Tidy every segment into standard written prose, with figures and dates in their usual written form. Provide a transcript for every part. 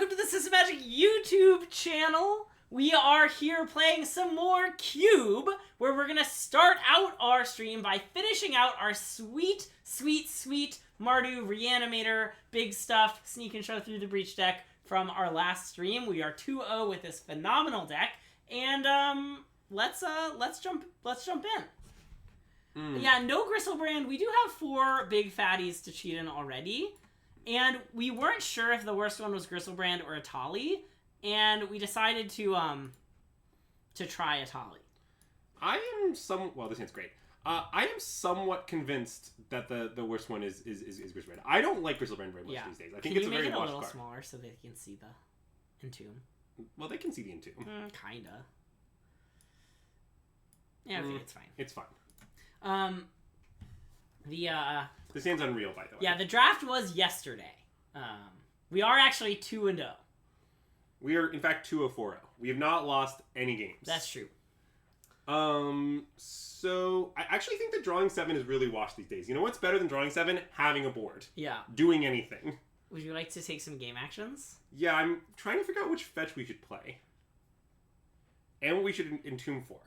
welcome to the SystemMagic YouTube channel. We are here playing some more Cube, where we're gonna start out our stream by finishing out our sweet, sweet, sweet Mardu Reanimator big stuff sneak and show through the breach deck from our last stream. We are 2-0 with this phenomenal deck, and let's jump in. Yeah, no Gristlebrand. We do have 4 big fatties to cheat in already. And we weren't sure if the worst one was Gristlebrand or Atali, and we decided to try Atali. Well, this hand's great. I am somewhat convinced that the worst one is Gristlebrand. I don't like Gristlebrand very much these days. I think it's a very washed card. Can you make it a little smaller so they can see the Entomb? Well, they can see the Entomb. Kinda. Yeah, I think it's fine. It's fine. This hand's unreal, by the way. Yeah, the draft was yesterday. We are actually 2-0. We are, in fact, 2-4-0. We have not lost any games. That's true. So I actually think that drawing 7 is really washed these days. You know what's better than drawing 7? Having a board. Yeah. Doing anything. Would you like to take some game actions? Yeah, I'm trying to figure out which fetch we should play. And what we should entomb for.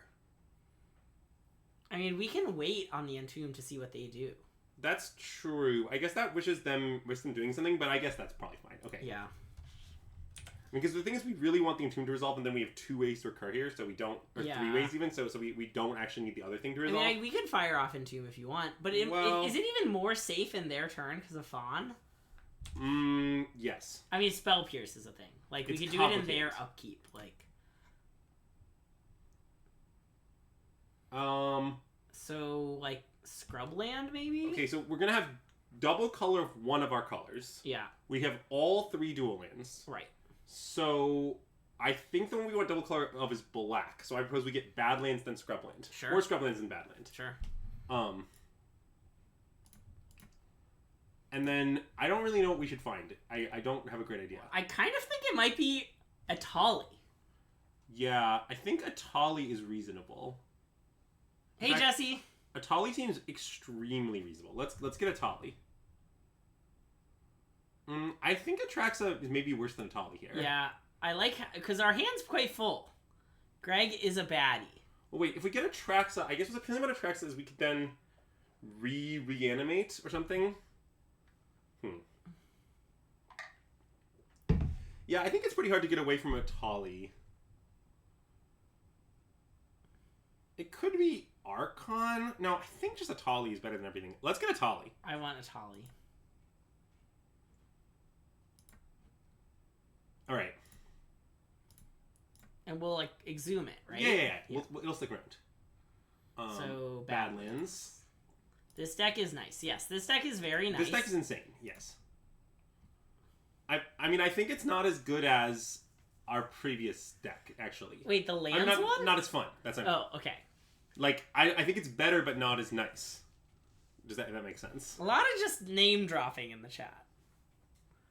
I mean, we can wait on the Entomb to see what they do. That's true. I guess that wishes them doing something, but I guess that's probably fine. Okay. Yeah. Because the thing is, we really want the Entomb to resolve, and then we have 2 ways to recur here, so we don't... Or 3 ways even, so we don't actually need the other thing to resolve. I mean, we could fire off Entomb if you want, but is it even more safe in their turn because of Fawn? Yes. I mean, Spell Pierce is a thing. Like, we could do it in their upkeep, like... So, like, Scrubland, maybe? Okay, so we're gonna have double color of one of our colors. Yeah. We have all 3 dual lands. Right. So, I think the one we want double color of is black. So I propose we get Badlands, then Scrubland. Sure. Or Scrublands and Badland. Sure. And then, I don't really know what we should find. I don't have a great idea. I kind of think it might be Atali. Yeah, I think Atali is reasonable. Hey, Jesse. Atali seems extremely reasonable. Let's get Atali. I think Atraxa is maybe worse than Atali here. Yeah, I like... Because our hand's quite full. Greg is a baddie. Well, wait, if we get Atraxa, I guess what's appealing about Atraxa is we could then reanimate or something. Yeah, I think it's pretty hard to get away from Atali. It could be Archon. No, I think just Atali is better than everything. Let's get Atali. I want Atali. Alright. And we'll, like, exhume it, right? Yeah. It'll stick around. So, Badlands. This deck is nice. Yes, this deck is very nice. This deck is insane, yes. I mean, I think it's not as good as our previous deck, actually. Wait, the lands one? Not as fun. That's what I mean. Oh, okay. Like, I think it's better, but not as nice. Does that make sense? A lot of just name dropping in the chat.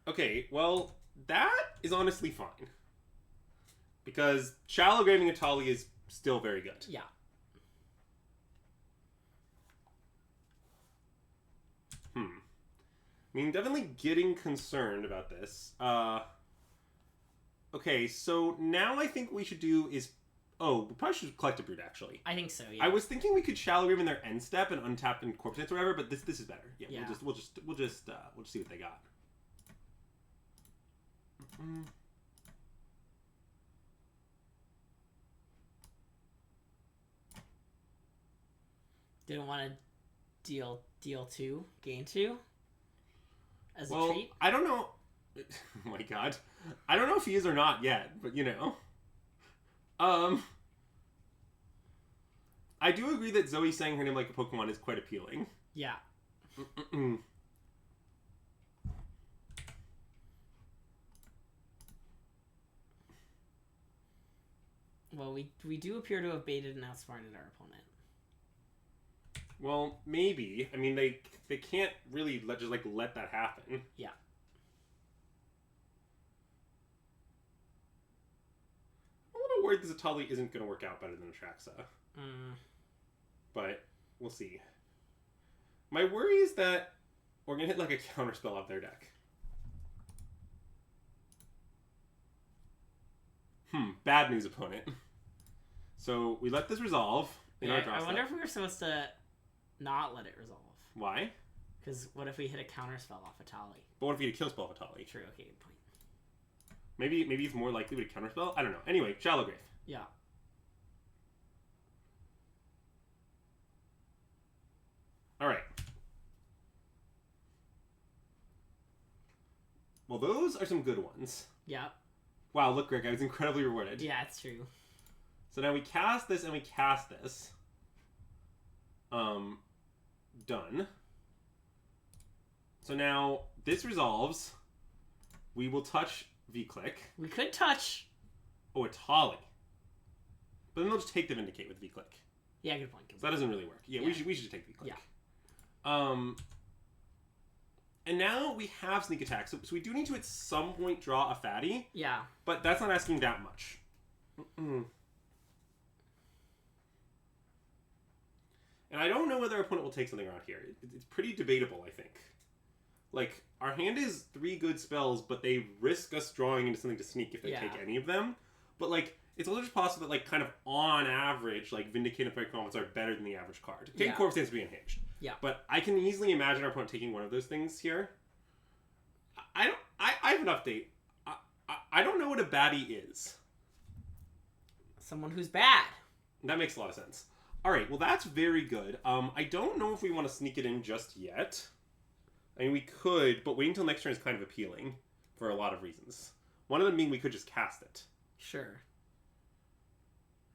Okay, well, that is honestly fine. Because Shallow Graving Atali is still very good. Yeah. I mean, definitely getting concerned about this. Okay, so now I think what we should do is... Oh, we probably should collect a Brood, actually. I think so, yeah. I was thinking we could Shallow Grave in their end step and untap and Corpse Hits or whatever, but this is better. Yeah, we'll just see what they got. Didn't want to deal 2, gain 2? As a treat? I don't know. Oh my god. I don't know if he is or not yet, but you know. I do agree that Zoe saying her name like a Pokemon is quite appealing. Yeah. Well, we do appear to have baited and outsmarted our opponent. Well, maybe. I mean, they can't really let that happen. Yeah. I'm a little worried this Atali isn't going to work out better than Atraxa. But we'll see. My worry is that we're going to hit like a counterspell off their deck. Bad news, opponent. So we let this resolve in our draw I step. wonder if we were supposed to not let it resolve. Why? Because what if we hit a counterspell off Atali? But what if you hit a kill spell of Atali? True, okay, good point. Maybe it's more likely with a counterspell? I don't know. Anyway, Shallow Grave. Yeah. Alright. Well, those are some good ones. Yeah. Wow, look, Greg, I was incredibly rewarded. Yeah, it's true. So now we cast this and we cast this. Done. So now this resolves. We will touch V-Click. We could touch. Oh, Atali. But then they'll just take the Vindicate with V-Click. Yeah, good point. So that doesn't really work. Yeah, we should just take V-Click. Yeah. And now we have Sneak Attack. So we do need to at some point draw a fatty. Yeah. But that's not asking that much. And I don't know whether our opponent will take something around here. It's pretty debatable, I think. Like, our hand is 3 good spells, but they risk us drawing into something to sneak if they take any of them. But, like, it's also just possible that, like, kind of on average, like, Vindicate and Threat Comments are better than the average card. Take Corpse Dance to be unhinged. Yeah. But I can easily imagine our opponent taking one of those things here. I have an update. I don't know what a baddie is. Someone who's bad. That makes a lot of sense. Alright, well that's very good. I don't know if we want to sneak it in just yet. I mean, we could, but waiting until next turn is kind of appealing for a lot of reasons. One of them being we could just cast it. Sure.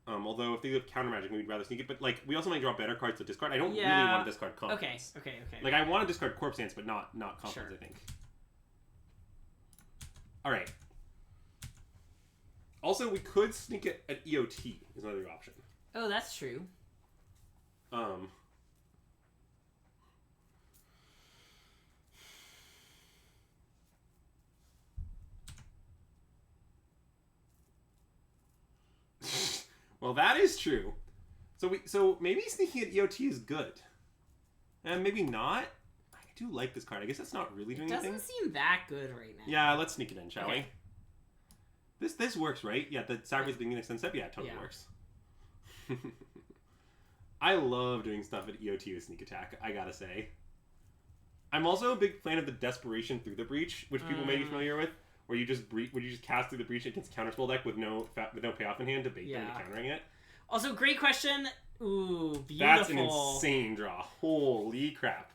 Although if they have counter magic, we'd rather sneak it. But like, we also might draw better cards to discard. I don't really want to discard Confidence. Okay. Like, I want to discard Corpse Dance, but not Confidence, I think. Alright. Also, we could sneak it at EOT, is another option. Oh, that's true. Well, that is true. So maybe sneaking at EOT is good. And maybe not. I do like this card. I guess that's not really doing anything. It doesn't seem that good right now. Yeah, let's sneak it in, shall we? This works, right? Yeah, the sacrifice being the next step. Yeah, it totally works. I love doing stuff at EOT with Sneak Attack, I gotta say. I'm also a big fan of the Desperation Through the Breach, which people may be familiar with, where you just cast Through the Breach against counterspell deck with no payoff in hand to bait them into countering it. Also, great question. Ooh, beautiful. That's an insane draw. Holy crap.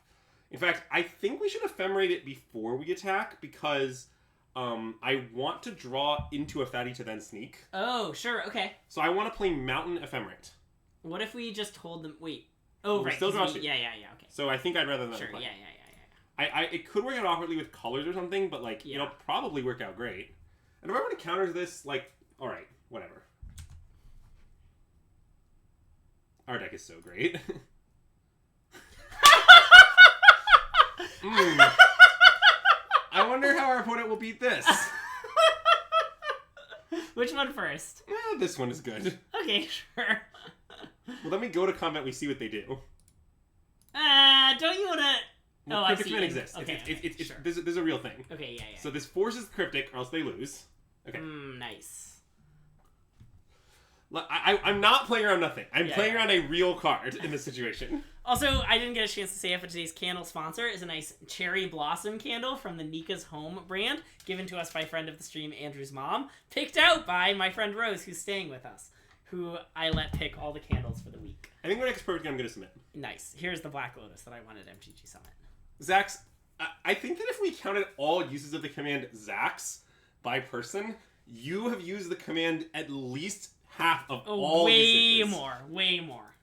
In fact, I think we should ephemerate it before we attack, because I want to draw into a fatty to then sneak. Oh, sure, okay. So I want to play Mountain Ephemerate. What if we just hold them... Wait. Oh, right. Still draw two. Yeah, okay. So I think I'd rather than Sure, play. yeah. It could work out awkwardly with colors or something, but like it'll probably work out great. And if I want to counter this, like, alright, whatever. Our deck is so great. I wonder how our opponent will beat this. Which one first? This one is good. Okay, sure. Well, then we go to combat, we see what they do. Don't you want to... Well, Cryptic Command exists. Okay, sure. This is a real thing. Okay, yeah. So this forces Cryptic, or else they lose. Okay. Nice. I'm not playing around nothing. I'm playing around a real card in this situation. Also, I didn't get a chance to say it, but today's candle sponsor is a nice cherry blossom candle from the Nika's Home brand, given to us by friend of the stream, Andrew's mom, picked out by my friend Rose, who's staying with us, who I let pick all the candles for the week. I think our next perfect I'm going to submit. Nice. Here's the Black Lotus that I wanted MTG Summit. Zax, I think that if we counted all uses of the command Zax by person, you have used the command at least half of all usages. Way more.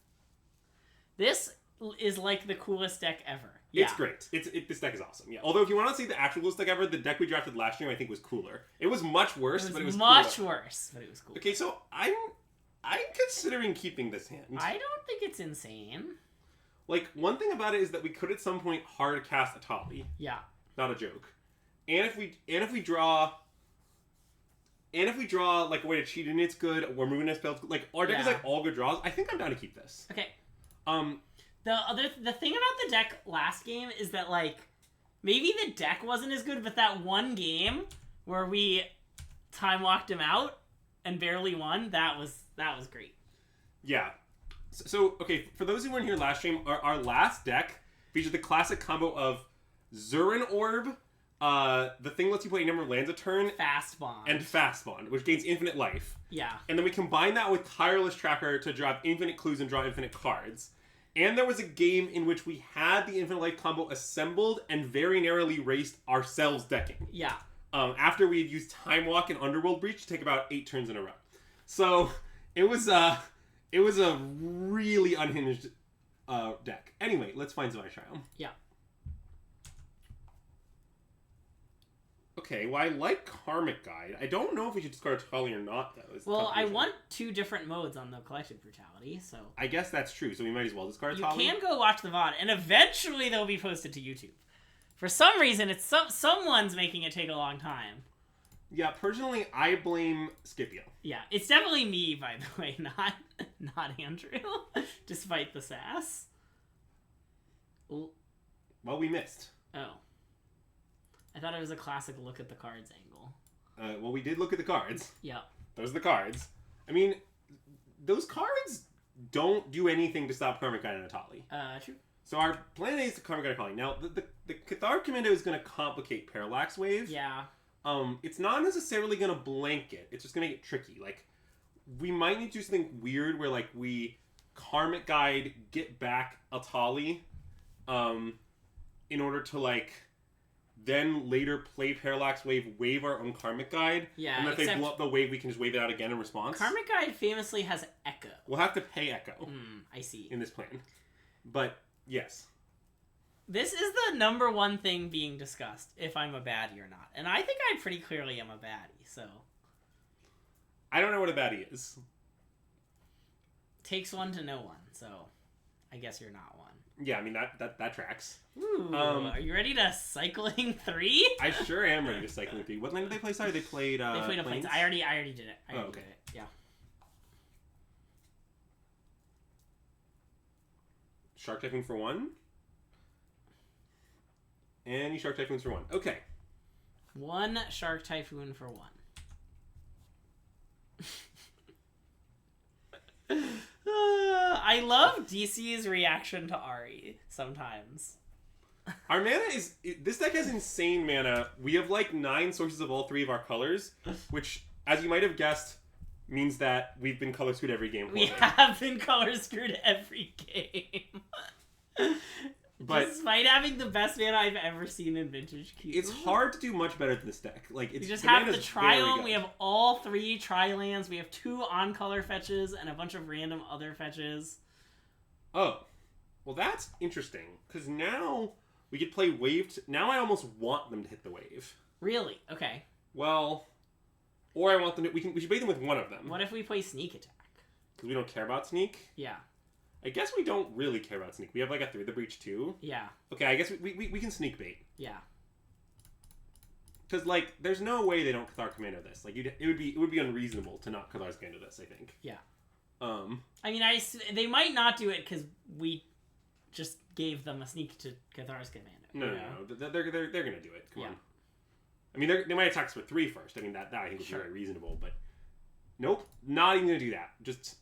This is like the coolest deck ever. It's great. This deck is awesome. Yeah. Although if you want to see the actual coolest deck ever, the deck we drafted last year I think was cooler. It was much worse, but it was much worse, but it was cool. Okay, so I'm considering keeping this hand. I don't think it's insane. Like, one thing about it is that we could at some point hard cast Atali. Yeah. Not a joke. And if we draw like a way to cheat and it's good, or moving next spells, like our deck is like all good draws. I think I'm down to keep this. Okay. The thing about the deck last game is that like maybe the deck wasn't as good, but that one game where we time walked him out and barely won, that was great. Yeah. So, okay, for those who weren't here last stream, our last deck featured the classic combo of Zurin Orb, the thing lets you play a number of lands a turn, Fast Bond. and Fast Bond, which gains infinite life. Yeah. And then we combine that with Tireless Tracker to drop infinite clues and draw infinite cards. And there was a game in which we had the infinite life combo assembled and very narrowly raced ourselves decking. Yeah. After we had used Time Walk and Underworld Breach to take about 8 turns in a row. So, it was a really unhinged deck. Anyway, let's find some Trial. Yeah. Okay, well, I like Karmic Guide. I don't know if we should discard Tali or not, though. Well, I want 2 different modes on the Collective Brutality, so... I guess that's true, so we might as well discard You Tali. can go watch the VOD, and eventually they'll be posted to YouTube. For some reason, it's someone's making it take a long time. Yeah, personally, I blame Scipio. Yeah, it's definitely me, by the way, not Andrew, despite the sass. Well, we missed. Oh. I thought it was a classic look at the cards angle. Well, we did look at the cards. Yeah. Those are the cards. I mean, those cards don't do anything to stop Karmic Guide and Atali. True. So our plan A is to Karmic Guide Atali. Now, the Cathar Commando is going to complicate Parallax Wave. Yeah. It's not necessarily going to blank it. It's just going to get tricky. Like, we might need to do something weird where, like, we Karmic Guide, get back Atali, in order to, like, then later play Parallax Wave, wave our own Karmic Guide. Yeah, and if they blow up the wave, we can just wave it out again in response. Karmic Guide famously has Echo. We'll have to pay Echo. I see. In this plan. But, yes. This is the number one thing being discussed, if I'm a baddie or not. And I think I pretty clearly am a baddie, so... I don't know what a baddie is. Takes one to know one, so I guess you're not one. Yeah, I mean, that tracks. Ooh, are you ready to Cycling 3? I sure am ready to Cycling 3. What land did they play? Sorry, they played, They played a Plains? Plains. I already did it. Okay. Did it. Yeah. Shark Typhoon for 1. And you Shark Typhoons for 1. Okay. 1 Shark Typhoon for 1. I love DC's reaction to Ari sometimes. Our mana is... This deck has insane mana. We have, like, 9 sources of all 3 of our colors, which, as you might have guessed, means that we've been color screwed every game. We have been color screwed every game. But despite having the best mana I've ever seen in Vintage Cube. It's hard to do much better than this deck. Like, it's, we just have the Triome, we have all 3 Tri-lands, we have 2 on-color fetches, and a bunch of random other fetches. Oh. Well, that's interesting, because now we could play wave... Now I almost want them to hit the wave. Really? Okay. Well... Or I want them to... We should bait them with one of them. What if we play Sneak Attack? Because we don't care about Sneak? Yeah. I guess we don't really care about Sneak. We have like a Through the Breach too. Yeah. Okay, I guess we can Sneak bait. Yeah. Because like, there's no way they don't Cathar Commando this. Like, it would be unreasonable to not Cathar Commando this. I think. Yeah. I mean, they might not do it because we just gave them a Sneak to Cathar's Commando. No. They're gonna do it. Come on. I mean, they might attack us with 3 first. I mean, that I think would be very reasonable. But nope, not even gonna do that. Just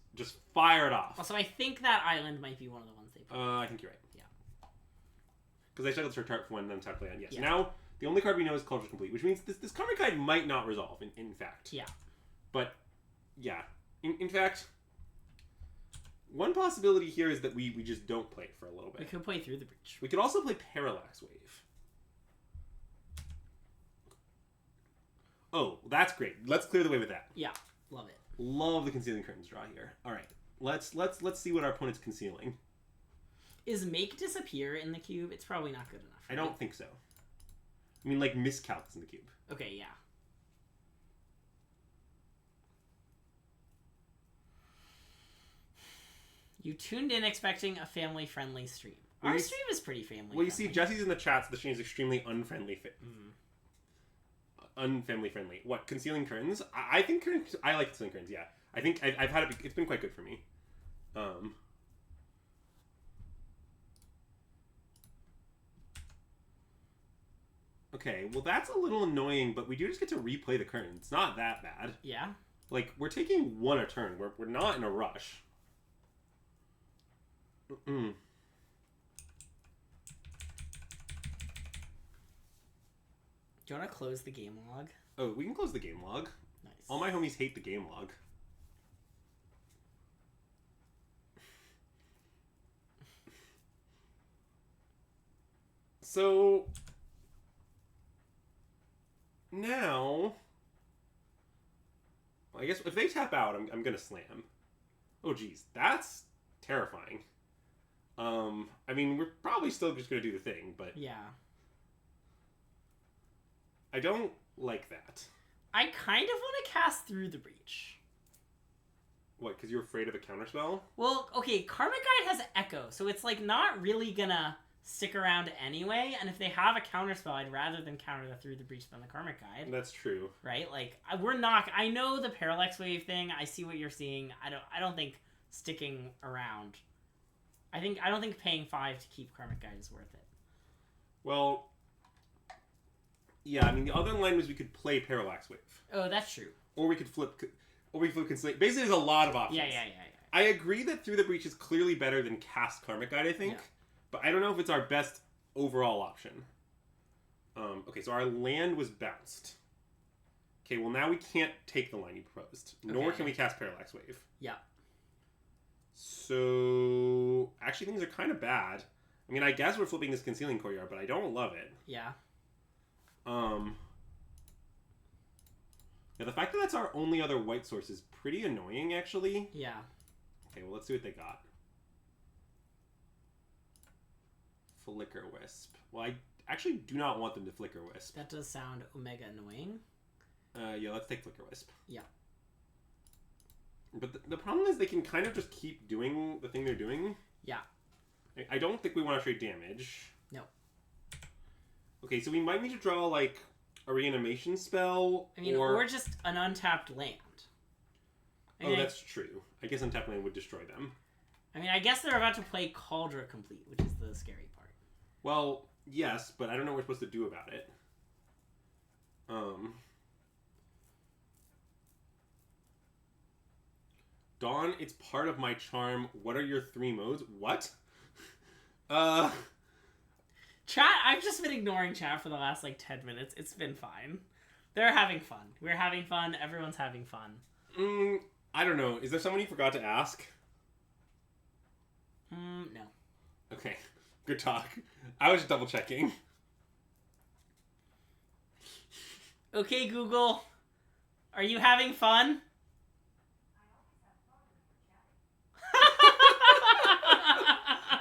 fire it off. Also, I think that island might be one of the ones they put. I think you're right. Yeah. Because they cycled for Tart for 1, then Tart land. Yes. Yeah. Now, the only card we know is Culture Complete, which means this Karmic Guide might not resolve, in fact. Yeah. But, yeah. In fact, one possibility here is that we just don't play it for a little bit. We could play Through the Breach. We could also play Parallax Wave. Oh, that's great. Let's clear the way with that. Yeah. Love it. Love the Concealing Curtains draw here. All right. Let's see what our opponent's concealing. Is Make Disappear in the cube? It's probably not good enough. Right? I don't think so. I mean, like, Miscalc is in the cube. Okay, yeah. You tuned in expecting a family-friendly stream. Our stream is pretty family-friendly. Well, you see, Jesse's in the chat, so the stream is extremely unfriendly. Unfamily friendly. What, Concealing Curtains? I think curtains. I like Concealing Curtains. Yeah, I think I've had it. It's been quite good for me. Okay, well that's a little annoying, but we do just get to replay the curtains. It's not that bad. Yeah. Like, we're taking 1 a turn. We're not in a rush. Mm-mm. Do you want to close the game log? Oh, we can close the game log. Nice. All my homies hate the game log. So now, I guess if they tap out, I'm gonna slam. Oh geez, that's terrifying. I mean, we're probably still just gonna do the thing, but Yeah. I don't like that. I kind of want to cast Through the Breach. What? Because you're afraid of a counterspell? Well, okay, Karmic Guide has Echo, so it's like not really gonna stick around anyway. And if they have a counterspell, I'd rather them counter the Through the Breach than the Karmic Guide. That's true. Right? Like we're not. I know the Parallax Wave thing. I see what you're seeing. I don't think sticking around. I don't think paying 5 to keep Karmic Guide is worth it. Well, yeah. I mean, the other line was we could play Parallax Wave. Oh, that's true. Or we could flip. Consolate. Basically, there's a lot of options. Yeah. I agree that Through the Breach is clearly better than Cast Karmic Guide, I think. Yeah. But I don't know if it's our best overall option. Okay, so our land was bounced. Okay, well now we can't take the line you proposed. Nor Okay. can we cast Parallax Wave. Yeah. So, actually things are kind of bad. I mean, I guess we're flipping this Concealing Courtyard, but I don't love it. Yeah. Yeah, the fact that that's our only other white source is pretty annoying, actually. Yeah. Okay, well, let's see what they got. Flicker Wisp. Well, I actually do not want them to Flicker Wisp. That does sound omega annoying. Yeah, let's take Flicker Wisp. Yeah. But the problem is they can kind of just keep doing the thing they're doing. Yeah. I don't think we want to trade damage. No. Okay, so we might need to draw, like, a reanimation spell. I mean, or just an untapped land. That's true. I guess untapped land would destroy them. I mean, I guess they're about to play Cauldra Complete, which is the scary part. Well, yes, but I don't know what we're supposed to do about it. Dawn, it's part of my charm. What are your 3 modes? What? Chat, I've just been ignoring chat for the last, 10 minutes. It's been fine. They're having fun. We're having fun. Everyone's having fun. I don't know. Is there someone you forgot to ask? No. Okay. Good talk. I was just double checking. Okay, Google. Are you having fun?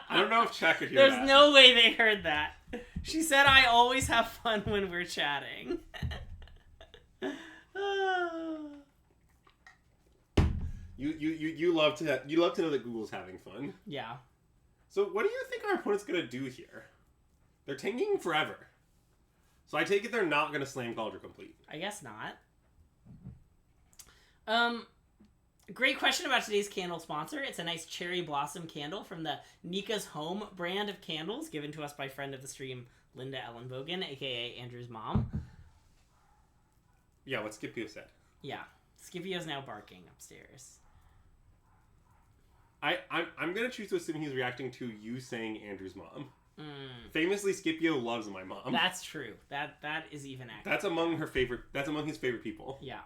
I don't know if chat could hear There's that. no way they heard that. She said I always have fun when we're chatting. You love to know that Google's having fun. Yeah. So what do you think our opponent's gonna do here? They're tanking forever. So I take it they're not gonna slam Cauldra Complete. I guess not. Great question about today's candle sponsor. It's a nice cherry blossom candle from the Nika's Home brand of candles, given to us by friend of the stream, Linda Ellenbogen, aka Andrew's mom. Yeah, what Scipio said. Yeah. Scipio's now barking upstairs. I'm gonna choose to assume he's reacting to you saying Andrew's mom. Famously, Scipio loves my mom. That's true. That is even accurate. That's among his favorite people. Yeah.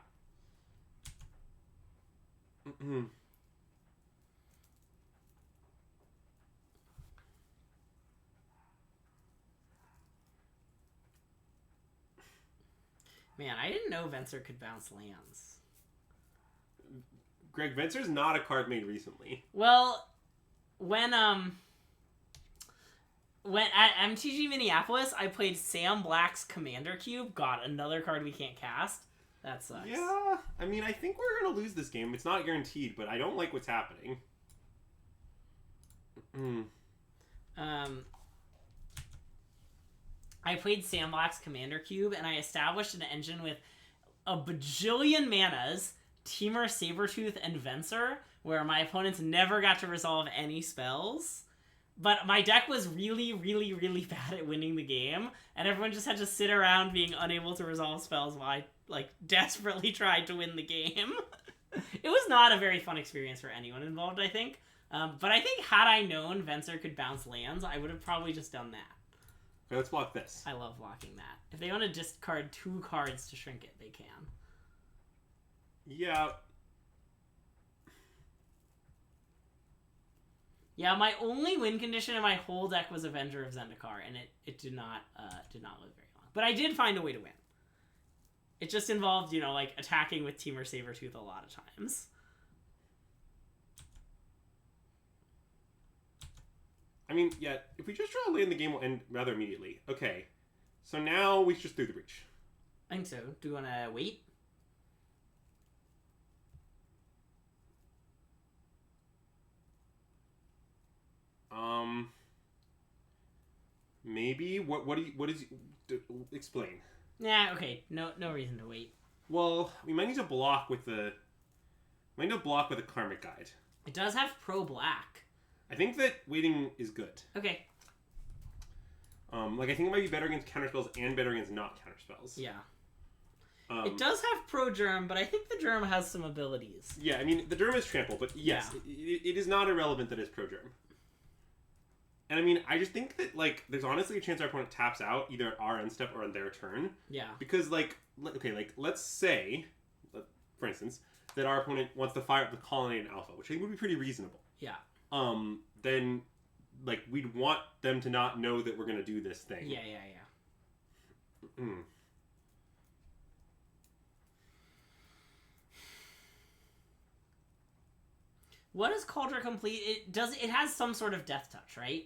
Man, I didn't know Venser could bounce lands. Greg, Venser's not a card made recently. Well, when at MTG Minneapolis, I played Sam Black's Commander Cube. God, another card we can't cast. That sucks. Yeah, I mean, I think we're gonna lose this game. It's not guaranteed, but I don't like what's happening. I played Sam Black's Commander Cube, and I established an engine with a bajillion manas, Temur, Sabertooth, and Venser, where my opponents never got to resolve any spells. But my deck was really, really, really bad at winning the game, and everyone just had to sit around being unable to resolve spells while I, desperately tried to win the game. It was not a very fun experience for anyone involved, I think. But I think had I known Venser could bounce lands, I would have probably just done that. Okay, let's block this. I love blocking that. If they want to discard 2 cards to shrink it, they can. Yeah. Yeah, my only win condition in my whole deck was Avenger of Zendikar, and it did not live very long. But I did find a way to win. It just involved, you know, like attacking with Temur Sabertooth a lot of times. I mean, yeah, if we just draw a land, the game will end rather immediately. Okay, so now we just threw the breach. I think so. Do you want to wait? Maybe. What is explain? Nah, okay. No reason to wait. Well, we might need to block with the. Might need to block with a Karmic Guide. It does have pro black. I think that waiting is good. Okay. Like I think it might be better against counterspells and better against not counterspells. Yeah. It does have pro germ, but I think the germ has some abilities. Yeah, I mean the germ is trample, but yes, Yeah. it is not irrelevant that it's pro germ. And I mean, I just think that like there's honestly a chance our opponent taps out either at our end step or on their turn. Yeah. Because like let's say, for instance, that our opponent wants to fire up the colony and alpha, which I think would be pretty reasonable. Yeah. Then like we'd want them to not know that we're gonna do this thing. Yeah. What is Cauldron Complete? It has some sort of death touch, right?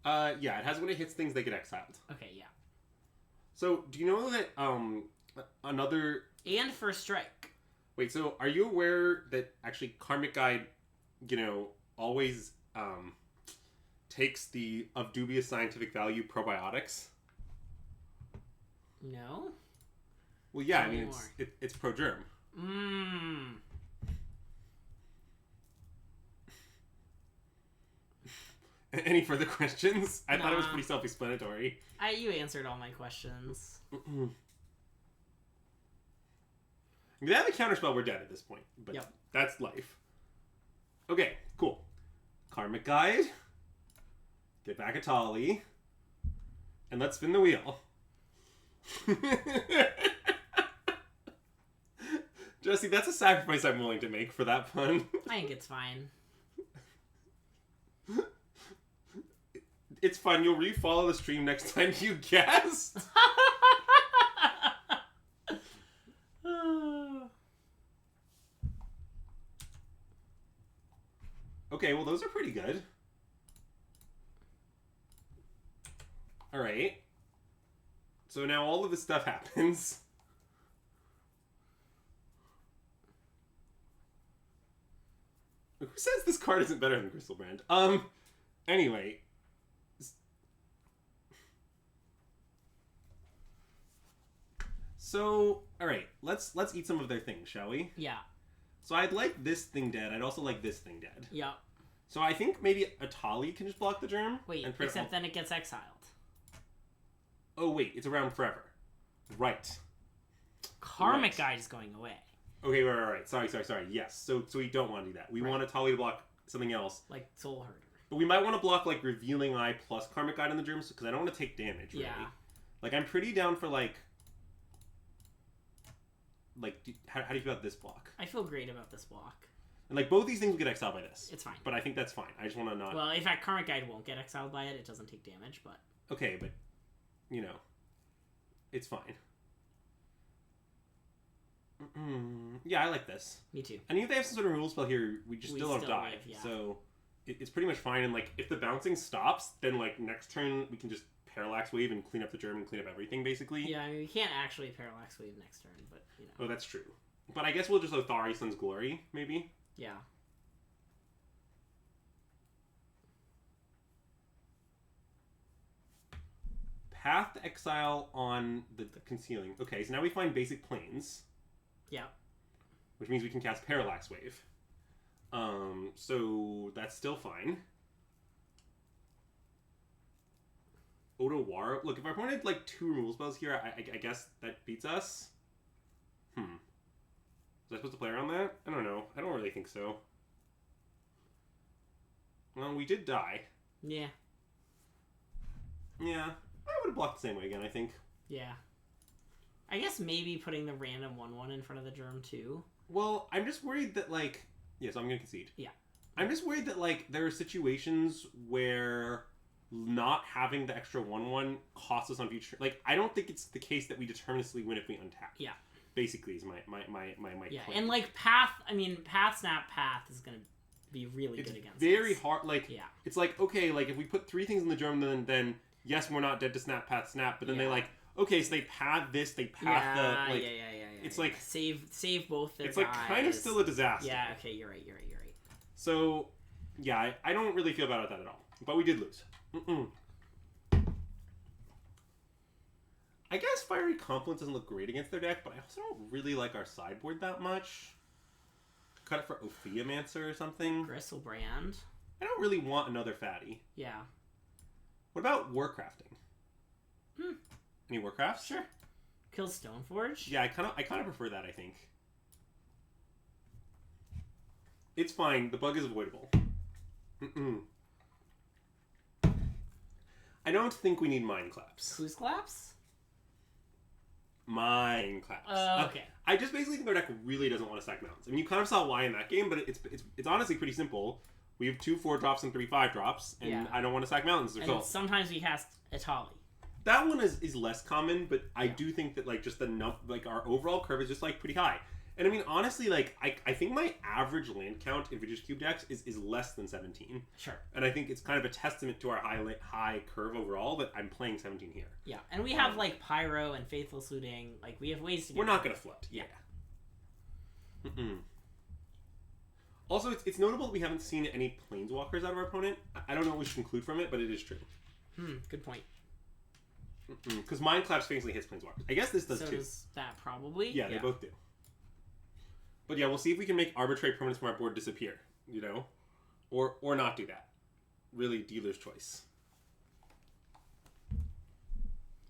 Yeah, it has when it hits things they get exiled. Okay, yeah. So do you know that another And First Strike. Wait, so are you aware that actually Karmic Guide, you know, always takes the of dubious scientific value probiotics? No. Well, yeah, Tell I me mean it's pro germ. Any further questions? I thought it was pretty self-explanatory. You answered all my questions. If they have a counterspell, we're dead at this point. But Yep. That's life. Okay, cool. Karmic Guide. Get back a Tali. And let's spin the wheel. Jesse, that's a sacrifice I'm willing to make for that pun. I think it's fine. It's fun. You'll re-follow the stream next time you guess. Okay, well, those are pretty good. Alright. So now all of this stuff happens. Who says this card isn't better than Crystalbrand? Anyway. So, alright, let's eat some of their things, shall we? Yeah. So I'd like this thing dead. I'd also like this thing dead. Yeah. So I think maybe a Tali can just block the germ. Wait, and except then it gets exiled. Oh wait, it's around forever. Right. Karmic Guide is going away. Okay, right. Sorry. Yes. So we don't want to do that. We want a Tali to block something else. Like Soul Herder. But we might want to block like Revealing Eye plus Karmic Guide on the germs because I don't want to take damage. Really. Yeah. Like I'm pretty down for like. How do you feel about this block? I feel great about this block. And like both these things will get exiled by this. It's fine. But I think that's fine. I just want to not. Well, in fact, Karmic Guide won't get exiled by it. It doesn't take damage, but. Okay, but you know, it's fine. Yeah, I like this. Me too. And even if they have some sort of rule spell here, we still don't die. Live, yeah. So it's pretty much fine. And like if the bouncing stops, then like next turn we can just Parallax Wave and clean up the germ and clean up everything basically. Yeah, I mean, we can't actually Parallax Wave next turn, but you know. Oh, that's true. But I guess we'll just Lothari Sun's Glory, maybe. Yeah. Path to Exile on the Concealing. Okay, so now we find basic planes. Yeah. Which means we can cast Parallax Wave. So that's still fine. Otawara. Look, if our opponent had like 2 rule spells here, I guess that beats us. Was I supposed to play around that? I don't know. I don't really think so. Well, we did die. Yeah. Yeah. I would have blocked the same way again, I think. Yeah. I guess maybe putting the random 1/1 in front of the germ too. Well, I'm just worried that, like... Yeah, so I'm going to concede. Yeah. I'm just worried that, like, there are situations where not having the extra 1/1 costs us on future... Like, I don't think it's the case that we deterministically win if we untap. Yeah. Basically is my Yeah, point. and, like, path... I mean, path, snap, path is going to be really good against very us. hard. Like, yeah. It's like, okay, like, if we put 3 things in the germ, then yes, we're not dead to snap, path, snap, but then they, like... Okay, so they path this, they path the... Like, it's like... Save both their It's like guys. kind of still a disaster. Yeah, okay, you're right. So, yeah, I don't really feel bad about that at all. But we did lose. I guess Fiery Confluence doesn't look great against their deck, but I also don't really like our sideboard that much. Cut it for Ophiomancer or something. Gristlebrand. I don't really want another fatty. Yeah. What about Warcrafting? Any Warcrafts? Sure. Kill Stoneforge? Yeah, I kind of prefer that, I think. It's fine. The bug is avoidable. I don't think we need Mind Claps. Whose claps? Mind Claps. Okay. I just basically think their deck really doesn't want to stack mountains. I mean, you kind of saw why in that game, but it's honestly pretty simple. We have 2 4-drops and 3 5-drops, and I don't want to stack mountains. And sometimes we cast Atali. That one is less common, but I do think that, like, just our overall curve is just, like, pretty high. And I mean, honestly, like, I think my average land count in Vintage Cube decks is less than 17. Sure. And I think it's kind of a testament to our high curve overall that I'm playing 17 here. Yeah, and we have, like, Pyro and Faithless Looting. Like, we have ways to get... We're not going to float. Yeah. Also, it's notable that we haven't seen any Planeswalkers out of our opponent. I don't know what we should conclude from it, but it is true. Good point. Because Mind Claps famously hits Planeswalkers. I guess this does too. So does that probably? Yeah, they both do. But yeah, we'll see if we can make arbitrary permanents from our board disappear, you know? Or not do that. Really, dealer's choice.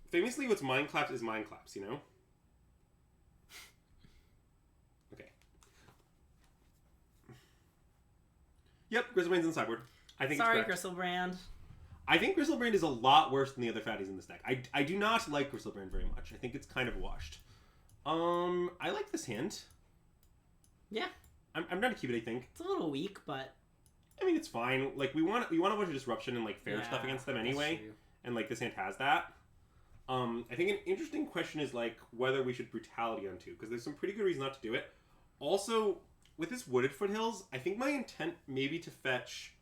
Famously, what's Mind Claps is Mind Claps, you know? Okay. Yep, Gristlebrand's in sideboard. I think Sorry, it's correct. Gristlebrand. I think Gristlebrand is a lot worse than the other fatties in this deck. I do not like Gristlebrand very much. I think it's kind of washed. I like this hand. Yeah. I'm going to keep it, I think. It's a little weak, but... I mean, it's fine. Like, we want a bunch of disruption and, like, fair stuff against them anyway. And, like, this hand has that. I think an interesting question is, like, whether we should Brutality on 2. Because there's some pretty good reasons not to do it. Also, with this Wooded Foothills, I think my intent may be to fetch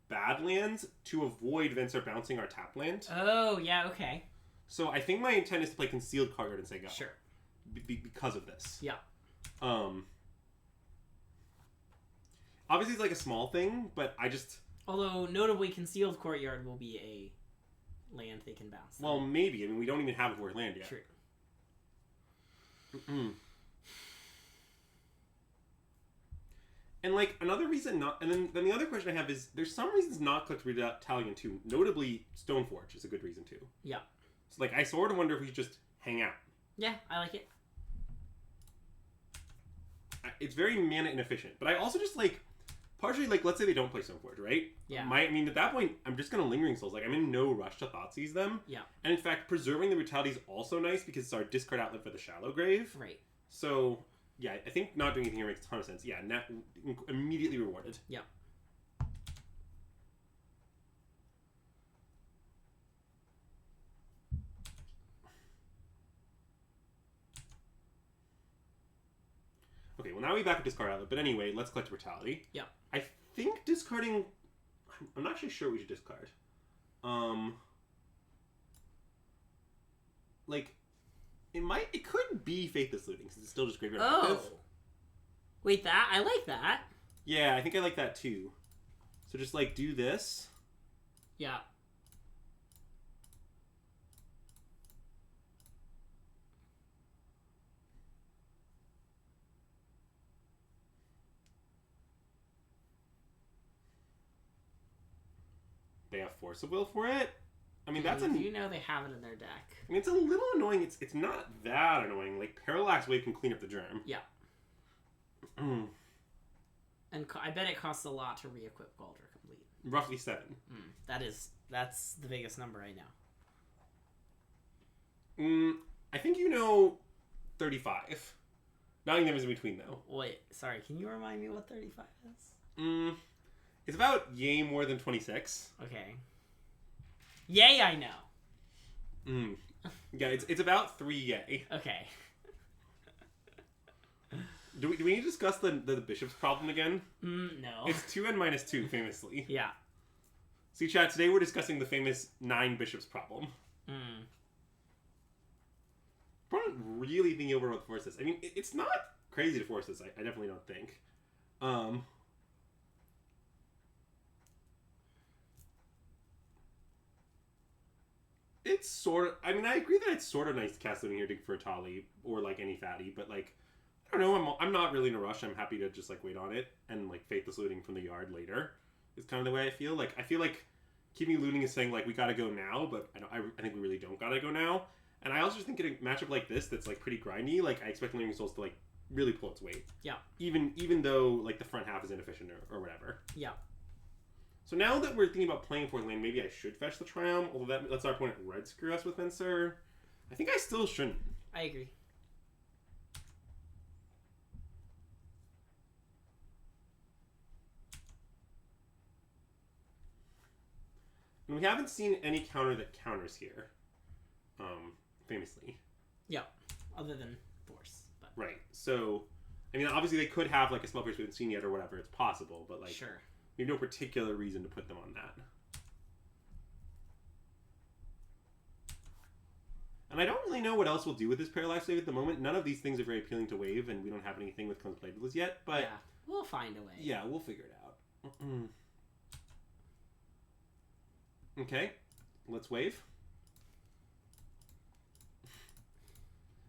Badlands to avoid Venser bouncing our tap land. Oh, yeah, okay. So I think my intent is to play Concealed Courtyard and say go. Sure. Because of this. Yeah. Obviously it's like a small thing, but I just... Although, notably, Concealed Courtyard will be a land they can bounce. Well, maybe. I mean, we don't even have a fourth land yet. True. And, like, another reason not... And then the other question I have is, there's some reasons not click Retaliant 2. Notably, Stoneforge is a good reason too. Yeah. So, like, I sort of wonder if we should just hang out. Yeah, I like it. It's very mana inefficient. But I also just, like... Partially, like, let's say they don't play Stoneforge, right? Yeah. I mean, at that point, I'm just going to Lingering Souls. Like, I'm in no rush to Thoughtseize them. Yeah. And, in fact, preserving the Brutality is also nice because it's our discard outlet for the Shallow Grave. Right. So... Yeah, I think not doing anything here makes a ton of sense. Yeah, immediately rewarded. Yeah. Okay, well now we back at discard outlet, but anyway, let's collect Brutality. Yeah. I think discarding... I'm not actually sure we should discard. Like... It could be Faithless Looting, since it's still just graveyard active. Wait, that? I like that. Yeah, I think I like that too. So just, like, do this. Yeah. They have Force of Will for it? I mean, that's You know they have it in their deck. I mean, it's a little annoying. It's not that annoying. Like, Parallax Wave can clean up the germ. Yeah. And I bet it costs a lot to re-equip Galdra Complete. Roughly 7. That's the biggest number right now. I think you know 35. Not even in between, though. Wait, sorry, can you remind me what 35 is? It's about yay more than 26. Okay. Yay, I know. Yeah, it's about 3 yay. Okay. Do we need to discuss the bishop's problem again? No. It's 2n minus 2, famously. Yeah. See, chat, today we're discussing the famous 9 bishops problem. I'm not really thinking over what to force this. I mean, it's not crazy to force this, I definitely don't think. It's sort of... I mean, I agree that it's sort of nice to cast Looting here for a Tali, or, like, any fatty, but, like, I don't know, I'm not really in a rush. I'm happy to just, like, wait on it, and, like, Faithless Looting from the yard later is kind of the way I feel. Like, I feel like keeping Looting is saying, like, we gotta go now, but I think we really don't gotta go now. And I also just think in a matchup like this that's, like, pretty grindy, like, I expect Lingering Souls to, like, really pull its weight. Yeah. Even though, like, the front half is inefficient or whatever. Yeah. So now that we're thinking about playing 4th lane, maybe I should fetch the Triumph, although that lets our opponent red screw us with Fencer. I think I still shouldn't. I agree. And we haven't seen any counter that counters here. Famously. Yeah. Other than Force. But. Right. So, I mean, obviously they could have, like, a spell pierce we haven't seen yet or whatever. It's possible, but, like... Sure. We have no particular reason to put them on that. And I don't really know what else we'll do with this Parallax Wave at the moment. None of these things are very appealing to Wave, and we don't have anything with Contemplatives yet, but... Yeah, we'll find a way. Yeah, we'll figure it out. Okay, let's Wave.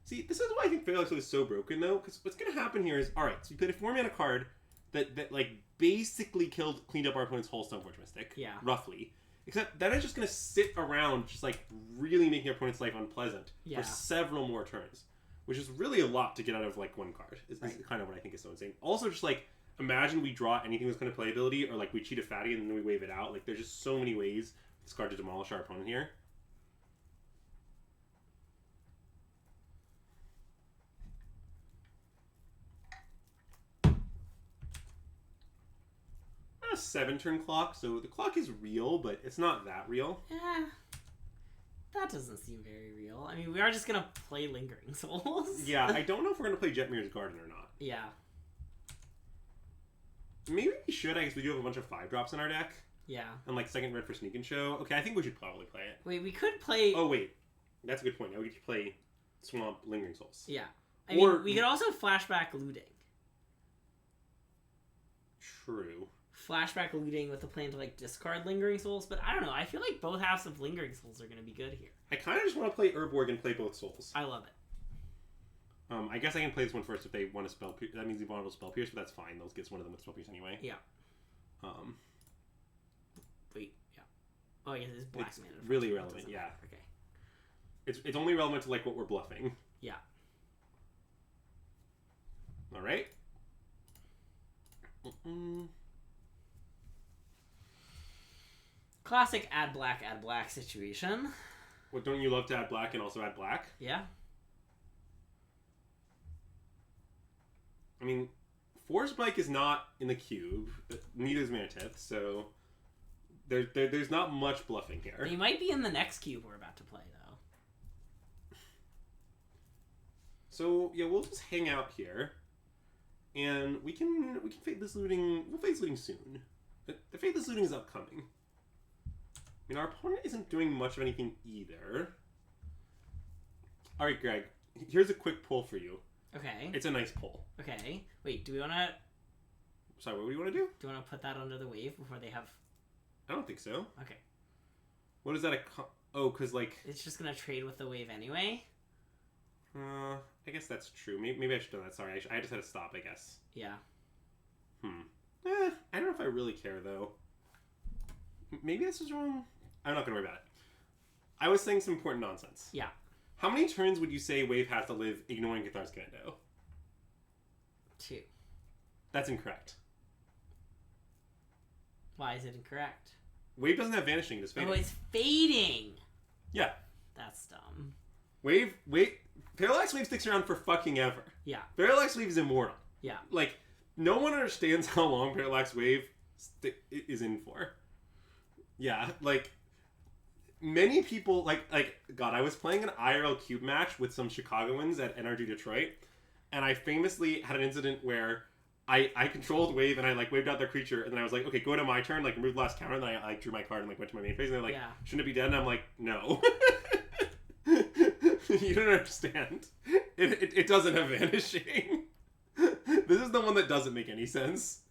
See, this is why I think Parallax Wave is so broken, though, because what's going to happen here is, alright, so we played a 4-mana card that like, basically cleaned up our opponent's whole Stoneforge Mystic. Yeah. Roughly. Except that is just going to sit around, just, like, really making our opponent's life unpleasant for several more turns. Which is really a lot to get out of, like, one card. Is kind of what I think is so insane. Also, just, like, imagine we draw anything with kind of playability, or, like, we cheat a fatty and then we wave it out. Like, there's just so many ways for this card to demolish our opponent here. A 7-turn clock, so the clock is real, but it's not that real. Yeah. That doesn't seem very real. I mean, we are just going to play Lingering Souls. Yeah, I don't know if we're going to play Jetmir's Garden or not. Yeah. Maybe we should. I guess we do have a bunch of 5-drops in our deck. Yeah. And, like, second red for Sneak and Show. Okay, I think we should probably play it. Wait, we could play... Oh, wait. That's a good point. Now we could play Swamp Lingering Souls. Yeah. I mean, we could also flashback Looting. True. Flashback Looting with the plan to, like, discard Lingering Souls, but I don't know. I feel like both halves of Lingering Souls are going to be good here. I kind of just want to play Urborg and play both Souls. I love it. I guess I can play this one first if they want to Spell Pierce. That means they want to Spell Pierce, but that's fine. Those gets one of them with Spell Pierce anyway. Yeah. Wait, yeah. Oh, yeah, this is black it's mana. Really relevant, yeah. Okay. It's only relevant to, like, what we're bluffing. Yeah. Alright. Classic add black situation. What, don't you love to add black and also add black? Yeah. I mean, Force Bike is not in the cube. Neither is Manatith, so there's not much bluffing here. He might be in the next cube we're about to play, though. So, yeah, we'll just hang out here. And we can Faithless Looting. We'll Faithless Looting soon. The Faithless Looting is upcoming. I mean, our opponent isn't doing much of anything either. Alright, Greg. Here's a quick pull for you. Okay. It's a nice pull. Okay. Wait, do we want to... Sorry, what do you want to do? Do you want to put that under the wave before they have... I don't think so. Okay. What is that? Oh, because, like... It's just going to trade with the wave anyway? I guess that's true. Maybe I should have done that. Sorry, I just had to stop, I guess. Yeah. I don't know if I really care, though. Maybe this is wrong. I'm not going to worry about it. I was saying some important nonsense. Yeah. How many turns would you say Wave has to live ignoring Cathar's Commando? 2. That's incorrect. Why is it incorrect? Wave doesn't have vanishing, it's fading. Oh, it's fading. Yeah. That's dumb. Parallax Wave sticks around for fucking ever. Yeah. Parallax Wave is immortal. Yeah. Like, no one understands how long Parallax Wave is in for. Yeah, like, many people, like, God, I was playing an IRL cube match with some Chicagoans at NRG Detroit, and I famously had an incident where I controlled Wave, and I, like, waved out their creature, and then I was like, okay, go to my turn, like, remove the last counter, and then I drew my card and, like, went to my main phase, and they're like, shouldn't it be dead? And I'm like, no. You don't understand. It doesn't have vanishing. This is the one that doesn't make any sense.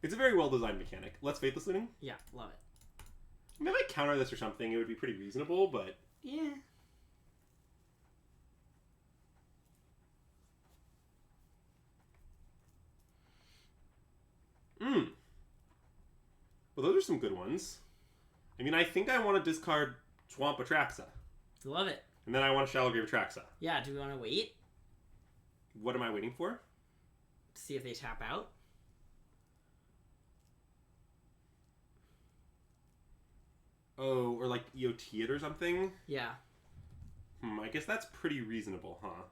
It's a very well-designed mechanic. Let's Faithless Looting? Yeah, love it. I mean, if I counter this or something, it would be pretty reasonable, but... Yeah. Well, those are some good ones. I mean, I think I want to discard Swamp Atraxa. Love it. And then I want to Shallow Grave Atraxa. Yeah, do we want to wait? What am I waiting for? See if they tap out. Oh, or like EOT it or something? Yeah. I guess that's pretty reasonable, huh?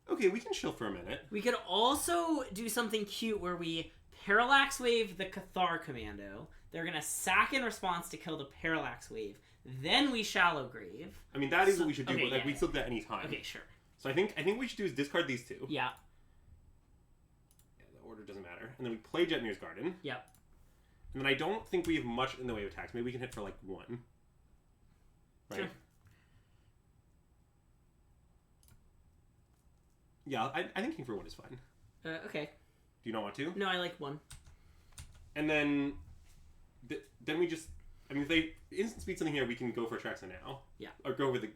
Okay, we can chill for a minute. We could also do something cute where we Parallax Wave the Cathar Commando. They're going to sack in response to kill the Parallax Wave. Then we Shallow Grave. I mean, that is what we should do, but like, we still do that any time. Okay, sure. So I think what we should do is discard these two. Yeah. Yeah, the order doesn't matter. And then we play Jetmir's Garden. Yep. And then I don't think we have much in the way of attacks. Maybe we can hit for like one. Right? Sure. Yeah, I think King for one is fine. Okay. Do you not want to? No, I like one. And then we just... I mean, if they instant speed something here, we can go for Atraxa now. Yeah. Or go with the,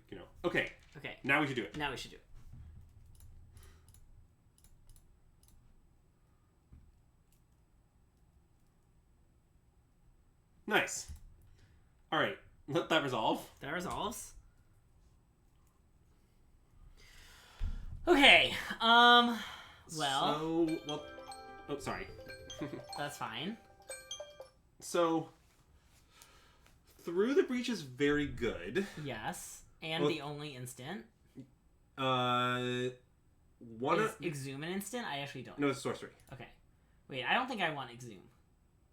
Okay. Okay. Now we should do it. Now we should do it. Nice. All right. Let that resolve. That resolves. Okay. Well. Oh, sorry. That's fine. So, Through the Breach is very good. Yes. And the only instant. Is Exhume an instant? I actually don't. No, it's sorcery. Okay. Wait, I don't think I want Exhume.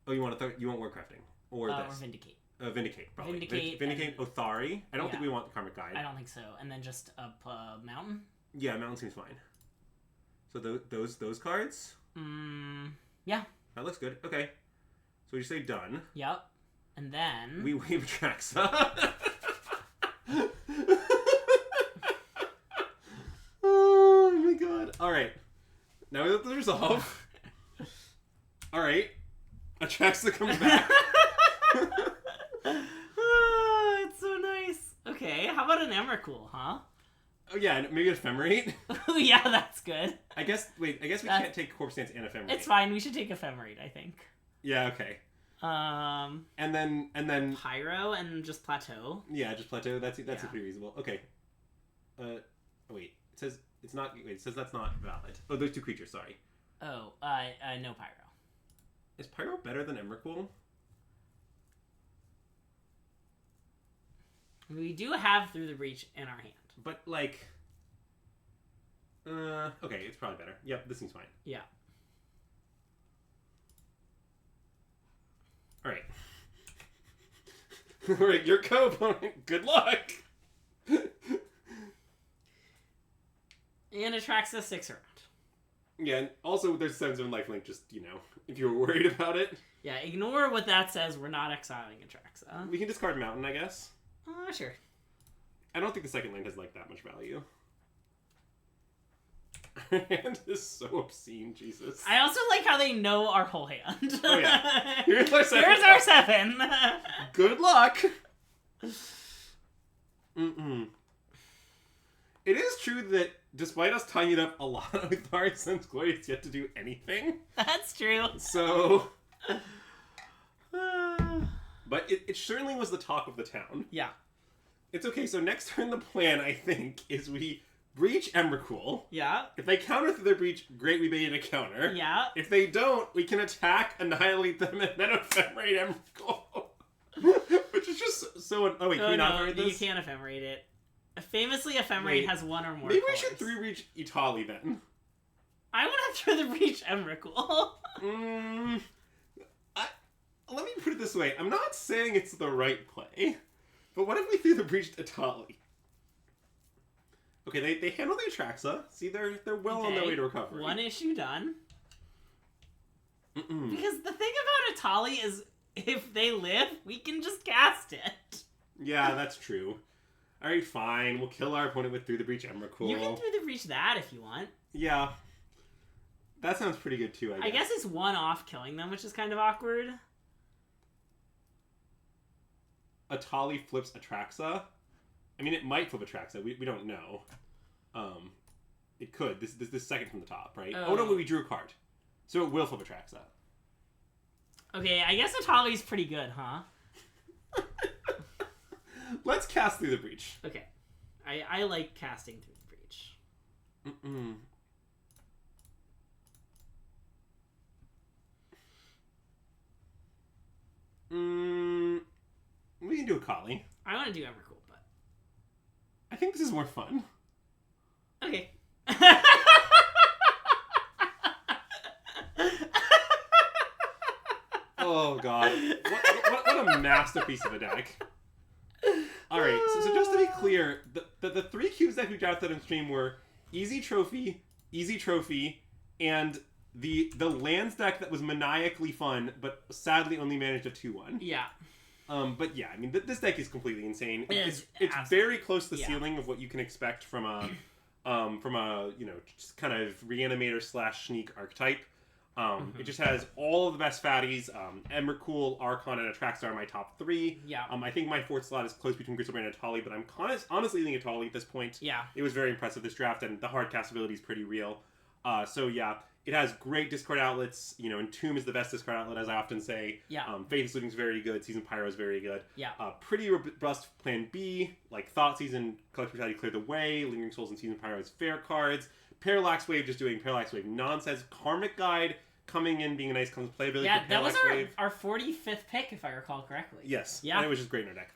Oh, you want Warcrafting? Or this? Or Vindicate. Vindicate, probably. Vindicate. Othari. I don't think we want the Karmic Guide. I don't think so. And then just a Mountain? Yeah, Mountain seems fine. So those cards? Yeah. That looks good. Okay. So we just say done. Yep. And then... We wave Atraxa. Oh my god. Alright. Now we let this resolve. Alright. Atraxa comes back. It's so nice. Okay, how about an Emrakul, huh? Oh yeah, maybe an Ephemerate. Oh yeah, that's good. I guess we can't take Corpse Dance and Ephemerate. It's fine, we should take Ephemerate, I think. Yeah, okay. And then Pyro and just Plateau. Yeah, just Plateau. That's pretty reasonable. Okay. Wait. It says it's not. Wait, it says that's not valid. Oh, those two creatures. Sorry. Oh, no Pyro. Is Pyro better than Emrakul? We do have Through the Breach in our hand. But like, okay, it's probably better. Yep, this seems fine. Yeah. All right. All right, your co-opponent. Good luck. And Atraxa 6 around. Yeah, and also there's 7/7 lifelink. Just if you were worried about it. Yeah, ignore what that says. We're not exiling Atraxa. We can discard Mountain, I guess. Sure. I don't think the second land has like that much value. Our hand is so obscene, Jesus. I also like how they know our whole hand. Oh yeah. Here's our 7. Here's our 7. Good luck. It is true that despite us tying it up a lot, Othari Sun's Glory has yet to do anything. That's true. So, but it certainly was the talk of the town. Yeah. It's okay. So next turn, the plan, I think, is we breach Emrakul. Yeah. If they counter through their breach, great, we bait a counter. Yeah. If they don't, we can attack, annihilate them, and then ephemerate Emrakul. Which is just so... Oh, wait, can we not ephemerate this? You can't ephemerate it. Famously, ephemerate has one or more Maybe colors. we should 3-breach Itali, then. I want to throw the breach Emrakul. Let me put it this way. I'm not saying it's the right play, but what if we threw the breach Itali? Okay, they handle the Atraxa. See, they're well on their way to recovery. One issue done. Because the thing about Itali is, if they live, we can just cast it. Yeah, that's true. Alright, fine. We'll kill our opponent with Through the Breach Emrakul. You can Through the Breach that if you want. Yeah. That sounds pretty good too, I guess. I guess it's one off killing them, which is kind of awkward. Itali flips Atraxa. I mean, it might flip Atraxa. We don't know. It could. This second from the top, right? Oh no, we drew a card. So it will flip Atraxa. Okay, I guess Itali's pretty good, huh? Let's cast Through the Breach. Okay. I like casting Through the Breach. We can do a Kali. I want to do Emrakul, but... I think this is more fun. Okay. Oh, God. What a masterpiece of a deck. Alright, so just to be clear, the 3 cubes that we got that in stream were Easy Trophy, and the lands deck that was maniacally fun, but sadly only managed a 2-1. Yeah. But yeah, I mean, this deck is completely insane. It's absolutely. very close to the ceiling of what you can expect from a just kind of Reanimator / Sneak archetype. It just has all of the best fatties. Emrakul, Archon, and Atraxa are my top 3. Yeah. I think my 4th slot is close between Griselbrand and Itali, but I'm honestly leaning Itali at this point. Yeah. It was very impressive this draft, and the hard cast ability is pretty real. So yeah, it has great discard outlets. Entomb is the best discard outlet, as I often say. Yeah. Faithless Looting is very good. Season Pyro is very good. Yeah. Pretty robust Plan B, like Thought Season, Collector Brutality Clear the Way, Lingering Souls and Season Pyro is fair cards. Parallax Wave just doing Parallax Wave nonsense. Karmic Guide coming in, being a nice comes playability. Yeah, for that was Parallax Wave. our 45th pick, if I recall correctly. Yes. Yeah. And it was just great in our deck.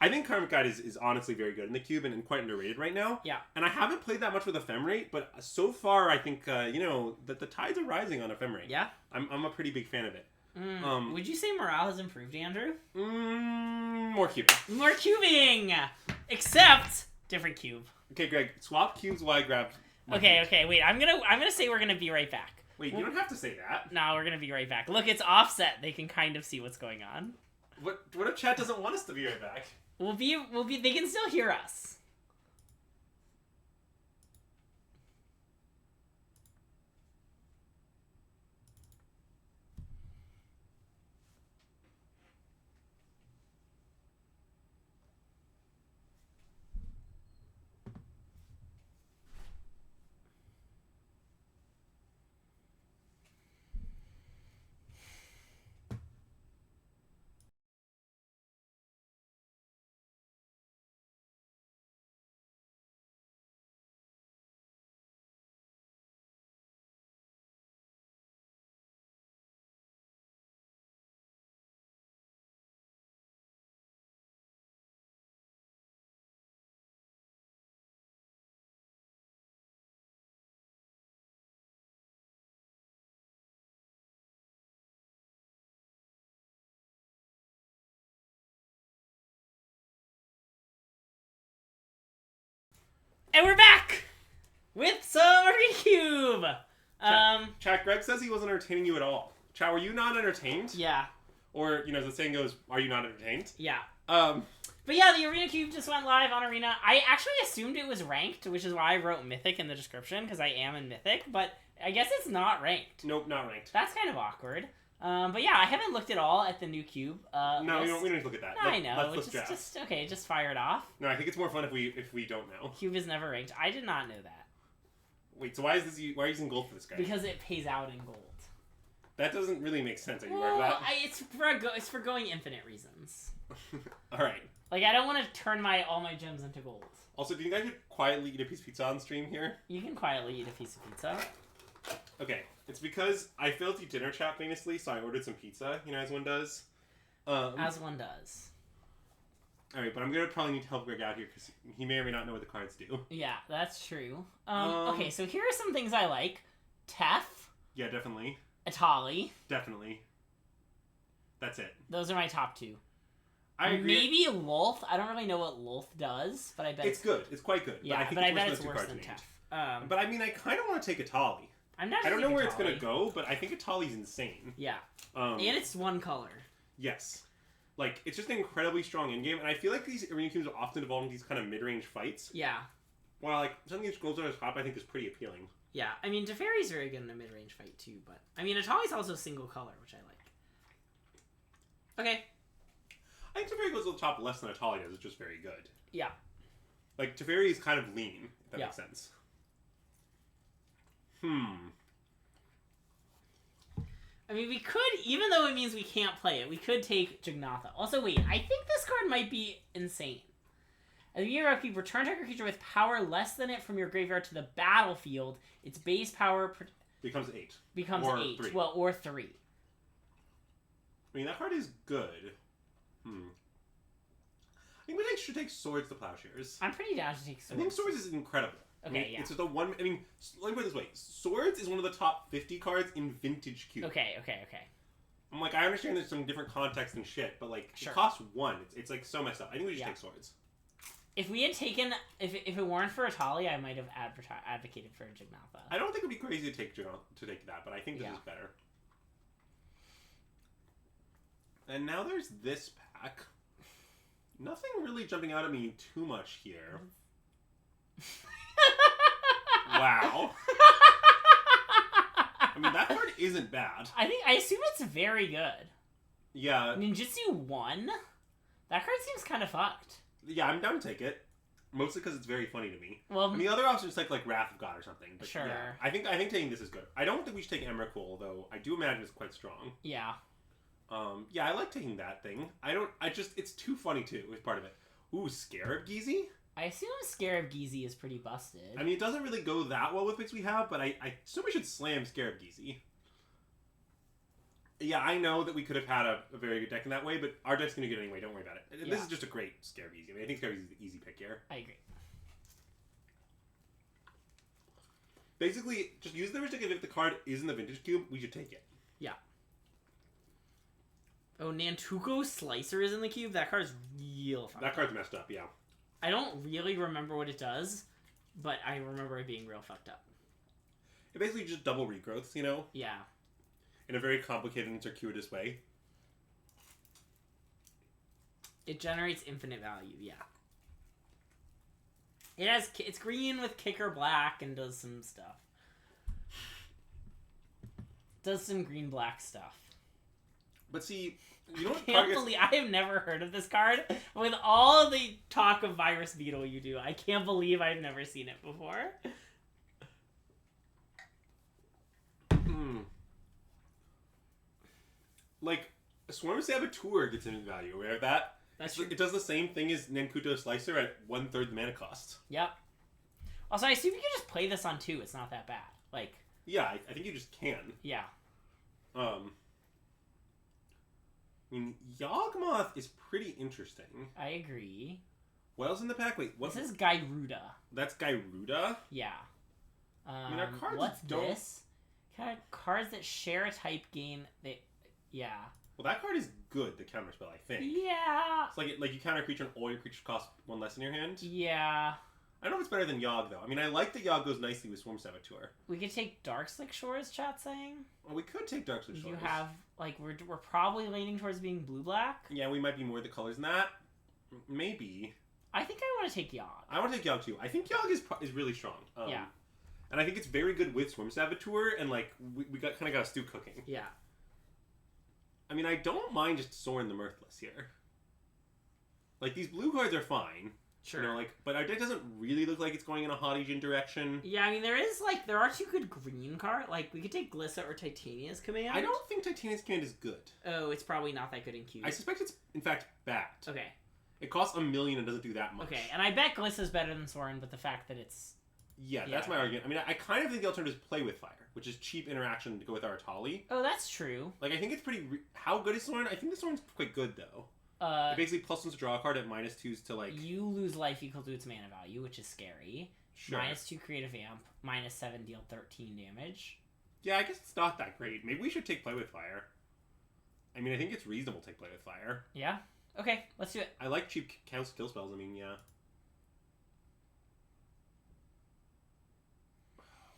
I think Karmic Guide is honestly very good in the cube and quite underrated right now. Yeah. And I haven't played that much with Ephemerate, but so far I think, that the tides are rising on Ephemerate. Yeah. I'm a pretty big fan of it. Would you say morale has improved, Andrew? More cubing. More cubing! Except different cube. Okay, Greg, swap cubes while I grab my cubes. Okay, wait, I'm gonna say we're gonna be right back. Wait, you don't have to say that. No, we're gonna be right back. Look, it's offset. They can kind of see what's going on. What if chat doesn't want us to be right back? We'll be they can still hear us. And we're back with some Cube. Chat, Greg says he wasn't entertaining you at all. Chat, were you not entertained? Yeah. Or, as the saying goes, are you not entertained? Yeah. But yeah, the Arena Cube just went live on Arena. I actually assumed it was ranked, which is why I wrote Mythic in the description, because I am in Mythic, but I guess it's not ranked. Nope, not ranked. That's kind of awkward. But yeah, I haven't looked at all at the new cube. No, we don't need to look at that. No, I know. Just fire it off. No, I think it's more fun if we don't know. Cube is never ranked. I did not know that. Wait, so why are you using gold for this guy? Because it pays out in gold. That doesn't really make sense. Are you aware of that? It's for going infinite reasons. All right. Like, I don't want to turn all my gems into gold. Also, do you think I could quietly eat a piece of pizza on stream here? You can quietly eat a piece of pizza. Okay, it's because I failed to dinner chat famously, so I ordered some pizza, as one does. As one does. Alright, but I'm going to probably need to help Greg out here, because he may or may not know what the cards do. Yeah, that's true. Okay, so here are some things I like. Tef. Yeah, definitely. Atali. Definitely. That's it. Those are my top two. I agree. Maybe Lolth. I don't really know what Lolth does, but I bet it's good. It's quite good. Yeah, but I bet it's worse than Tef. But I mean, I kind of want to take Atali. I don't know where it's going to go, but I think Atali's insane. Yeah. And it's one color. Yes. Like, it's just an incredibly strong in-game, and I feel like these arena cubes are often involved in these kind of mid-range fights. Yeah. While, like, something that goes on the top, I think is pretty appealing. Yeah, I mean, Teferi's very good in a mid-range fight, too, but... I mean, Atali's also single color, which I like. Okay. I think Teferi goes to the top less than Atali does, it's just very good. Yeah. Like, Teferi is kind of lean, if that makes sense. I mean, we could, even though it means we can't play it, we could take Jignatha. Also, wait, I think this card might be insane. At the beginning of upkeep, return target creature with power less than it from your graveyard to the battlefield. Its base power... becomes 8. Becomes or 8. 3. Well, or 3. I mean, that card is good. I think we should take Swords to Plowshares. I'm pretty down to take Swords. I think Swords is incredible. Okay, I mean, yeah. It's the one... I mean, let me put it this way. Swords is one of the top 50 cards in Vintage Cube. Okay. I'm like, I understand there's some different context and shit, but, like, Sure. It costs 1. It's like, so messed up. I think we should take Swords. If we had taken... If it weren't for Atali, I might have advocated for Jignatha. I don't think it would be crazy to take that, but I think this is better. And now there's this pack. Nothing really jumping out at me too much here. Wow. I mean, that card isn't bad. I assume it's very good. Yeah. Ninjutsu 1? That card seems kind of fucked. Yeah, I'm down to take it. Mostly because it's very funny to me. Well, I mean, the other options like Wrath of God or something. But sure. Yeah, I think taking this is good. I don't think we should take Emrakul, though. I do imagine it's quite strong. Yeah. Yeah, I like taking that thing. It's too funny, too, is part of it. Ooh, Scarab Geezy? I assume Scarab Geezy is pretty busted. I mean, it doesn't really go that well with picks we have, but I assume we should slam Scarab Geezy. Yeah, I know that we could have had a very good deck in that way, but our deck's going to get it anyway, don't worry about it. Yeah. This is just a great Scarab Geezy. I mean, I think Scarab Geezy is the easy pick here. I agree. Basically, just use the risk if the card is in the Vintage Cube, we should take it. Yeah. Oh, Nantuko Slicer is in the cube? That card's real fucked That card's messed up, yeah. I don't really remember what it does, but I remember it being real fucked up. It basically just double regrowths, Yeah. In a very complicated and circuitous way. It generates infinite value, yeah. It's green with kicker black and does some stuff. Does some green-black stuff. But see, you know what I have never heard of this card. With all the talk of Virus Beetle you do, I can't believe I've never seen it before. Like, Swarm Saboteur gets in value. Aware of that? It does the same thing as Nankuto Slicer at 1/3 the mana cost. Yep. Also, I assume you can just play this on 2. It's not that bad. Like. Yeah, I think you just can. Yeah. I mean, Yawgmoth is pretty interesting. I agree. What else in the pack? Wait, what? This is Gyruda. That's Gyruda? Yeah. I mean, our cards what's don't... this? Cards that share a type gain. Yeah. Well, that card is good, the counterspell, I think. Yeah. It's like you counter a creature and all your creatures cost 1 less in your hand. Yeah. I don't know if it's better than Yogg, though. I mean, I like that Yogg goes nicely with Swarm Saboteur. We could take Darkslick Shores, chat saying. Well, we could take Darkslick Shores. You have, like, we're probably leaning towards being blue-black. Yeah, we might be more the colors than that. Maybe. I think I want to take Yogg. I want to take Yogg, too. I think Yogg is really strong. Yeah. And I think it's very good with Swarm Saboteur, and, like, we kind of got a stew cooking. Yeah. I mean, I don't mind just Sorin the Mirthless here. Like, these blue cards are fine. Sure. But our deck doesn't really look like it's going in a Hadijin direction. Yeah, I mean, there are 2 good green cards. Like, we could take Glissa or Titania's Command. I don't think Titania's Command is good. Oh, it's probably not that good in Q. I suspect it's, in fact, bad. Okay. It costs 1 million and doesn't do that much. Okay, and I bet Glissa's better than Soren, but the fact that it's... Yeah, that's my argument. I mean, I kind of think the alternative is Play with Fire, which is cheap interaction to go with our Atali. Oh, that's true. Like, I think it's pretty... How good is Soren? I think the Soren's quite good, though. It basically +1 to draw a card at -2s to, like... You lose life equal to its mana value, which is scary. Sure. -2 creative amp, -7 deal 13 damage. Yeah, I guess it's not that great. Maybe we should take Play with Fire. I mean, I think it's reasonable to take Play with Fire. Yeah? Okay, let's do it. I like cheap kill spells, I mean, yeah.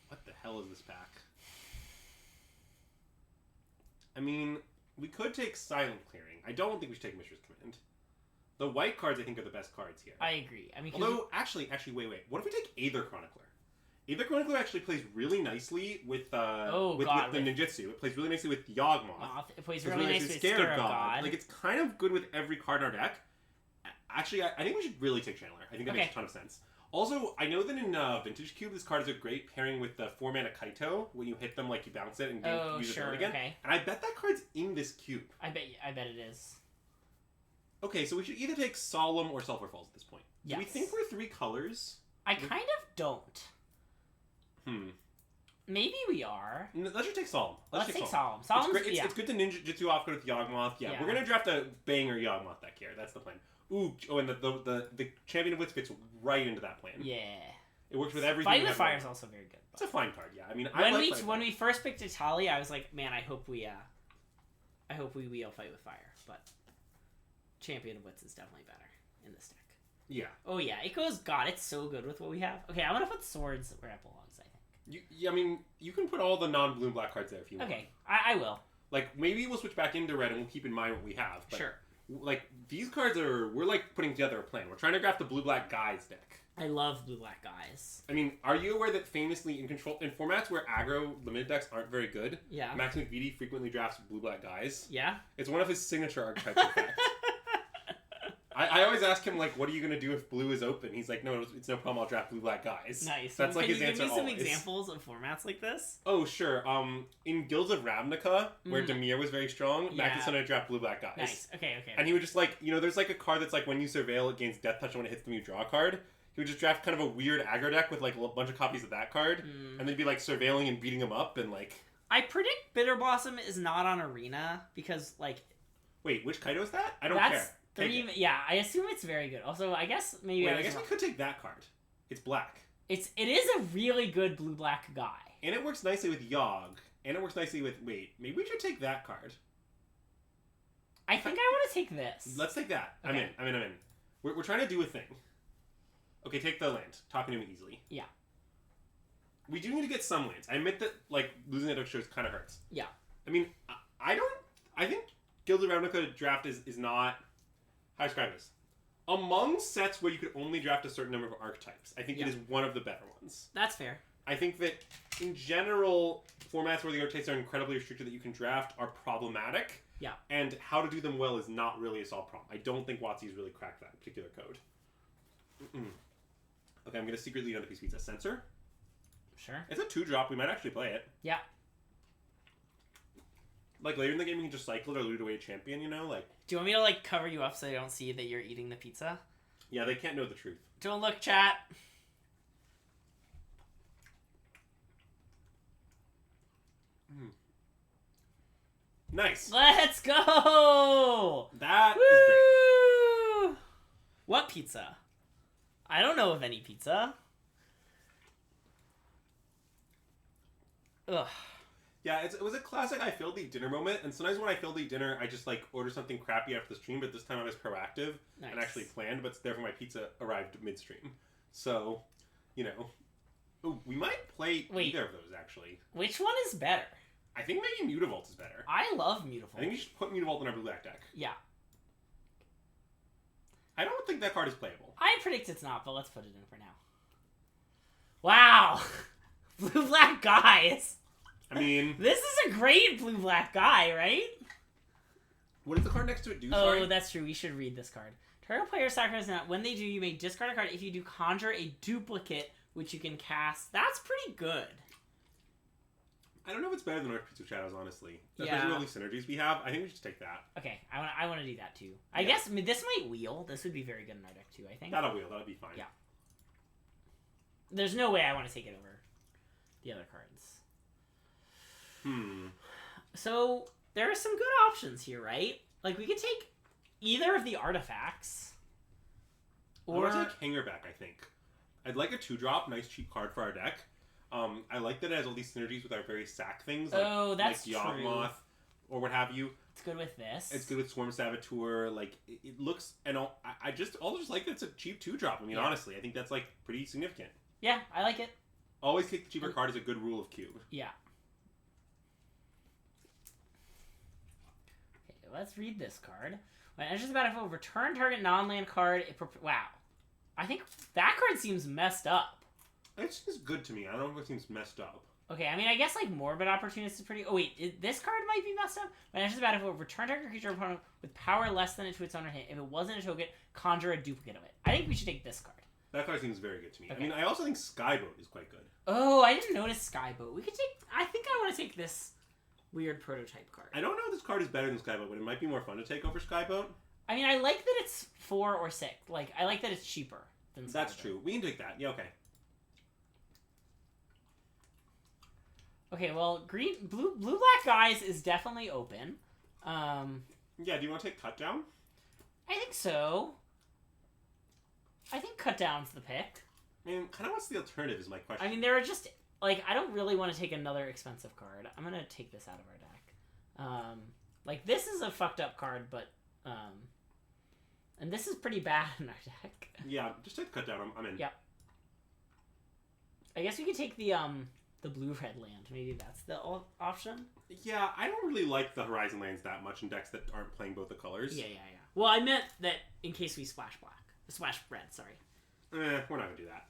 What the hell is this pack? I mean, we could take Silent Clearing. I don't think we should take Mishra's Command. The white cards, I think, are the best cards here. I agree. I mean, although, actually, wait. What if we take Aether Chronicler? Aether Chronicler actually plays really nicely with the ninjutsu. It plays really nicely with Yawgmoth. It plays really nicely with Scarab God. Like, it's kind of good with every card in our deck. Actually, I think we should really take Channeler. I think that makes a ton of sense. Also, I know that in Vintage Cube, this card is a great pairing with the 4-mana Kaito. When you hit them, like, you bounce it and use it again. Okay. And I bet that card's in this cube. I bet it is. Okay, so we should either take Solemn or Sulphur Falls at this point. Yes. Do we think we're 3 colors? I kind of don't. Maybe we are. Let's just take Solemn. Let's take Solemn. It's good to ninjutsu off good with Yawgmoth. Yeah, we're gonna draft a banger Yawgmoth deck here. That's the plan. Ooh, and the Champion of Wits fits right into that plan. Yeah. It works with everything. Fight with Fire is also very good. It's a fine card, yeah. I mean, when we first picked Atali, I was like, man, I hope we wheel Fight with Fire, but Champion of Wits is definitely better in this deck. Yeah. Oh yeah, God, it's so good with what we have. Okay, I'm gonna put Swords where it belongs, I think. I mean, you can put all the non-blue and black cards there if you want. Okay, I will. Like, maybe we'll switch back into red and we'll keep in mind what we have. But, sure. Like, these cards we're like putting together a plan. We're trying to draft the blue-black guys deck. I love blue-black guys. I mean, are you aware that famously in formats where aggro limited decks aren't very good, Max McVitie frequently drafts blue-black guys? Yeah? It's one of his signature archetypes, in fact. I always ask him, like, what are you going to do if blue is open? He's like, no, it's no problem, I'll draft blue-black guys. Nice. That's like his answer always. Can you give me some examples of formats like this? Oh, sure. In Guilds of Ravnica, where Dimir was very strong, Max is going to draft blue-black guys. Nice. Okay. And he would just, like, there's, like, a card that's, like, when you surveil against Death Touch and when it hits them, you draw a card. He would just draft kind of a weird aggro deck with, like, a bunch of copies of that card, and then be, like, surveilling and beating them up, and, like... I predict Bitter Blossom is not on Arena, because, like... Wait, which Kaito is that? I don't care. I assume it's very good. Also, I guess maybe... Wait, I guess we could take that card. It's black. It is a really good blue-black guy. And it works nicely with Yogg. And it works nicely with... Wait, maybe we should take that card. I think I want to take this. Let's take that. Okay. I'm in. We're trying to do a thing. Okay, take the land. Talking to me easily. Yeah. We do need to get some lands. I admit that, like, losing that extras kind of hurts. Yeah. I mean, I think Guild of Ravnica draft is not... How do I describe this? Among sets where you could only draft a certain number of archetypes, I think it is one of the better ones. That's fair. I think that, in general, formats where the archetypes are incredibly restricted that you can draft are problematic. Yeah. And how to do them well is not really a solved problem. I don't think WotC's really cracked that particular code. Okay, I'm going to secretly another piece of pizza. Censor? Sure. It's a 2-drop. We might actually play it. Yeah. Like, later in the game, you can just cycle it or loot away a champion, Like... Do you want me to, like, cover you up so they don't see that you're eating the pizza? Yeah, they can't know the truth. Don't look, chat. Nice. Let's go! That is great. What pizza? I don't know of any pizza. Ugh. Yeah, it was a classic I failed to eat dinner moment, and sometimes when I failed to eat dinner, I just, like, order something crappy after the stream, but this time I was proactive and actually planned, but therefore my pizza arrived midstream. So, Ooh, we might play either of those, actually. Which one is better? I think maybe Mutavault is better. I love Mutavault. I think we should put Mutavault in our blue-black deck. Yeah. I don't think that card is playable. I predict it's not, but let's put it in for now. Wow! Blue-black guys! I mean... This is a great blue-black guy, right? What does the card next to it do? Oh, that's true. We should read this card. Target player sacrifices now. When they do, you may discard a card. If you do, conjure a duplicate, which you can cast. That's pretty good. I don't know if it's better than Archpriest of Shadows, honestly. Yeah. Especially with all these synergies we have. I think we should take that. Okay, I want to do that too. I guess this might wheel. This would be very good in our deck too, I think. That'll wheel. That'll be fine. Yeah. There's no way I want to take it over the other cards. So, there are some good options here, right? Like, we could take either of the artifacts. Or... I want to take Hangerback, I think. I'd like a 2-drop, nice cheap card for our deck. I like that it has all these synergies with our various sack things. Like, that's like Yawgmoth or what have you. It's good with this. It's good with Swarm Saboteur. Like, it looks... And I'll just like that it's a cheap 2-drop. I mean, honestly, I think that's, like, pretty significant. Yeah, I like it. Always take the cheaper card is a good rule of Cube. Yeah. Okay, let's read this card. When it enters the battlefield, return target non-land card. Wow. I think that card seems messed up. It seems good to me. I don't know if it seems messed up. Okay, I mean, I guess, like, Morbid Opportunist is pretty... Oh, wait, this card might be messed up. When it enters the battlefield, return target creature or opponent with power less than it to its owner hit. If it wasn't a token, conjure a duplicate of it. I think we should take this card. That card seems very good to me. Okay. I mean, I also think Skyboat is quite good. Oh, I didn't notice Skyboat. We could take... I think I want to take this weird prototype card. I don't know if this card is better than Skyboat, but it might be more fun to take over Skyboat. I mean, I like that it's 4 or 6. Like, I like that it's cheaper than Skyboat. That's true. We can take that. Yeah, okay. Okay, well, blue black guys is definitely open. Yeah, do you want to take Cut Down? I think so. I think Cut Down's the pick. Man, kind of what's the alternative is my question. I mean, there are just, like, I don't really want to take another expensive card. I'm going to take this out of our deck. Like, this is a fucked up card, but, and this is pretty bad in our deck. Yeah, just take Cut Down. I'm in. Yep. I guess we could take the blue-red land. Maybe that's the option? Yeah, I don't really like the Horizon lands that much in decks that aren't playing both the colors. Yeah. Well, I meant that in case we splash black. Splash red, sorry. We're not going to do that.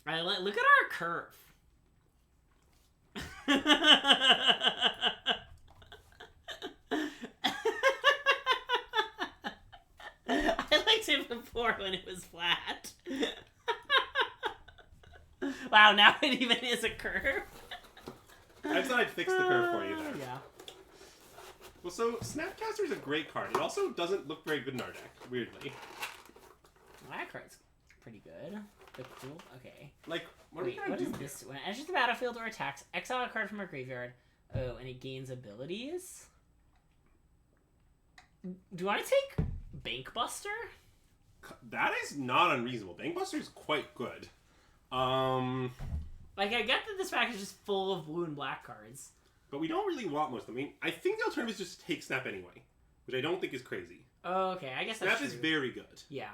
Alright, look at our curve. I liked it before when it was flat. Wow, now it even is a curve. I thought I'd fix the curve for you there. Yeah. Well, so Snapcaster is a great card. It also doesn't look very good in our deck, weirdly. Well, that card's pretty good. The cool. Okay. Like, what are we gonna what do? Is this? When it enters the battlefield or attacks, exile a card from our graveyard. Oh, and it gains abilities. Do you want to take Bankbuster? That is not unreasonable. Bankbuster is quite good. Like, I get that this pack is just full of blue and black cards. But we don't really want most of them. I mean, I think the alternative is just to take Snap anyway, which I don't think is crazy. Oh, okay. I guess that's Snap true. is very good. Yeah.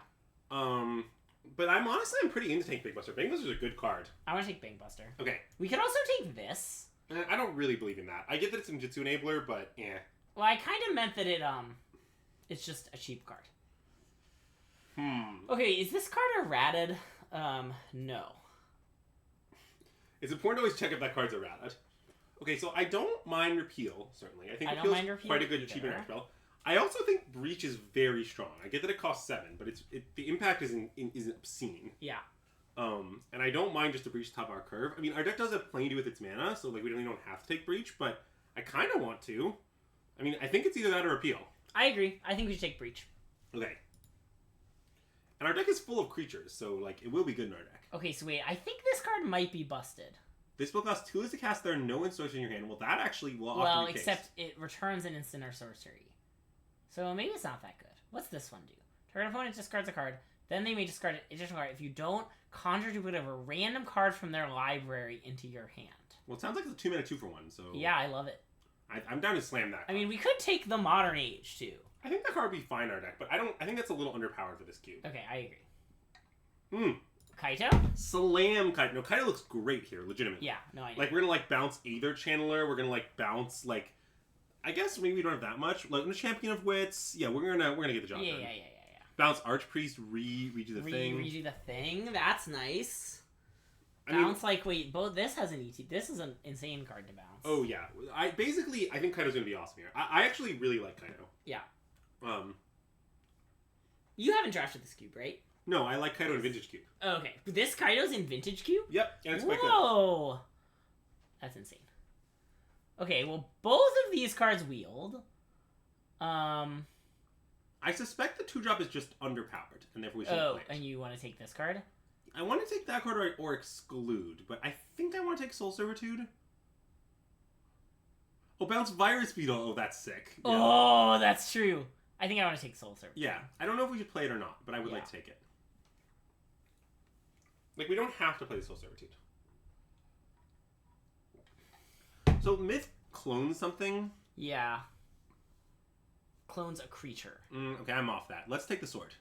But I'm pretty into taking Bankbuster. Bankbuster's a good card. I want to take Bankbuster. Okay. We could also take this. I don't really believe in that. I get that it's a Jitsu enabler, but yeah. Well, I kind of meant that it's just a cheap card. Okay, is this card errated? No. It's important to always check if that card's errated. Okay, so I don't mind Repeal, certainly. I think don't mind Repeal quite a good either. cheap energy spell. I also think Breach is very strong. I get that it costs 7, but the impact is obscene. Yeah. And I don't mind just the Breach top of our curve. I mean, our deck does have plenty to do with its mana, so like we don't have to take Breach, but I kind of want to. I mean, I think it's either that or Repeal. I agree. I think we should take Breach. Okay. And our deck is full of creatures, so like it will be good in our deck. Okay, so wait, I think this card might be busted. This spell costs 2 to cast. There are no instructions in your hand. Well, that actually will often Well, be the case. except it returns an instant or sorcery. So maybe it's not that good. What's this one do? Target opponent discards a card. Then they may discard an additional card. If you don't, conjure to put a random card from their library into your hand. Well, it sounds like it's a 2-mana 2-for-1, so... Yeah, I love it. I'm down to slam that card. I mean, we could take the Modern Age, too. I think that card would be fine in our deck, but I think that's a little underpowered for this cube. Okay, I agree. Kaito? Slam Kaito. No, Kaito looks great here, legitimately. Yeah, no, I know. Like, we're gonna, like, bounce Aether Channeler. We're gonna, like, bounce, like... I guess maybe we don't have that much. Like, the Champion of Wits. Yeah, we're gonna get the job done. Yeah. Bounce Archpriest, redo the thing. Redo the thing. That's nice. I mean, Bounce, like, wait, this has an ET. This is an insane card to bounce. Oh, yeah. I think Kaito's gonna be awesome here. I actually really like Kaito. Yeah. You haven't drafted this cube, right? No, I like Kaito in Vintage Cube. Oh, okay. This Kaito's in Vintage Cube? Yep, and it's quite good. Whoa! That's insane. Okay, well, both of these cards wield. I suspect the 2-drop is just underpowered, and therefore we should play it. And you want to take this card? I want to take that card or exclude, but I think I want to take Soul Servitude. Oh, bounce Virus Beetle. Oh, that's sick. Yeah. Oh, that's true. I think I want to take Soul Servitude. Yeah, I don't know if we should play it or not, but I would like to take it. Like, we don't have to play the Soul Servitude. So, Myth clones something? Yeah. Clones a creature. Okay, I'm off that. Let's take the sword.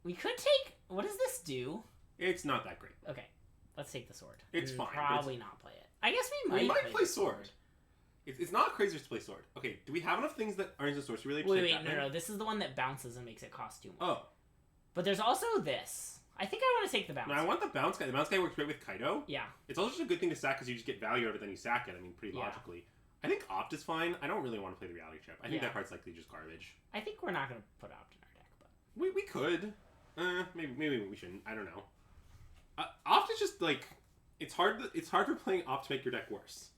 We could take... What does this do? It's not that great. Okay, let's take the sword. It's fine. Probably not play it. I guess we might play sword. It's not crazy to play sword. Okay, do we have enough things that aren't in sorcery related? Wait, no. This is the one that bounces and makes it cost 2 more. Oh. But there's also this. I think I want to take the bounce. No, I want the bounce guy. The bounce guy works great with Kaido. Yeah. It's also just a good thing to sack because you just get value out of it, then you sack it. I mean, pretty logically. I think Opt is fine. I don't really want to play the reality chip. I think that card's likely just garbage. I think we're not going to put Opt in our deck, but we could. Maybe we shouldn't. I don't know. Opt is just like it's hard for playing Opt to make your deck worse.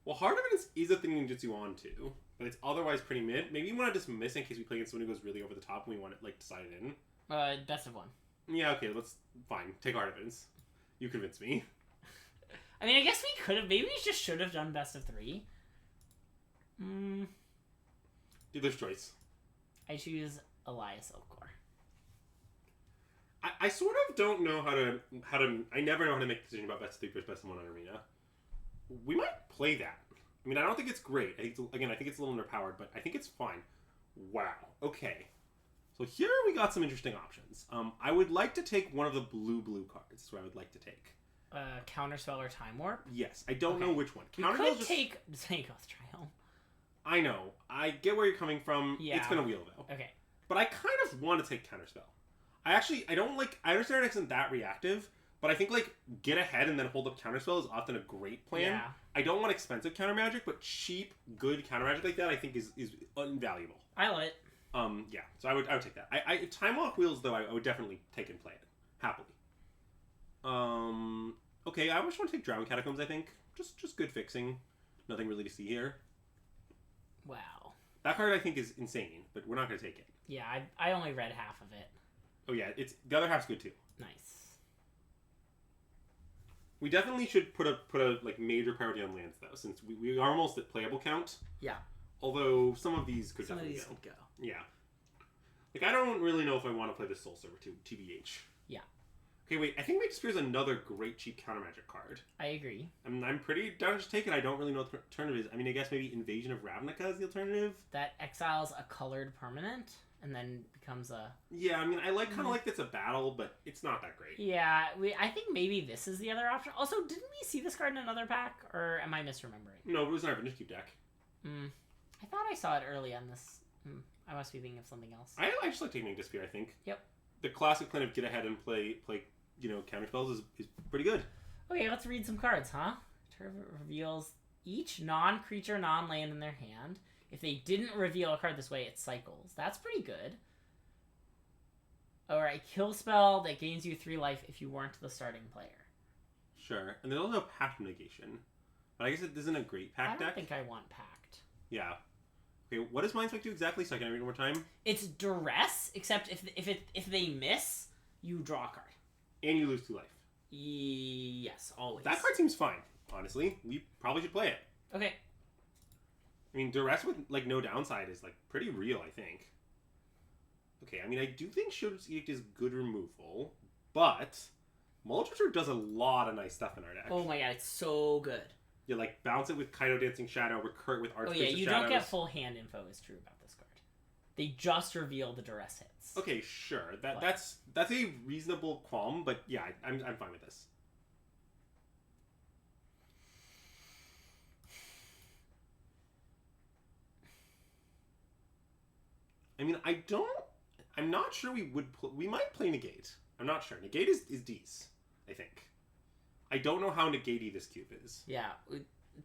Well, Heart of It is a thing ninjutsu onto, but it's otherwise pretty mid. Maybe you want to dismiss in case we play against someone who goes really over the top and we want it like decided in. Best of 1. Yeah, okay, fine. Take Heart of Evidence. You convinced me. I mean, I guess we could have. Maybe we just should have done best of 3. Dealer's choice. I choose Elias Okor. I sort of don't know how to. I never know how to make a decision about best of 3 versus best of 1 on Arena. We might play that. I mean, I don't think it's great. I think it's a little underpowered, but I think it's fine. Wow. Okay. So here we got some interesting options. I would like to take one of the blue cards. That's what I would like to take. Counterspell or Time Warp? Yes. I don't know which one. We could take Zangoth Triumph. I know. I get where you're coming from. Yeah. It's going to wheel, though. Okay. But I kind of want to take Counterspell. I understand it isn't that reactive, but I think, like, get ahead and then hold up Counterspell is often a great plan. Yeah. I don't want expensive counter magic, but cheap, good counter magic like that I think is invaluable. I love it. Yeah, so I would take that. Time Walk Wheels, though, I would definitely take and play it. Happily. Okay, I just want to take Drown Catacombs, I think. Just good fixing. Nothing really to see here. Wow. That card, I think, is insane, but we're not going to take it. Yeah, I only read half of it. Oh, yeah, the other half's good, too. Nice. We definitely should put a like major priority on lands, though, since we are almost at playable count. Yeah. Although some of these could could go. Yeah. Like, I don't really know if I want to play this Soul Servitude, TBH. Yeah. Okay, wait. I think Mage Spear is another great cheap counter magic card. I agree. I'm pretty down to just take it. I don't really know what the alternative is. I mean, I guess maybe Invasion of Ravnica is the alternative. That exiles a colored permanent and then becomes a... Yeah, I mean, I kind of like that's a battle, but it's not that great. Yeah, I think maybe this is the other option. Also, didn't we see this card in another pack, or am I misremembering? No, it was in our Vintage Cube deck. I thought I saw it early on this. I must be thinking of something else. I just like taking Mage Spear, I think. Yep. The classic plan of get ahead and play counter spells is pretty good. Okay, let's read some cards, huh? Turf reveals each non-creature, non-land in their hand. If they didn't reveal a card this way, it cycles. That's pretty good. Alright, kill spell that gains you 3 life if you weren't the starting player. Sure. And there's also Pact Negation. But I guess it isn't a great Pact deck. I don't think I want Pact. Yeah. Okay, what does Mindspike do exactly so I can read it one more time? It's Duress, except if they miss, you draw a card. And you lose 2 life. Yes, always. That card seems fine, honestly. We probably should play it. Okay. I mean, Duress with, like, no downside is, like, pretty real, I think. Okay, I mean, I do think Shield's Edict is good removal, but Molotov does a lot of nice stuff in our deck. Oh my god, it's so good. Yeah, like, bounce it with Kaido Dancing Shadow, recur it with Archpriest of Shadows. Oh yeah, you don't get full hand info is true about this card. They just reveal the Duress hits. Okay, sure. That's a reasonable qualm, but yeah, I'm fine with this. I mean, I'm not sure we might play Negate. I'm not sure. Negate is D's, I think. I don't know how Negate this cube is. Yeah,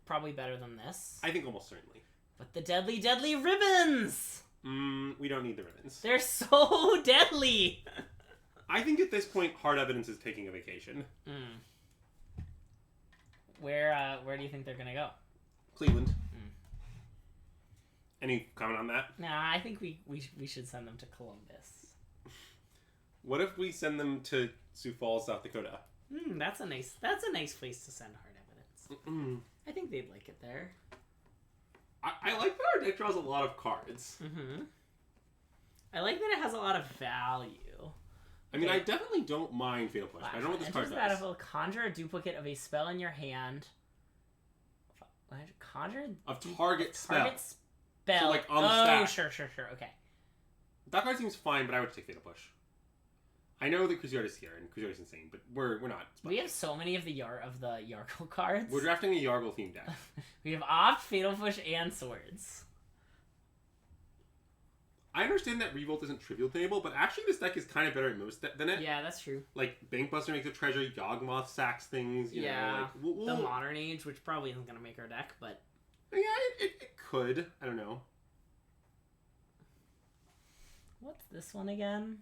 probably better than this. I think almost certainly. But the deadly, deadly ribbons! We don't need the ribbons. They're so deadly! I think at this point, Hard Evidence is taking a vacation. Where do you think they're gonna go? Cleveland. Any comment on that? Nah, I think we should send them to Columbus. What if we send them to Sioux Falls, South Dakota? That's a nice place to send hard evidence. I think they'd like it there. I like that our deck draws a lot of cards. I like that it has a lot of value. I mean, I definitely don't mind Fatal Push. I don't know what this card does. Battlefield, conjure a duplicate of a spell in your hand. Conjure of target spell. So like on the stack. Sure. Okay. That card seems fine, but I would take Fatal Push. I know that Crusader is here, and Crusader is insane, but we're not. We have so many of the Yargle cards. We're drafting a Yargle themed deck. We have Opt, Fatal Push, and Swords. I understand that Revolt isn't trivial to enable, but actually this deck is kind of better at most than it. Yeah, that's true. Like, Bankbuster makes a treasure, Yawgmoth sacks things, you know, like... The Modern Age, which probably isn't going to make our deck, but... Yeah, it could. I don't know. What's this one again?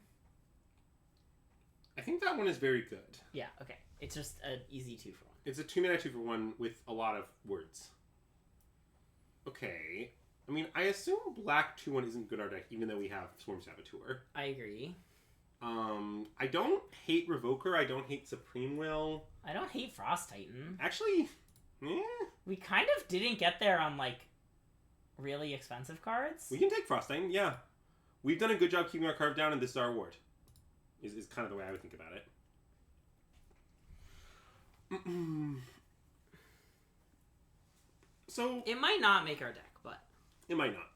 I think that one is very good. Yeah, okay. It's just an easy 2-for-1. It's a 2-mana 2-for-1 with a lot of words. Okay. I mean, I assume black 2-1 isn't good in our deck, even though we have Swarm Saboteur. I agree. I don't hate Revoker. I don't hate Supreme Will. I don't hate Frost Titan. Actually, we kind of didn't get there on, like, really expensive cards. We can take Frost Titan, yeah. We've done a good job keeping our curve down, and this is our reward. Is kind of the way I would think about it. So... It might not make our deck, but... It might not.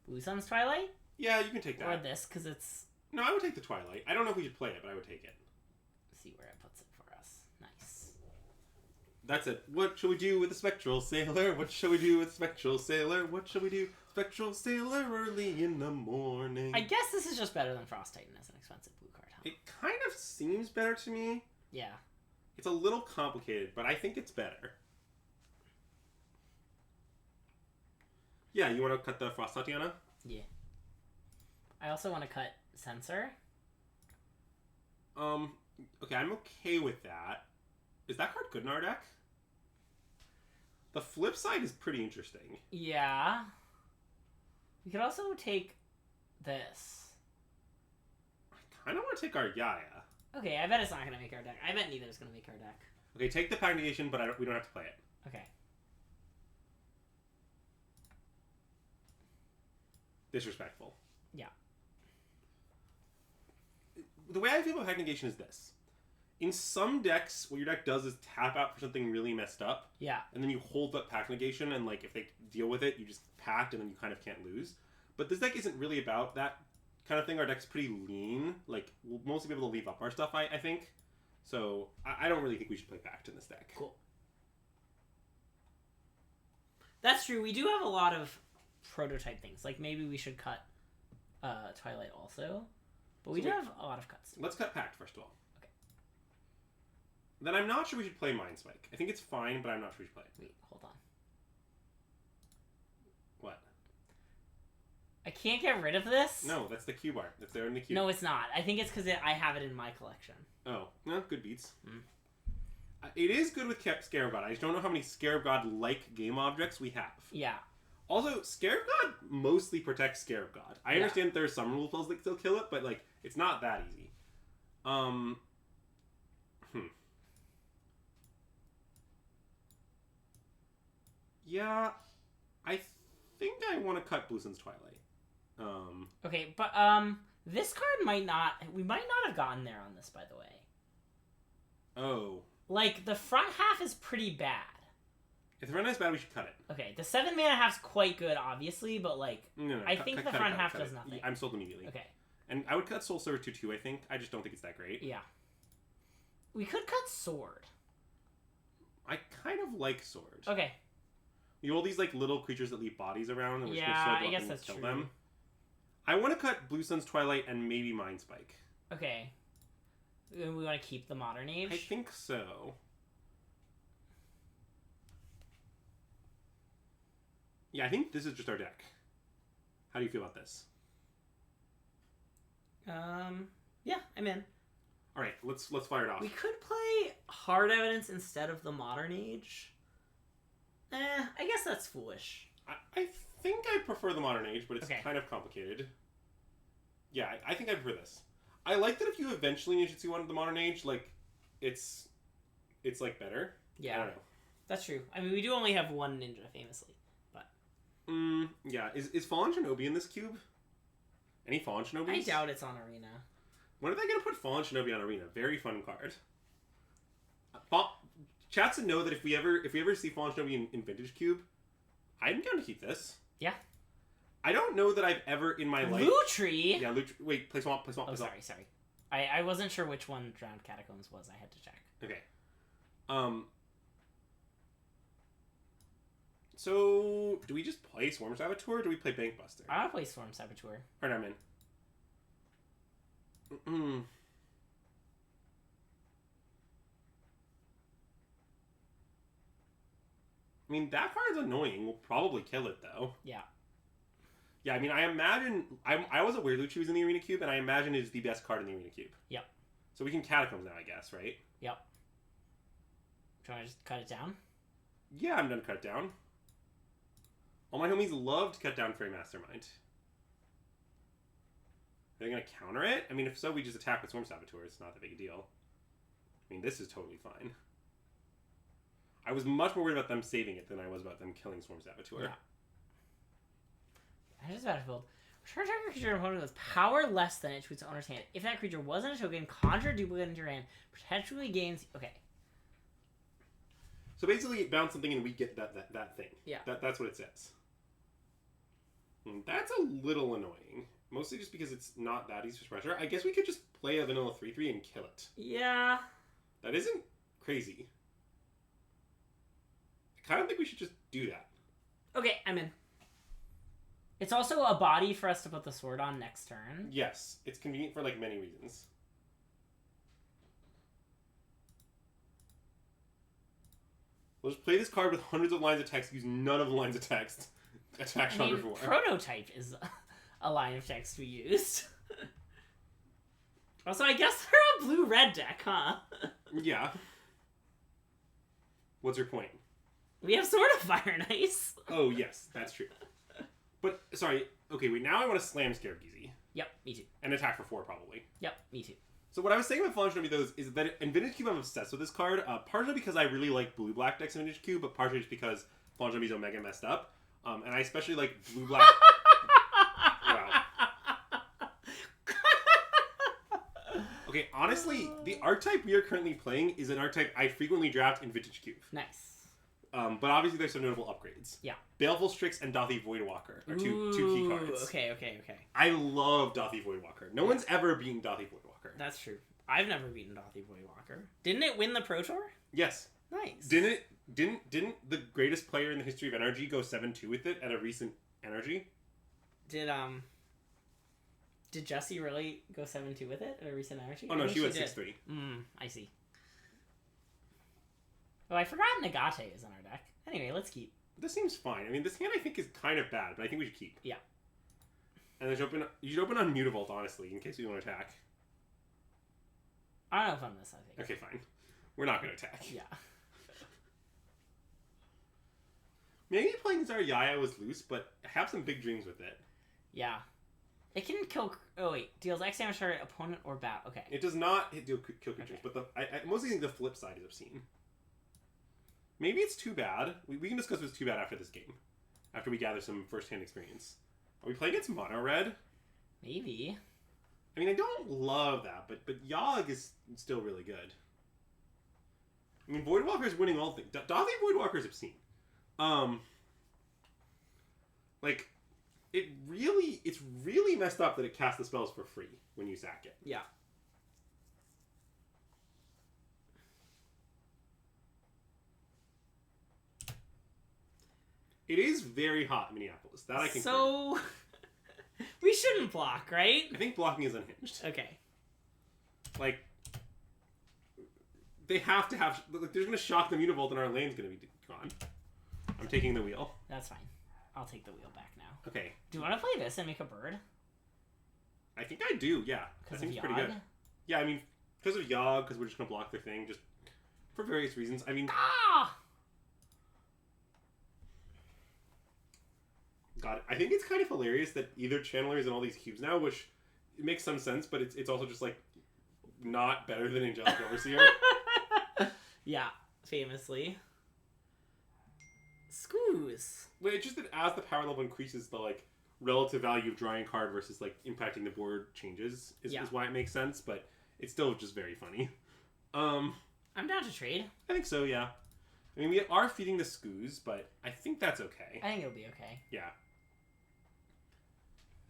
Blue Sun's Twilight? Yeah, you can take that. Or this, because it's... No, I would take the Twilight. I don't know if we should play it, but I would take it. See where it puts it for us. Nice. That's it. What shall we do with the Spectral Sailor? What shall we do with Spectral Sailor? What shall we do? Spectral Sailor early in the morning. I guess this is just better than Frost Titan as an expensive blue card, huh? It kind of seems better to me. Yeah. It's a little complicated, but I think it's better. Yeah, you want to cut the Frost Tatiana? Yeah. I also want to cut Censor. Okay, I'm okay with that. Is that card good in our deck? The flip side is pretty interesting. Yeah. We could also take this. I kind of want to take our Yaya. Okay, I bet it's not going to make our deck. I bet neither is going to make our deck. Okay, take the Pack Negation, but we don't have to play it. Okay. Disrespectful. Yeah. The way I feel about Pack Negation is this. In some decks, what your deck does is tap out for something really messed up. Yeah. And then you hold up Pack Negation, and like if they deal with it, you just packed, and then you kind of can't lose. But this deck isn't really about that kind of thing. Our deck's pretty lean. Like, we'll mostly be able to leave up our stuff, I think. So, I don't really think we should play Pact in this deck. Cool. That's true. We do have a lot of prototype things. Like, maybe we should cut Twilight also. But we do have a lot of cuts. Let's cut Pact, first of all. Okay. Then I'm not sure we should play Mind Spike. I think it's fine, but I'm not sure we should play it. Wait, hold on. What? I can't get rid of this? No, that's the cube art. That's there in the cube. No, it's not. I think it's because I have it in my collection. Oh, no, good beats. It is good with Scarab God. I just don't know how many Scarab God-like game objects we have. Yeah. Also, Scarab God mostly protects Scarab God. I understand there are some rule spells that still kill it, but like it's not that easy. Yeah, I think I want to cut Blue Sun's Twilight. Okay, but this card might not. We might not have gotten there on this, by the way. Oh. Like the front half is pretty bad. If the front half is bad, we should cut it. Okay, the 7 mana half's quite good, obviously, but like I think the front half does nothing. I'm sold immediately. Okay. And I would cut Soul Servitude too, I think. I just don't think it's that great. Yeah. We could cut Sword. I kind of like Sword. Okay. You hold these like little creatures that leave bodies around, and we're just I gonna guess that's kill true. them. I want to cut Blue Sun's Twilight and maybe Mind Spike. Okay. We want to keep the Modern Age? I think so. Yeah, I think this is just our deck. How do you feel about this? Yeah, I'm in. All right, let's fire it off. We could play Hard Evidence instead of the Modern Age. I guess that's foolish. I think I prefer the Modern Age, but it's Okay. kind of complicated. Yeah, I think I prefer this. I like that if you eventually ninjutsu one of the Modern Age, like, it's like better. Yeah. I don't know. That's true. I mean, we do only have one ninja, famously. But yeah. Is Fallen Shinobi in this cube? Any Fallen Shinobis? I doubt it's on Arena. When are they going to put Fallen Shinobi on Arena? Very fun card. Chats would know that if we ever see Fallen Shinobi in Vintage Cube, I'm going to keep this. Yeah. I don't know that I've ever in my life... Lutri? Yeah, Lutri. Wait, play swamp, play swamp, Oh, play swamp. sorry. I wasn't sure which one Drowned Catacombs was. I had to check. Okay. So, do we just play Swarm Saboteur or do we play Bank Buster? I want to play Swarm Saboteur. Alright, I'm in. I mean, that card's annoying. We'll probably kill it, though. Yeah. Yeah, I mean, I imagine... I was aware Lucci was in the Arena Cube, and I imagine it's the best card in the Arena Cube. Yep. So we can Catacombs now, I guess, right? Yep. Do you want to just cut it down? Yeah, I'm done cut down. All my homies love to cut down Fairy Mastermind. Are they going to counter it? I mean, if so, we just attack with Swarm Saboteur. It's not that big a deal. I mean, this is totally fine. I was much more worried about them saving it than I was about them killing Swarm Saboteur. Yeah. I just battlefield. Return target creature your opponent with power less than it to its owner's hand. If that creature wasn't a token, conjure a duplicate into your hand. Potentially gains... Okay. So basically, bounce something and we get that thing. Yeah. That's what it says. And that's a little annoying. Mostly just because it's not that easy to pressure. I guess we could just play a vanilla 3/3 and kill it. Yeah. That isn't crazy. I kind of think we should just do that. Okay, I'm in. It's also a body for us to put the sword on next turn. Yes, it's convenient for like many reasons. We'll just play this card with hundreds of lines of text, use none of the lines of text. Attack Chandra for 1. Prototype is a line of text we used. Also, I guess they're a blue-red deck, huh? Yeah. What's your point? We have Sword of Fire and Ice. Oh, yes, that's true. But, sorry, okay, wait, now I want to slam Scarab Gizi. Yep, me too. And attack for 4, probably. Yep, me too. So what I was saying about Fallen Shinobi, though, is that in Vintage Cube I'm obsessed with this card, partially because I really like blue-black decks in Vintage Cube, but partially just because Fallen Shinobi's Omega messed up. And I especially like blue-black... Wow. Okay, honestly, the archetype we are currently playing is an archetype I frequently draft in Vintage Cube. Nice. But obviously there's some notable upgrades. Yeah. Baleful Strix and Dothy Voidwalker are two key cards. Okay. I love Dothy Voidwalker. No one's ever beaten Dothy Voidwalker. That's true. I've never beaten Dothy Voidwalker. Didn't it win the Pro Tour? Yes. Nice. Didn't the greatest player in the history of Energy go 7-2 with it at a recent Energy? Did Jessie really go 7-2 with it at a recent Energy? Oh no, she went 6-3. I see. Oh, I forgot Nagate is in our deck. Anyway, let's keep. This seems fine. I mean, this hand I think is kind of bad, but I think we should keep. Yeah. And then you should open on Mutavault, honestly, in case we want to attack. I don't know if I'm this, I think. Okay, fine. We're not going to attack. Yeah. Maybe playing Zariyaya was loose, but have some big dreams with it. Yeah. It can kill... Oh, wait. Deals X damage to opponent or bat. Okay. It does not kill creatures, but I mostly think the flip side is obscene. Maybe it's too bad. We can discuss if it's too bad after this game. After we gather some first-hand experience. Are we playing against Mono Red? Maybe. I mean, I don't love that, but Yogg is still really good. I mean, Voidwalker is winning all things. Dothy Voidwalker is obscene. Like, it's really messed up that it casts the spells for free when you sack it. Yeah. It is very hot in Minneapolis. That I can. So, we shouldn't block, right? I think blocking is unhinged. Okay. Like, they have to have... Like, they're going to shock the Mutavault and our lane's going to be gone. I'm taking the wheel. That's fine. I'll take the wheel back now. Okay. Do you want to play this and make a bird? I think I do, yeah. That Because seems of pretty Yogg? good. Yeah, I mean, Because of Yogg, because we're just going to block their thing, just for various reasons. I mean... Ah! God, I think it's kind of hilarious that either Channeler is in all these cubes now, which it makes some sense, but it's also just, like, not better than Angelic Overseer. Yeah, famously. Scoos. Well, it's just that as the power level increases, the, like, relative value of drawing a card versus, like, impacting the board changes is why it makes sense, but it's still just very funny. I'm down to trade. I think so, yeah. I mean, we are feeding the Scoos, but I think that's okay. I think it'll be okay. Yeah.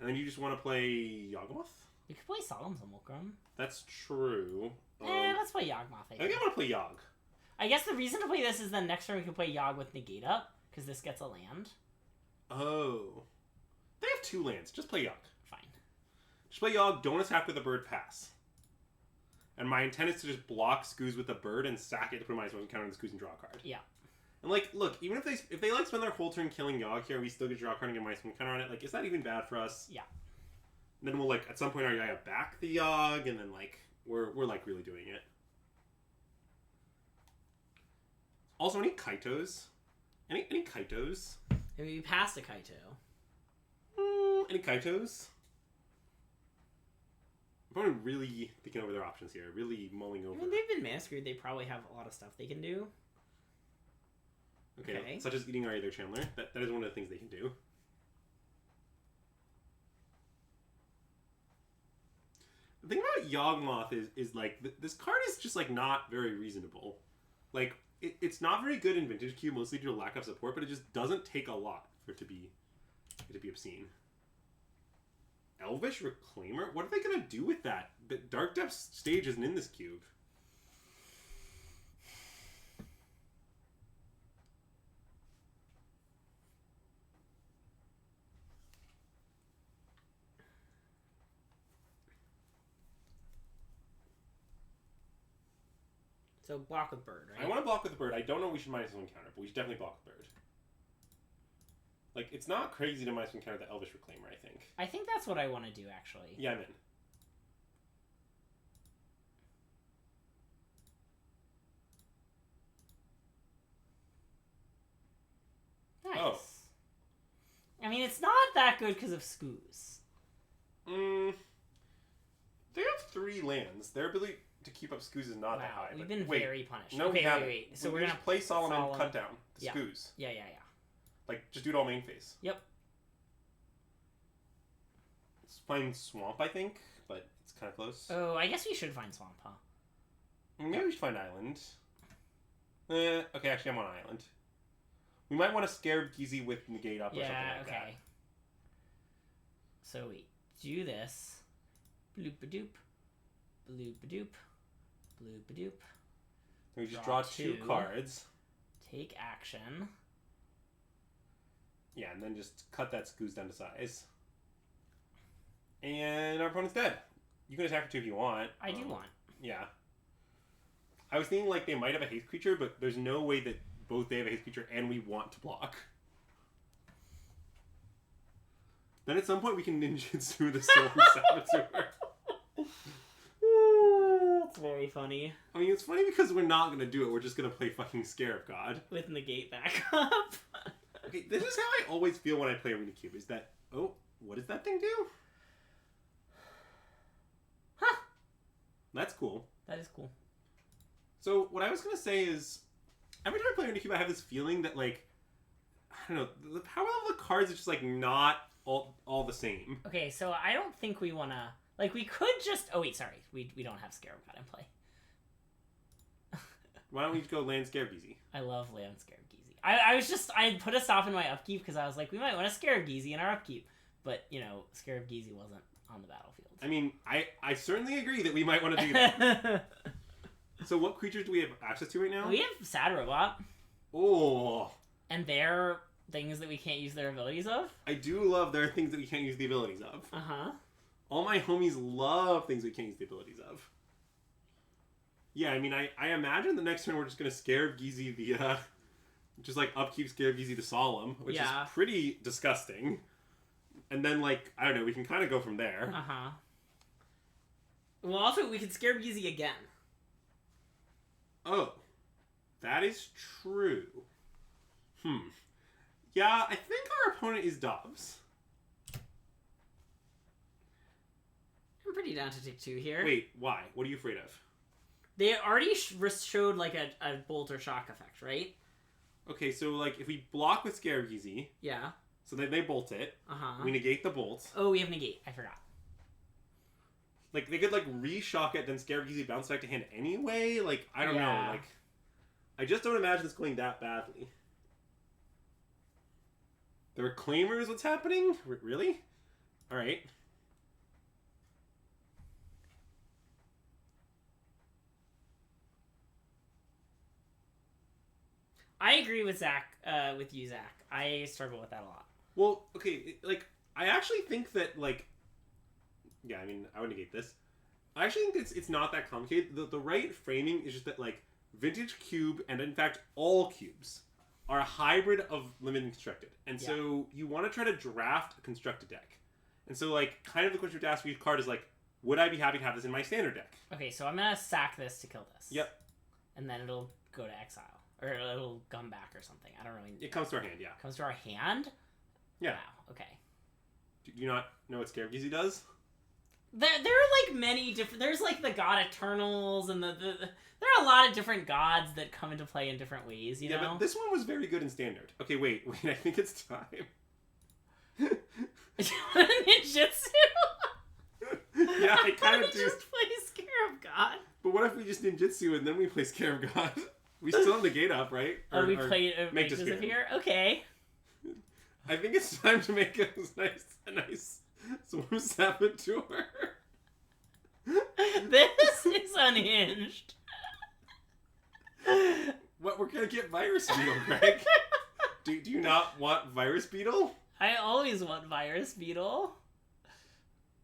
And then you just want to play Yawgmoth? We could play Solemn Simulacrum. That's true. Let's play Yawgmoth. I think I want to play Yogg. I guess the reason to play this is then next turn we can play Yogg with Negate up, because this gets a land. Oh. They have 2 lands. Just play Yogg. Fine. Just play Yogg, don't attack with the bird, pass. And my intent is to just block Scoos with the bird and sack it to put my -1 counter on the Scoos and draw a card. Yeah. And, like, look, even if they like, spend their whole turn killing Yogg here, we still get draw a card and get -1 counter on it, like, is that even bad for us? Yeah. And then we'll, like, at some point, our Yaya back the Yogg, and then, like, we're like, really doing it. Also, any Kaitos? Any Kaitos? Maybe we passed a Kaito. Any Kaitos? I'm probably really thinking over their options here. Really mulling over. I mean, they've been mana screwed. They probably have a lot of stuff they can do. Okay. Such as eating our other Chandler. That is one of the things they can do. The thing about Yawgmoth is like, this card is just, like, not very reasonable. Like, it's not very good in Vintage Cube, mostly due to lack of support, but it just doesn't take a lot for it to be obscene. Elvish Reclaimer? What are they going to do with that? The Dark Depths stage isn't in this cube. So block with bird, right? I want to block with the bird. I don't know if we should -1 counter, but we should definitely block with bird. Like, it's not crazy to -1 counter the Elvish Reclaimer, I think. I think that's what I want to do, actually. Yeah, I'm in. Nice. Oh. I mean, it's not that good because of Scoos. They have 3 lands. Their ability to keep up Scoos is not that high. We've been very punished. No, okay, we haven't. wait. So we we're going to play Solomon, cut down the Scoos. Yeah. Like, just do it all main phase. Yep. It's playing Swamp, I think, but it's kind of close. Oh, I guess we should find Swamp, huh? Maybe we should find Island. Okay, actually, I'm on Island. We might want to Scarab Gizi with Negate up or something like that. Yeah, okay. So we do this. Bloop-a-doop. Bloop-a-doop. Bloop-a-doop. We just draw 2 cards. Take action. Yeah, and then just cut that Scoos down to size. And our opponent's dead. You can attack for 2 if you want. I do want. Yeah. I was thinking, like, they might have a haste creature, but there's no way that both they have a haste creature and we want to block. Then at some point we can ninjutsu the Soul Saboteur. That's very funny. I mean, it's funny because we're not going to do it. We're just going to play fucking Scarab God. With Negate back up. Okay, this is how I always feel when I play Arena Cube, is that, oh, what does that thing do? Huh. That's cool. That is cool. So, what I was going to say is, every time I play Arena Cube, I have this feeling that, like, I don't know, the power of the cards is just, like, not all the same. Okay, so I don't think we want to, like, we could just, oh wait, sorry, we don't have Scarab God in play. Why don't we just go land Scarab Gizi? I love land Scarab Gizi. I put a stop in my upkeep because I was like, we might want to Scarab Gizi in our upkeep. But, you know, Scarab Gizi wasn't on the battlefield. I mean, I certainly agree that we might want to do that. So what creatures do we have access to right now? We have Sad Robot. Oh. And they're things that we can't use their abilities of. I do love there are things that we can't use the abilities of. Uh-huh. All my homies love things we can't use the abilities of. Yeah, I mean, I imagine the next turn we're just going to Scarab Gizi the, just like upkeep Scarab Gizi the Solemn, which is pretty disgusting. And then, like, I don't know, we can kind of go from there. Uh-huh. Well, also, we could scare Beezy again. Oh. That is true. Yeah, I think our opponent is Dobbs. I'm pretty down to take 2 here. Wait, why? What are you afraid of? They already showed, like, a bolt or shock effect, right? Okay, so, like, if we block with Scare Beezy... Yeah. So then they bolt it. Uh-huh. We negate the bolt. Oh, we have negate. I forgot. Like, they could, like, re-shock it, then Scare Beezy bounce back to hand anyway? Like, I don't know. Like, I just don't imagine this going that badly. The Reclaimer is what's happening? Really? Alright. I agree with Zach, with you, Zach. I struggle with that a lot. Well, okay, like, I actually think that, like... Yeah, I mean, I would negate this. I actually think it's not that complicated. The right framing is just that, like, Vintage Cube, and in fact, all cubes, are a hybrid of limited and constructed. And so you want to try to draft a constructed deck. And so, like, kind of the question you have to ask for each card is, like, would I be happy to have this in my standard deck? Okay, so I'm going to sack this to kill this. Yep. And then it'll go to exile. Or it'll come back or something. I don't really... It comes to our hand, yeah. Comes to our hand? Yeah. Wow, okay. Do you not know what Scare Beezy does? There are, like, many different... There's, like, the God Eternals and the... There are a lot of different gods that come into play in different ways, you know? Yeah, but this one was very good in standard. Okay, wait, I think it's time. Ninjutsu? Yeah, I kind of do. Just play Scarab God. But what if we just ninjutsu and then we play Scarab God? We still have the gate up, right? Or we play make disappear? Okay. I think it's time to make a nice Swarm Saboteur. This is unhinged. What, we're gonna get Virus Beetle, Greg? Do you not want Virus Beetle? I always want Virus Beetle.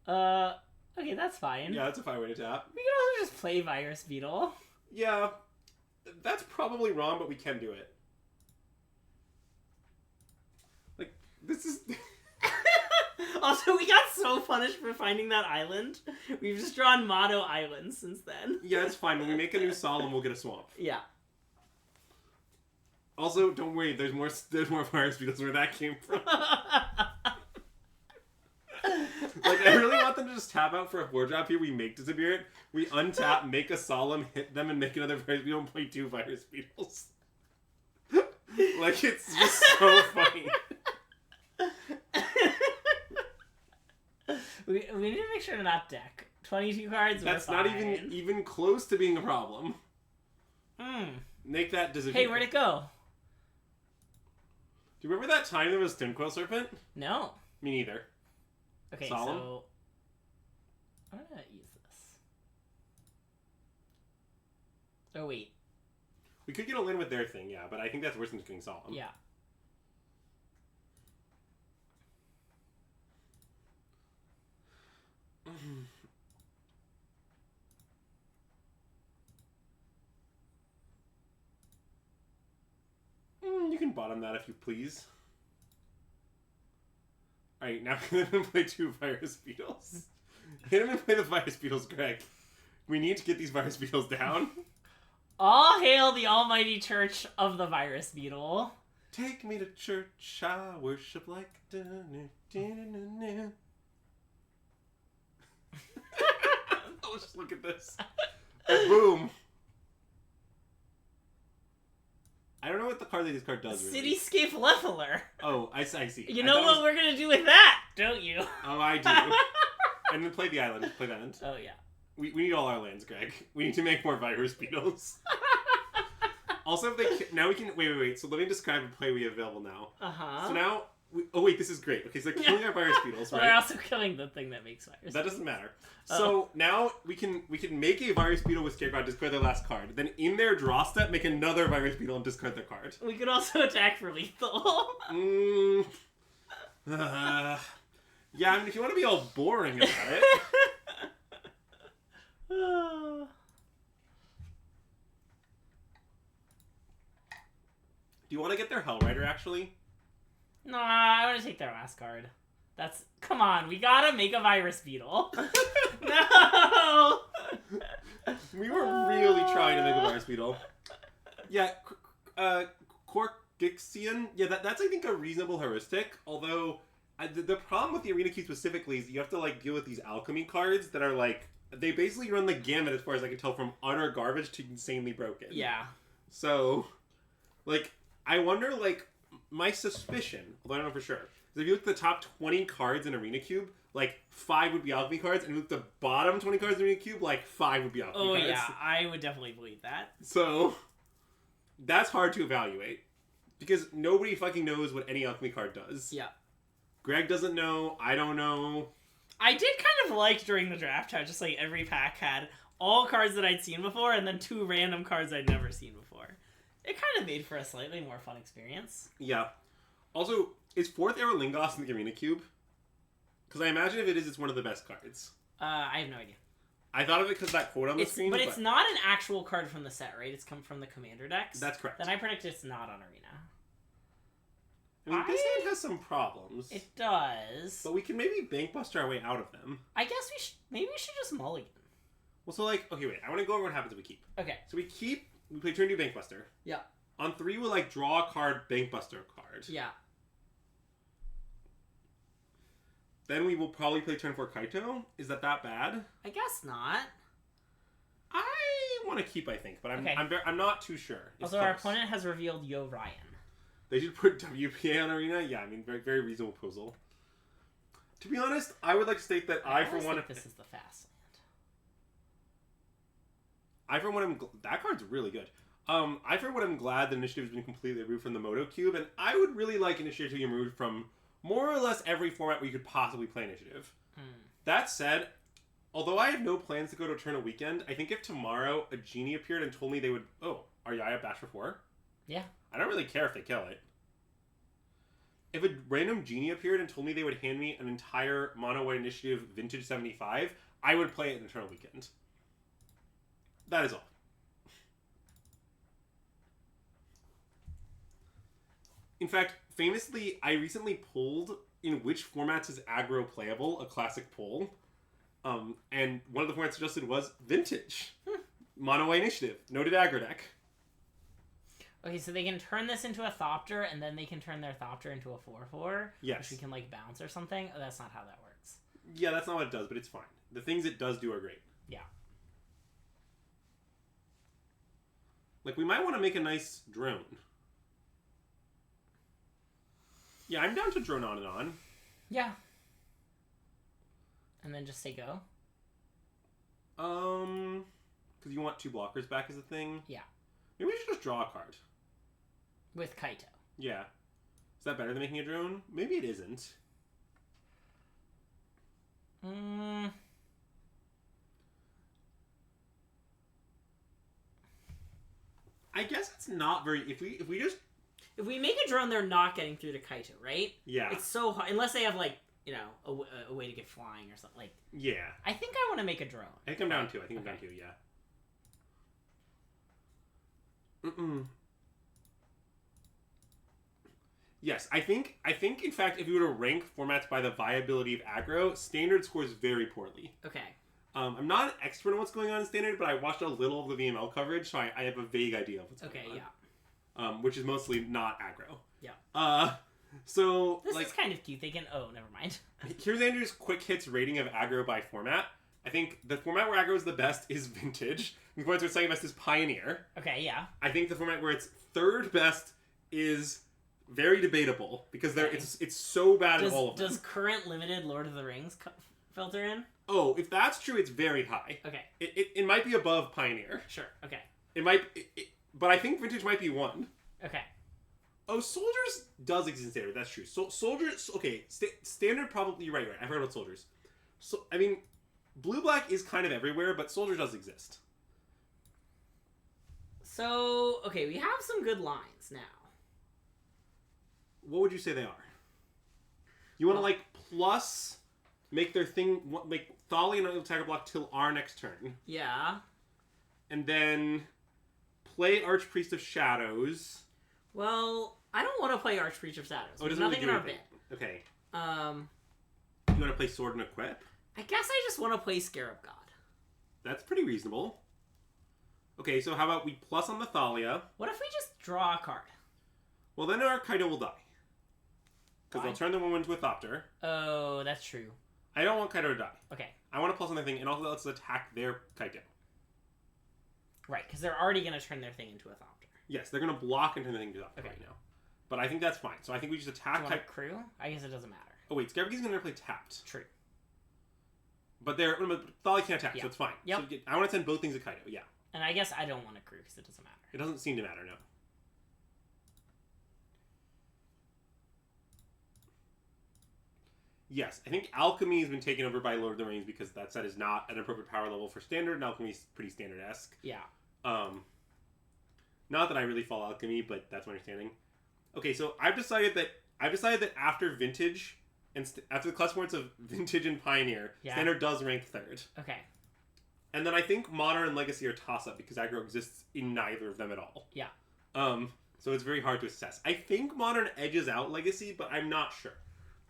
Okay, that's fine. Yeah, that's a fine way to tap. We can also just play Virus Beetle. Yeah, that's probably wrong, but we can do it. Like, this is... Also, we got so punished for finding that island. We've just drawn Motto Island since then. Yeah, it's fine. When we make a new Solemn, we'll get a swamp. Yeah. Also, don't worry. There's more Virus Beetles where that came from. Like, I really want them to just tap out for a 4-drop here. We make Disappear it. We untap, make a Solemn, hit them, and make another Virus Beetle and play 2 Virus Beetles. Like, it's just so funny. We need to make sure to not deck 22 cards. That's not even close to being a problem. Make that Disappear. Hey, where'd it go? Do you remember that time there was Tinquil Serpent? No. Me neither. Okay, Solemn? so I'm gonna use this. Oh wait. We could get a Lin with their thing, yeah, but I think that's worse than just getting Solemn. Yeah. You can bottom that if you please. Alright, now hit him and play 2 Virus Beetles. Hit him and play the Virus Beetles, Greg. We need to get these Virus Beetles down. All hail the almighty church of the Virus Beetle. Take me to church, I worship like... Oh, just look at this. Boom. I don't know what the card that this card does, really. Cityscape Leveler. Oh, I see. You know what we're gonna do with that, don't you? Oh, I do. And then play the island. Play the island. Oh, yeah. We need all our lands, Greg. We need to make more Virus Beetles. Also, if they now we can... Wait. So let me describe a play we have available now. Uh-huh. So now... oh, wait, this is great. Okay, so they're killing our Virus Beetles, right? We're also killing the thing that makes Virus That doesn't matter. So now we can make a Virus Beetle with Scarecrow, discard their last card. Then in their draw step, make another Virus Beetle and discard their card. We could also attack for lethal. Yeah, I mean, if you want to be all boring about it. Do you want to get their Hellrider, actually? Nah, I want to take their last card. Come on, we gotta make a Virus Beetle. No! We were really trying to make a Mars Beetle. Yeah, Corkixian. Yeah, that's I think a reasonable heuristic. Although the problem with the Arena Cube specifically is you have to like deal with these alchemy cards that are like they basically run the gamut as far as I can tell from utter garbage to insanely broken. Yeah. So, like, I wonder like my suspicion, although I don't know for sure, is if you look at the top 20 cards in Arena Cube, like 5 would be alchemy cards, and if you look at the bottom 20 cards in Arena Cube, like 5 would be alchemy cards. Oh yeah, I would definitely believe that. So, that's hard to evaluate. Because nobody fucking knows what any alchemy card does. Yeah. Greg doesn't know, I don't know. I did kind of like during the draft how just like every pack had all cards that I'd seen before and then 2 random cards I'd never seen before. It kind of made for a slightly more fun experience. Yeah. Also, is 4th Aerolingos in the Arena Cube? Because I imagine if it is, it's one of the best cards. I have no idea. I thought of it because of that quote on the screen. But it's not an actual card from the set, right? It's come from the Commander decks. That's correct. Then I predict it's not on Arena. I mean, this hand has some problems. It does. But we can maybe Bankbuster our way out of them. I guess maybe we should just mulligan. Well, so like, okay, wait. I want to go over what happens if we keep. Okay. So we play turn 2 Bankbuster. Yeah. On 3, we'll like draw a card, Bankbuster card. Yeah. Then we will probably play turn 4 Kaito. Is that bad? I guess not. I want to keep, I think, but Okay. I'm not too sure. It's also, close. our opponent has revealed Yo Ryan. They should put WPA on Arena? Yeah, I mean, very, very reasonable proposal. To be honest, I would like to state that I for one... think this is the fast land. That card's really good. I for one am glad the initiative has been completely removed from the Moto Cube, and I would really like initiative to be removed from more or less every format where you could possibly play initiative. That said, although I have no plans to go to Eternal Weekend, I think if tomorrow a genie appeared and told me they would... Oh, are Yaya Bash for 4? Yeah. I don't really care if they kill it. If a random genie appeared and told me they would hand me an entire Mono White Initiative Vintage 75, I would play it in Eternal Weekend. That is all. In fact, famously, I recently polled in which formats is aggro playable, a classic poll. And one of the formats suggested was Vintage. Mono White Initiative. Noted aggro deck. Okay, so they can turn this into a Thopter, and then they can turn their Thopter into a 4/4? Yes. Which we can, like, bounce or something? Oh, that's not how that works. Yeah, that's not what it does, but it's fine. The things it does do are great. Yeah. Like, we might want to make a nice drone. Yeah, I'm down to drone on and on. Yeah. And then just say go? Because you want 2 blockers back as a thing? Yeah. Maybe we should just draw a card. With Kaito. Yeah. Is that better than making a drone? Maybe it isn't. I guess it's not very... If we make a drone, they're not getting through to Kaito, right? Yeah. It's so hard. Unless they have, like, you know, a way to get flying or something. Like, yeah. I think I want to make a drone. I think I'm down 2. I'm down 2, yeah. Yes, I think in fact if you were to rank formats by the viability of aggro, Standard scores very poorly. Okay. I'm not an expert on what's going on in Standard, but I watched a little of the VML coverage, so I have a vague idea of what's going on. Okay, yeah. Which is mostly not aggro. Yeah. So this like, is kind of cute. They can... Oh, never mind. Here's Andrew's quick hits rating of aggro by format. I think the format where aggro is the best is Vintage. The format where it's second best is Pioneer. Okay, yeah. I think the format where it's third best is very debatable because it's so bad in all of them. Does current limited Lord of the Rings filter in? Oh, if that's true, it's very high. Okay. It might be above Pioneer. Sure. Okay. It might, but I think Vintage might be 1. Okay. Oh, Soldiers does exist in Standard. That's true. So Soldiers, okay, Standard probably right. I've heard about Soldiers. So I mean, Blue-Black is kind of everywhere, but Soldier does exist. So, okay, we have some good lines now. What would you say they are? You want to, like, plus make their thing, like, Thali and attacker block till our next turn. Yeah. And then play Archpriest of Shadows. Well, I don't want to play Archpriest of Shadows. Oh, it There's doesn't nothing really in do our anything. bit. Okay. You want to play Sword and Equip? I guess I just want to play Scarab God. That's pretty reasonable. Okay, so how about we plus on the Thalia? What if we just draw a card? Well, then our Kaito will die. Because Why? they'll turn the one into a Thopter. Oh, that's true. I don't want Kaito to die. Okay. I want to plus on their thing, and also let's attack their Kaito. Right, because they're already going to turn their thing into a Thopter. Yes, they're going to block and turn the thing into a Thopter right now. But I think that's fine. So I think we just attack... Do you want a crew? I guess it doesn't matter. Oh wait, Scarebucky's going to play tapped. True. But Thalia can't attack, so it's fine. Yep. So I want to send both things to Kaito, yeah. And I guess I don't want a crew because it doesn't matter. It doesn't seem to matter, no. Yes, I think Alchemy has been taken over by Lord of the Rings because that set is not an appropriate power level for Standard, and Alchemy's pretty Standard-esque. Yeah. Not that I really follow Alchemy, but that's my understanding. Okay, so I've decided that after Vintage, and after the class points of Vintage and Pioneer, Standard does rank third. Okay. And then I think Modern and Legacy are toss-up because aggro exists in neither of them at all. Yeah. So it's very hard to assess. I think Modern edges out Legacy, but I'm not sure.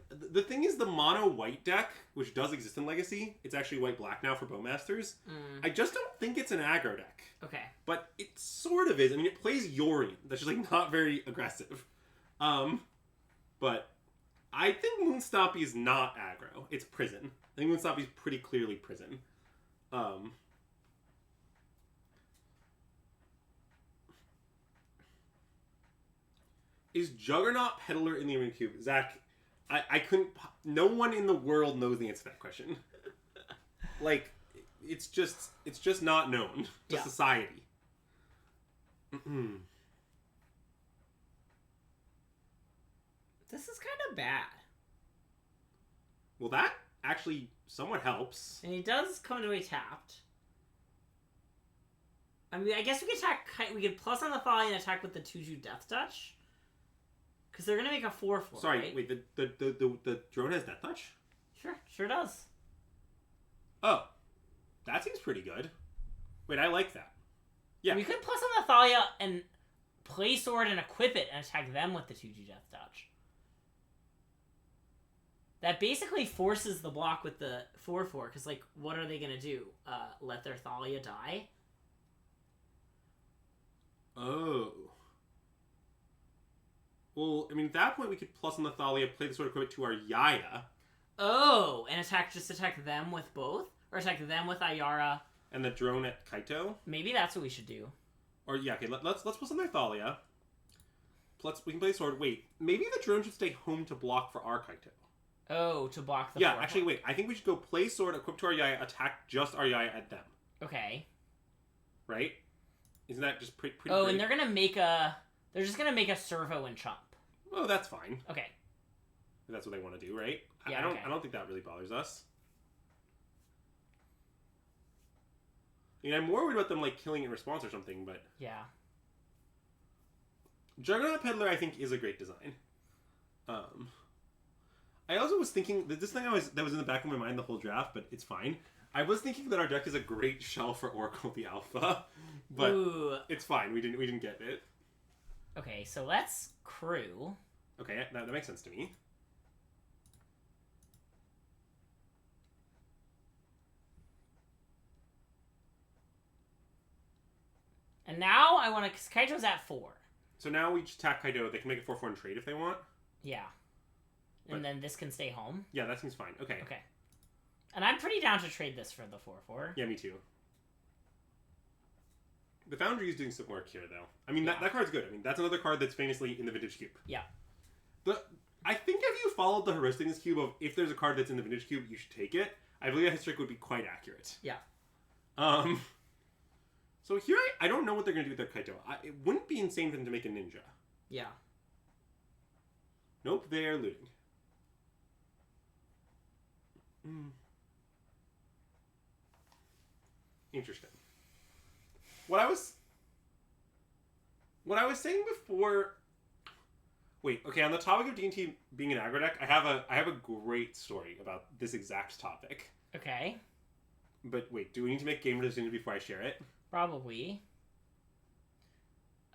The thing is, the mono white deck, which does exist in Legacy, it's actually white-black now for Bowmasters. I just don't think it's an aggro deck. Okay. But it sort of is. I mean, it plays Yorion. That's just, like, not very aggressive. But I think Moonstompy is not aggro. It's Prison. I think Moonstompy is pretty clearly Prison. Is Juggernaut Peddler in the Arena Cube? Zach, I couldn't... No one in the world knows the answer to that question. Like, it's just not known to society. This is kind of bad. Well, that actually somewhat helps. And he does come to a tapped. I mean, I guess we could attack... We could plus on the Thalia and attack with the 2/2 Death Touch. Because they're going to make a 4/4, Sorry, right? wait, the drone has Death Touch? Sure does. Oh, that seems pretty good. Wait, I like that. Yeah. We could plus on the Thalia and play sword and equip it and attack them with the 2/2 Death Touch. That basically forces the block with the 4/4, because, like, what are they going to do? Let their Thalia die? Oh. Well, I mean, at that point, we could plus on the Thalia, play the sword, equip it to our Yaya. Oh, and attack them with both? Or attack them with Ayara? And the drone at Kaito? Maybe that's what we should do. Or, yeah, okay, let's plus on their Thalia. We can play sword. Wait, maybe the drone should stay home to block for our Kaito. Oh, to block the... Yeah, actually, wait. I think we should go play sword, equip to our Yaya, attack just our Yaya at them. Okay. Right? Isn't that just pretty Oh, great? and they're gonna make a... They're just gonna make a servo and chump. Oh, that's fine. Okay. If that's what they want to do, right? Yeah, I don't think that really bothers us. I mean, I'm more worried about them, like, killing in response or something, but... Yeah. Juggernaut Peddler, I think, is a great design. I also was thinking... This thing that was in the back of my mind the whole draft, but it's fine. I was thinking that our deck is a great shell for Oracle the Alpha, but it's fine. We didn't get it. Okay, so let's crew. Okay, that makes sense to me. And now I want to... Because Kaito's at 4. So now we just attack Kaido. They can make it 4/4 and trade if they want. Yeah. And then this can stay home. Yeah, that seems fine. Okay. Okay. And I'm pretty down to trade this for the 4/4. Yeah, me too. The Foundry is doing some work here, though. I mean, that card's good. I mean, that's another card that's famously in the Vintage Cube. Yeah. I think if you followed the Heuristics Cube of if there's a card that's in the Vintage Cube, you should take it, I believe that his trick would be quite accurate. Yeah. So here, I don't know what they're going to do with their Kaito. It wouldn't be insane for them to make a ninja. Yeah. Nope, they're looting. Interesting. What I was saying before... Wait, okay, on the topic of D&T being an aggro deck, I have a great story about this exact topic. Okay. But wait, do we need to make game decisions before I share it? Probably.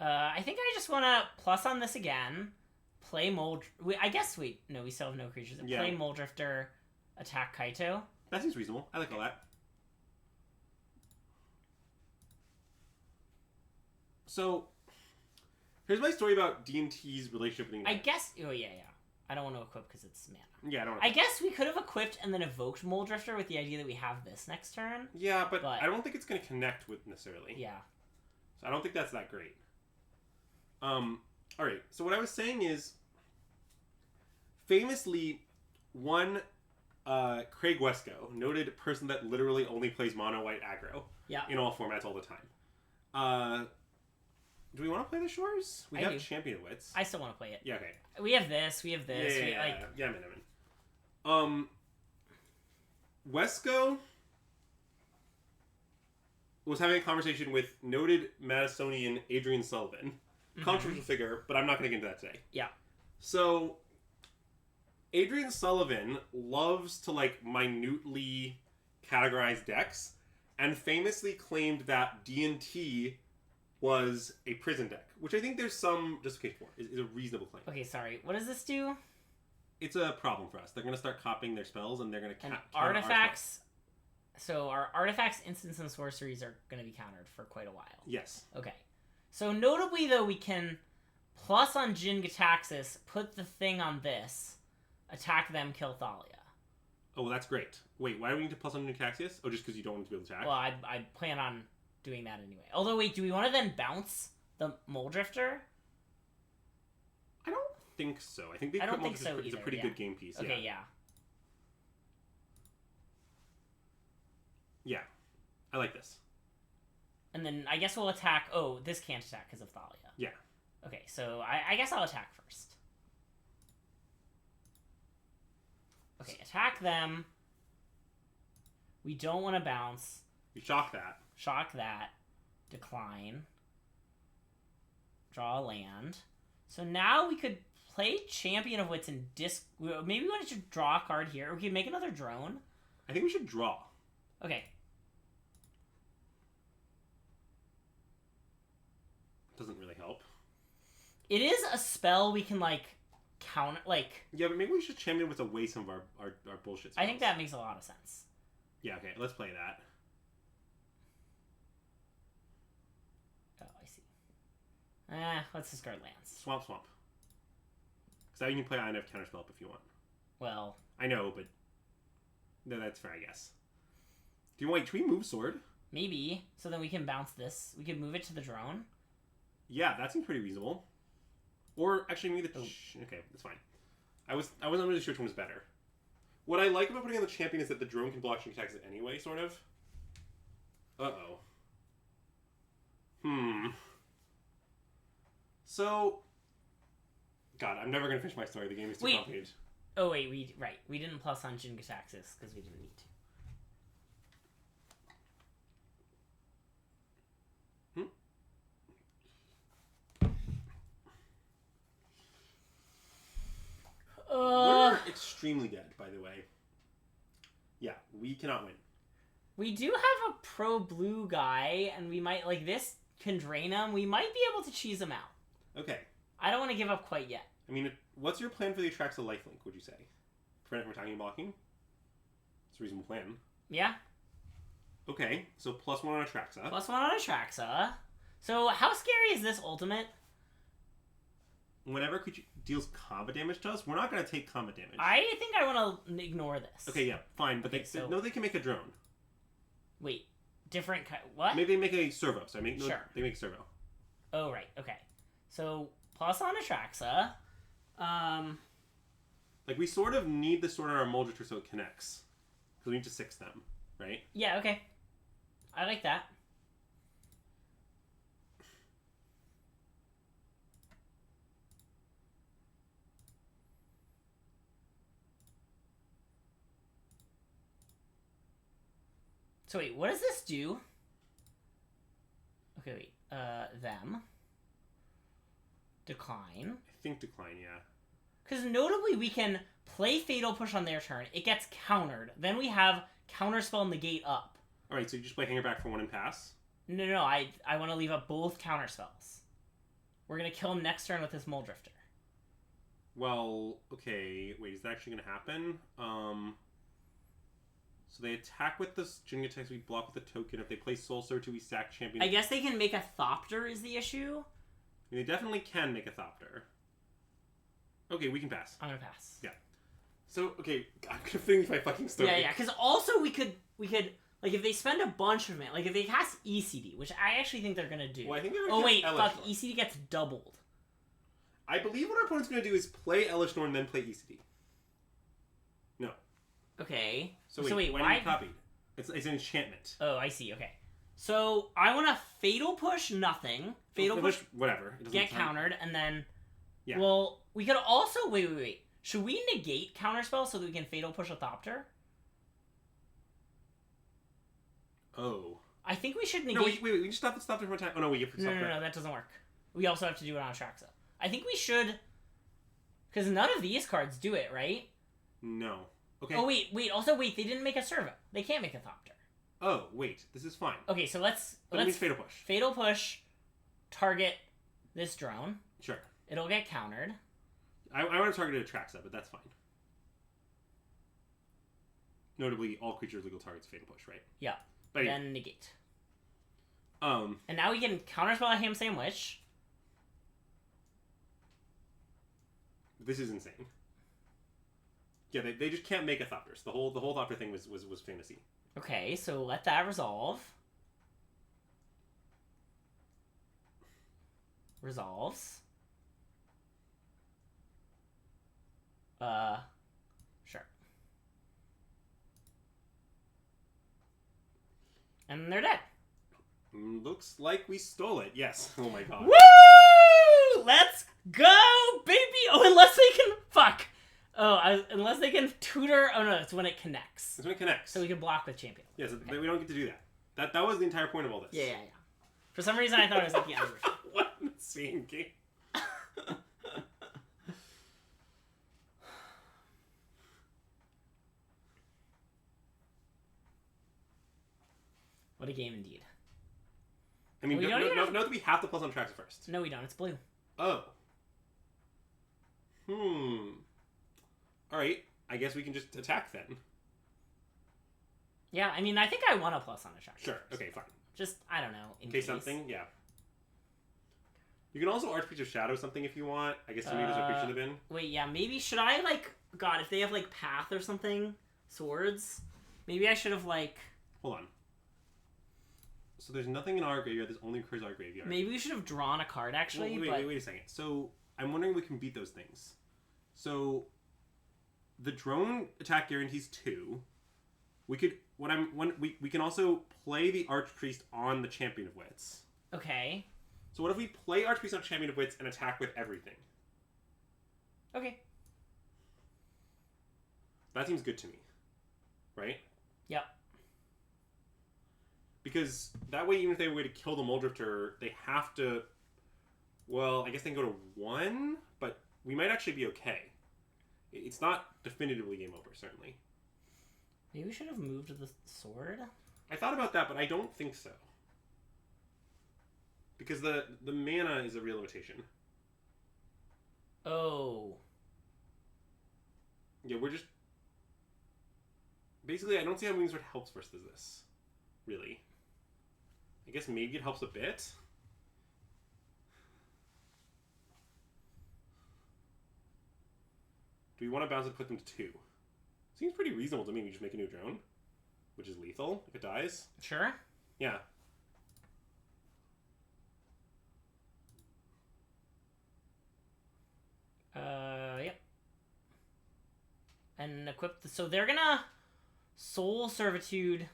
I think I just want to plus on this again. Play Mold... I guess we still have no creatures. Yeah. Play Mold Drifter, attack Kaito. That seems reasonable. I like all that. So, here's my story about D&T's relationship with I guess... Oh, yeah. I don't want to equip because it's mana. Yeah, I don't. I guess we could have equipped and then evoked Mole Drifter with the idea that we have this next turn. Yeah, but I don't think it's going to connect with necessarily. Yeah. So I don't think that's that great. Alright, so what I was saying is, famously, one Craig Wesco, noted person that literally only plays mono white aggro in all formats all the time. Do we want to play the Shores? We have Champion of Wits. I still want to play it. Yeah, okay. We have this. Yeah, I'm in. Wesco was having a conversation with noted Madisonian Adrian Sullivan. Controversial figure, but I'm not going to get into that today. Yeah. So, Adrian Sullivan loves to, minutely categorize decks, and famously claimed that D&T was a prison deck, which I think there's some justification for. Is a reasonable claim. Okay, sorry. What does this do? It's a problem for us. They're going to start copying their spells, and they're going to artifacts. So our artifacts, instants, and sorceries are going to be countered for quite a while. Yes. Okay. So notably, though, we can plus on Jin Gitaxias, put the thing on this, attack them, kill Thalia. Oh, well, that's great. Wait, why do we need to plus on Gitaxias? Oh, just because you don't want to be able to attack? Well, I plan on doing that anyway. Although, wait, do we want to then bounce the Mole Drifter? I don't think so. I think I don't think so it's a pretty good game piece. Okay, yeah. Yeah. I like this. And then I guess we'll attack... Oh, this can't attack because of Thalia. Yeah. Okay, so I guess I'll attack first. Okay, attack them. We don't want to bounce. You shock that. Shock that. Decline. Draw a land. So now we could play Champion of Wits and maybe we want to draw a card here. We could make another drone. I think we should draw. Okay. Doesn't really help. It is a spell we can, counter, Yeah, but maybe we should Champion Wits away some of our bullshit spells. I think that makes a lot of sense. Yeah, okay, let's play that. Oh, I see. Let's discard lands. Swamp. Because now you can play INF Counterspell up if you want. Well... I know, but... No, that's fair, I guess. Should we move Sword? Maybe. So then we can bounce this. We could move it to the drone. Yeah, that seems pretty reasonable. Or, actually, maybe the... Okay, that's fine. I wasn't really sure which one was better. What I like about putting on the Champion is that the drone can block attacks anyway, sort of. Uh-oh. So... God, I'm never going to finish my story. The game is too complicated. Oh, wait, we didn't plus on Jin Gitaxias because we didn't need to. We're extremely dead, by the way. Yeah, we cannot win. We do have a pro-blue guy, and we might, this can drain him. We might be able to cheese him out. Okay. I don't want to give up quite yet. I mean, what's your plan for the Atraxa lifelink, would you say? Prevent it from attacking and blocking? It's a reasonable plan. Yeah. Okay, so +1 on Atraxa. +1 on Atraxa. So, how scary is this ultimate? Whenever creature deals combat damage to us, we're not going to take combat damage. I think I want to ignore this. Okay, yeah, fine, but they can make a drone. Wait, different what? Maybe they make a servo. So sure. They make a servo. Oh, right, okay. So, plus on Atraxa. We sort of need the sword on our Mole Drifter so it connects. Because we need to 6 them, right? Yeah, okay. I like that. So wait, what does this do? Okay, wait. Them. Decline. I think decline, yeah. Because notably we can play Fatal Push on their turn. It gets countered. Then we have Counterspell Negate up. Alright, so you just play Hanger Back for 1 and pass? No. I want to leave up both Counterspells. We're going to kill him next turn with this Mole Drifter. Well, okay. Wait, is that actually going to happen? So they attack with the string attacks, we block with the token. If they play Soul Servitude, we sack champion. I guess they can make a Thopter is the issue. They definitely can make a Thopter. Okay, we can pass. I'm gonna pass. Yeah. So, okay, I'm gonna finish my fucking story. Yeah, because also we could, like, if they spend a bunch of mana, like, if they cast ECD, which I actually think they're gonna do. Well, I think they're oh, wait, Elishnorn. fuck, ECD gets doubled. I believe what our opponent's gonna do is play Elishnorn and then play ECD. No. Okay. So wait why did you copy? It's an enchantment. Oh, I see, okay. So, I want to Fatal Push nothing. Fatal Push, whatever. Get countered, and then... Yeah. Well, we could also... Wait. Should we negate counterspell so that we can Fatal Push a Thopter? Oh. I think we should negate... No, wait, we just stop there for a time. Oh, no, we get for No, that doesn't work. We also have to do it on Atraxa. I think we should... Because none of these cards do it, right? No. Okay. Oh, wait. Also, they didn't make a Servo. They can't make a Thopter. Oh, wait. This is fine. Okay, so let's Fatal Push. Fatal Push, target this drone. Sure. It'll get countered. I want to target Atraxa, but that's fine. Notably, all creatures legal targets Fatal Push, right? Yeah. But then negate. And now we can counterspell a Ham Sandwich. This is insane. Yeah, they just can't make a Thopter. So the whole Thopter thing was fantasy. Okay, so let that resolve. Resolves. Sure. And they're dead. Looks like we stole it. Yes. Oh my god. Woo! Let's go, baby! Oh, unless they can... Fuck! Oh, unless they can tutor... Oh, no, it's when it connects. It's when it connects. So we can block with champion. Yeah, so okay. We don't get to do that. That was the entire point of all this. Yeah. For some reason, I thought it was like the other version. What an insane game. What a game indeed. I mean, note that we have to plus on tracks first. No, we don't. It's blue. Oh. Alright. I guess we can just attack then. Yeah, I mean, I think I want a plus on a track. Sure. Okay, fine. Just, I don't know. In case something, yeah. You can also Archpriest of Shadow something if you want. I guess maybe there's a creature in the bin. Wait, yeah, maybe, should I, like, God, if they have, like, Path or something, swords, maybe I should have, like... Hold on. So there's nothing in our graveyard, there's only cards in our graveyard. Maybe we should have drawn a card, actually, wait a second. So, I'm wondering if we can beat those things. So, the drone attack guarantees 2. We could... we can also play the Archpriest on the Champion of Wits. Okay. So what if we play Archpriest on Champion of Wits and attack with everything? Okay. That seems good to me. Right? Yep. Because that way, even if they have a way to kill the Muldrifter, they have to... Well, I guess they can go to 1, but we might actually be okay. It's not definitively game over, certainly. Maybe we should have moved the sword? I thought about that, but I don't think so. Because the mana is a real limitation. Oh. Yeah, we're just... Basically, I don't see how Wingsword helps versus this. Really. I guess maybe it helps a bit. Do we want to bounce and put them to 2? Seems pretty reasonable to me. We just make a new drone, which is lethal if it dies. Sure. Yeah. Yep. And equip so they're gonna Soul Servitude.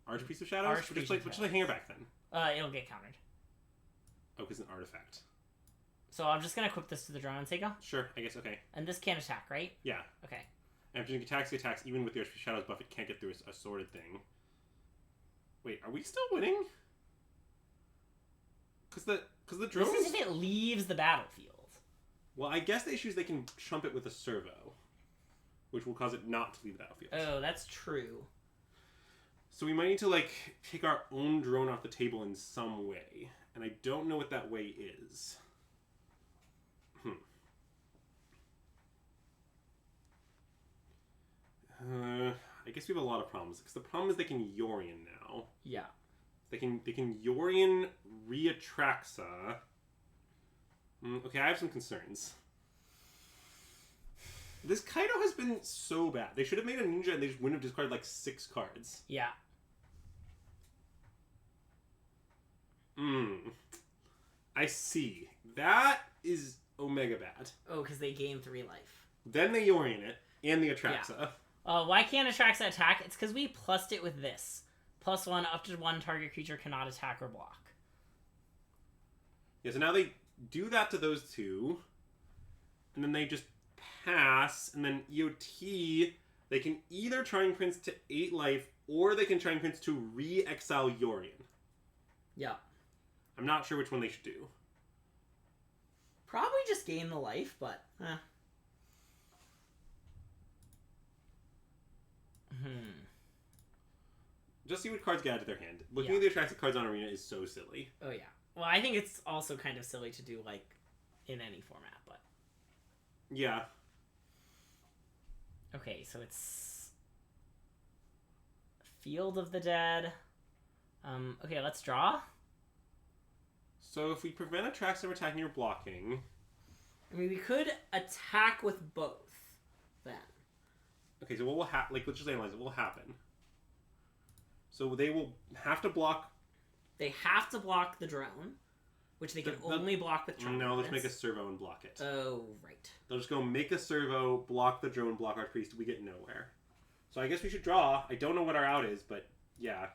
Archpriest of Shadows? Which is a hanger back then? It'll get countered. Oh, because an artifact. So I'm just gonna equip this to the drone and say go? Sure, I guess, okay. And this can't attack, right? Yeah. Okay. And if it attacks, even with the Archpriest of Shadows buff, it can't get through a sorted thing. Wait, are we still winning? Because the drone This is if it leaves the battlefield. Well, I guess the issue is they can trump it with a servo, which will cause it not to leave the battlefield. Oh, that's true. So we might need to, like, take our own drone off the table in some way. And I don't know what that way is. I I guess we have a lot of problems. Because the problem is they can Yorion now. Yeah. They can Yorion Reatraxa. Okay, I have some concerns. This Kaido has been so bad. They should have made a ninja and they just wouldn't have discarded like 6 cards. Yeah. I see. That is Omega bad. Oh, because they gain 3 life. Then they Yorion it and the Atraxa. Yeah. Why can't Atraxa attack? It's because we plussed it with this. +1, up to 1 target creature cannot attack or block. Yeah, so now they do that to those 2. And then they just pass. And then EOT, they can either Trying Prince to 8 life, or they can Trying Prince to re-exile Yorion. Yeah. I'm not sure which one they should do. Probably just gain the life, but... Just see what cards get out of their hand. Looking at the attractive cards on Arena is so silly. Oh, yeah. Well, I think it's also kind of silly to do, like, in any format, but... Yeah. Okay, so it's... Field of the Dead. Okay, let's draw. So if we prevent Atraxa from attacking or blocking... I mean, we could attack with both, then. Okay, so what will happen? Like, let's just analyze it. What will happen? So they will have to block... They have to block the drone, which they can only block with Trying No, let's Prince. make a servo and block it. Oh, right. They'll just go make a servo, block the drone, block our priest. We get nowhere. So I guess we should draw. I don't know what our out is, but yeah.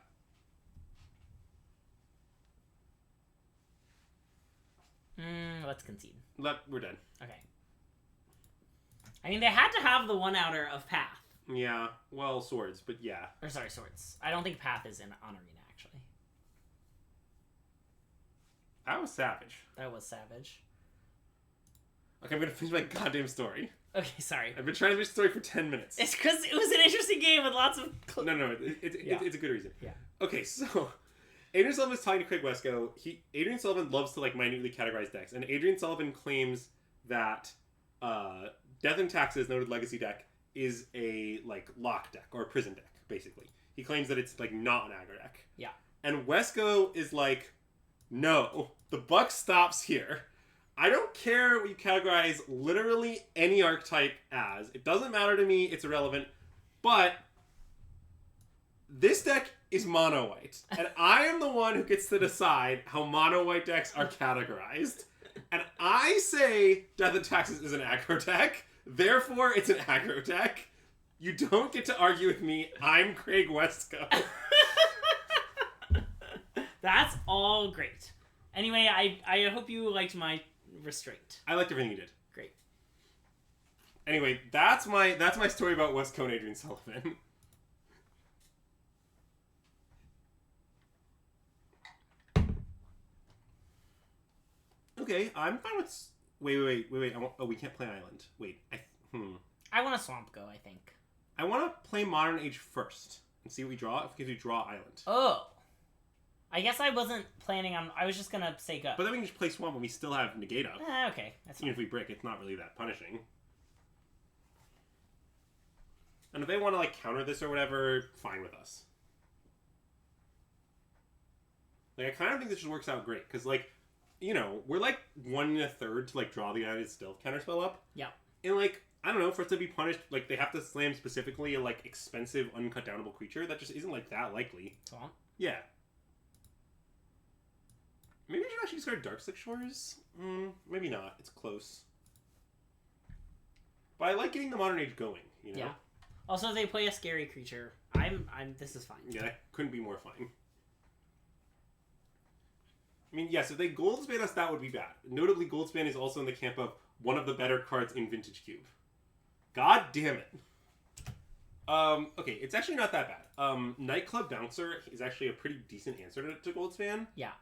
Let's concede. We're done. Okay. I mean, they had to have the one outer of Path. Yeah, well, swords, but yeah. Or sorry, swords. I don't think Path is on Arena, actually. That was savage. That was savage. Okay, I'm gonna finish my goddamn story. Okay, sorry. I've been trying to finish the story for 10 minutes. It's because it was an interesting game with lots of... No, it's a good reason. Yeah. Okay, so... Adrian Sullivan is talking to Craig Wesco. Adrian Sullivan loves to, like, minutely categorize decks, and Adrian Sullivan claims that Death and Taxes, noted legacy deck, is a, like, lock deck, or a prison deck, basically. He claims that it's, like, not an aggro deck. Yeah. And Wesco is like, no, the buck stops here. I don't care what you categorize literally any archetype as. It doesn't matter to me. It's irrelevant. But this deck is mono white. And I am the one who gets to decide how mono white decks are categorized. And I say Death and Taxes is an aggro deck. Therefore, it's an aggro deck. You don't get to argue with me. I'm Craig Wesco. That's all great. Anyway, I hope you liked my restraint. I liked everything you did. Great. Anyway, that's my story about Wesco and Adrian Sullivan. Okay, I'm fine with... Wait. We can't play Island. Wait, I want a Swamp Go, I think. I want to play Modern Age first and see what we draw. Because we draw Island. Oh. I guess I wasn't planning on... I was just going to say go. But then we can just play Swamp and we still have Negate up. Okay, that's fine. Even if we brick, it's not really that punishing. And if they want to, like, counter this or whatever, fine with us. Like, I kind of think this just works out great. Because, like, you know, we're, like, 1 1/3 to, like, draw the United Stealth counterspell up. Yeah. And, like, I don't know, for us to be punished, like, they have to slam specifically a, like, expensive, uncut downable creature. That just isn't, like, that likely. Swamp? Yeah. Maybe we should actually discard Darkslick Shores? Maybe not. It's close. But I like getting the Modern Age going, you know? Yeah. Also, if they play a scary creature, this is fine. Yeah, that couldn't be more fine. I mean, yes, if they Goldspan us, that would be bad. Notably, Goldspan is also in the camp of one of the better cards in Vintage Cube. God damn it. Okay, it's actually not that bad. Nightclub Bouncer is actually a pretty decent answer to Goldspan. Yeah.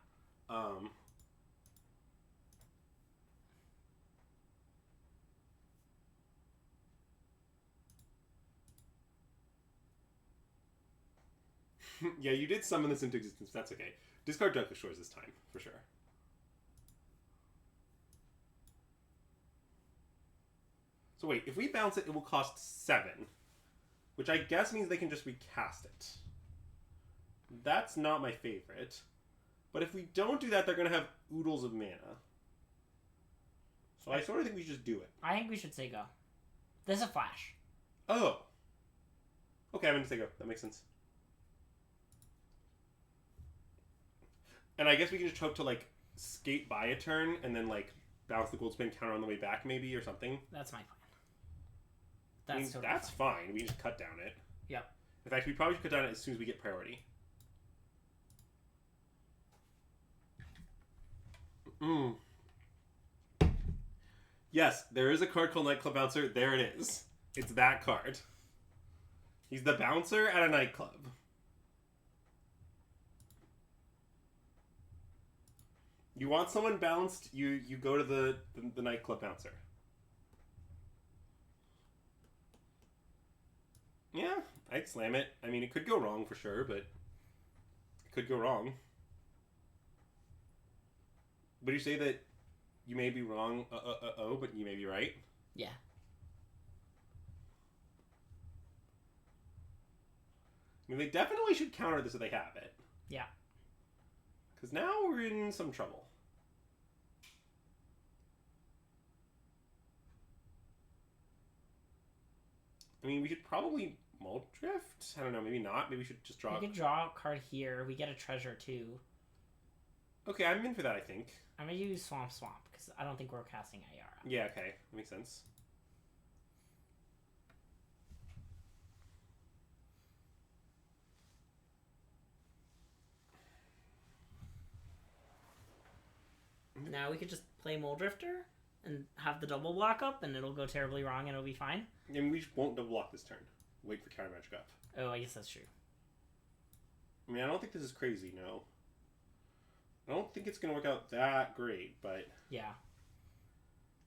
Yeah, you did summon this into existence. That's okay. Discard Darkest Shores this time, for sure. So wait, if we bounce it, it will cost 7. which I guess means they can just recast it. That's not my favorite. But if we don't do that, they're going to have oodles of mana. So I sort of think we should just do it. I think we should say go. This is a flash. Oh. Okay, I'm going to say go. That makes sense. And I guess we can just hope to, like, skate by a turn and then, like, bounce the gold spin counter on the way back, maybe, or something. That's my plan. That's fine. We can just cut down it. Yep. In fact, we probably should cut down it as soon as we get priority. Yes, there is a card called Nightclub Bouncer. There it is. It's that card. He's the bouncer at a nightclub. You want someone bounced, you go to the nightclub bouncer. Yeah, I'd slam it. I mean, it could go wrong for sure, but it could go wrong. Would you say that you may be wrong, but you may be right? Yeah. I mean, they definitely should counter this if they have it. Yeah. Because now we're in some trouble. I mean, we should probably Mold Drift? I don't know, maybe not. Maybe we should just draw... We could draw a card here. We get a treasure, too. Okay, I'm in for that, I think. I'm going to use Swamp, because I don't think we're casting Ayara. Yeah, okay. That makes sense. Now we could just play Mole Drifter and have the double block up, and it'll go terribly wrong, and it'll be fine. I mean, we just won't double block this turn. Wait for counter magic up. Oh, I guess that's true. I mean, I don't think this is crazy, no. I don't think it's going to work out that great, but... Yeah.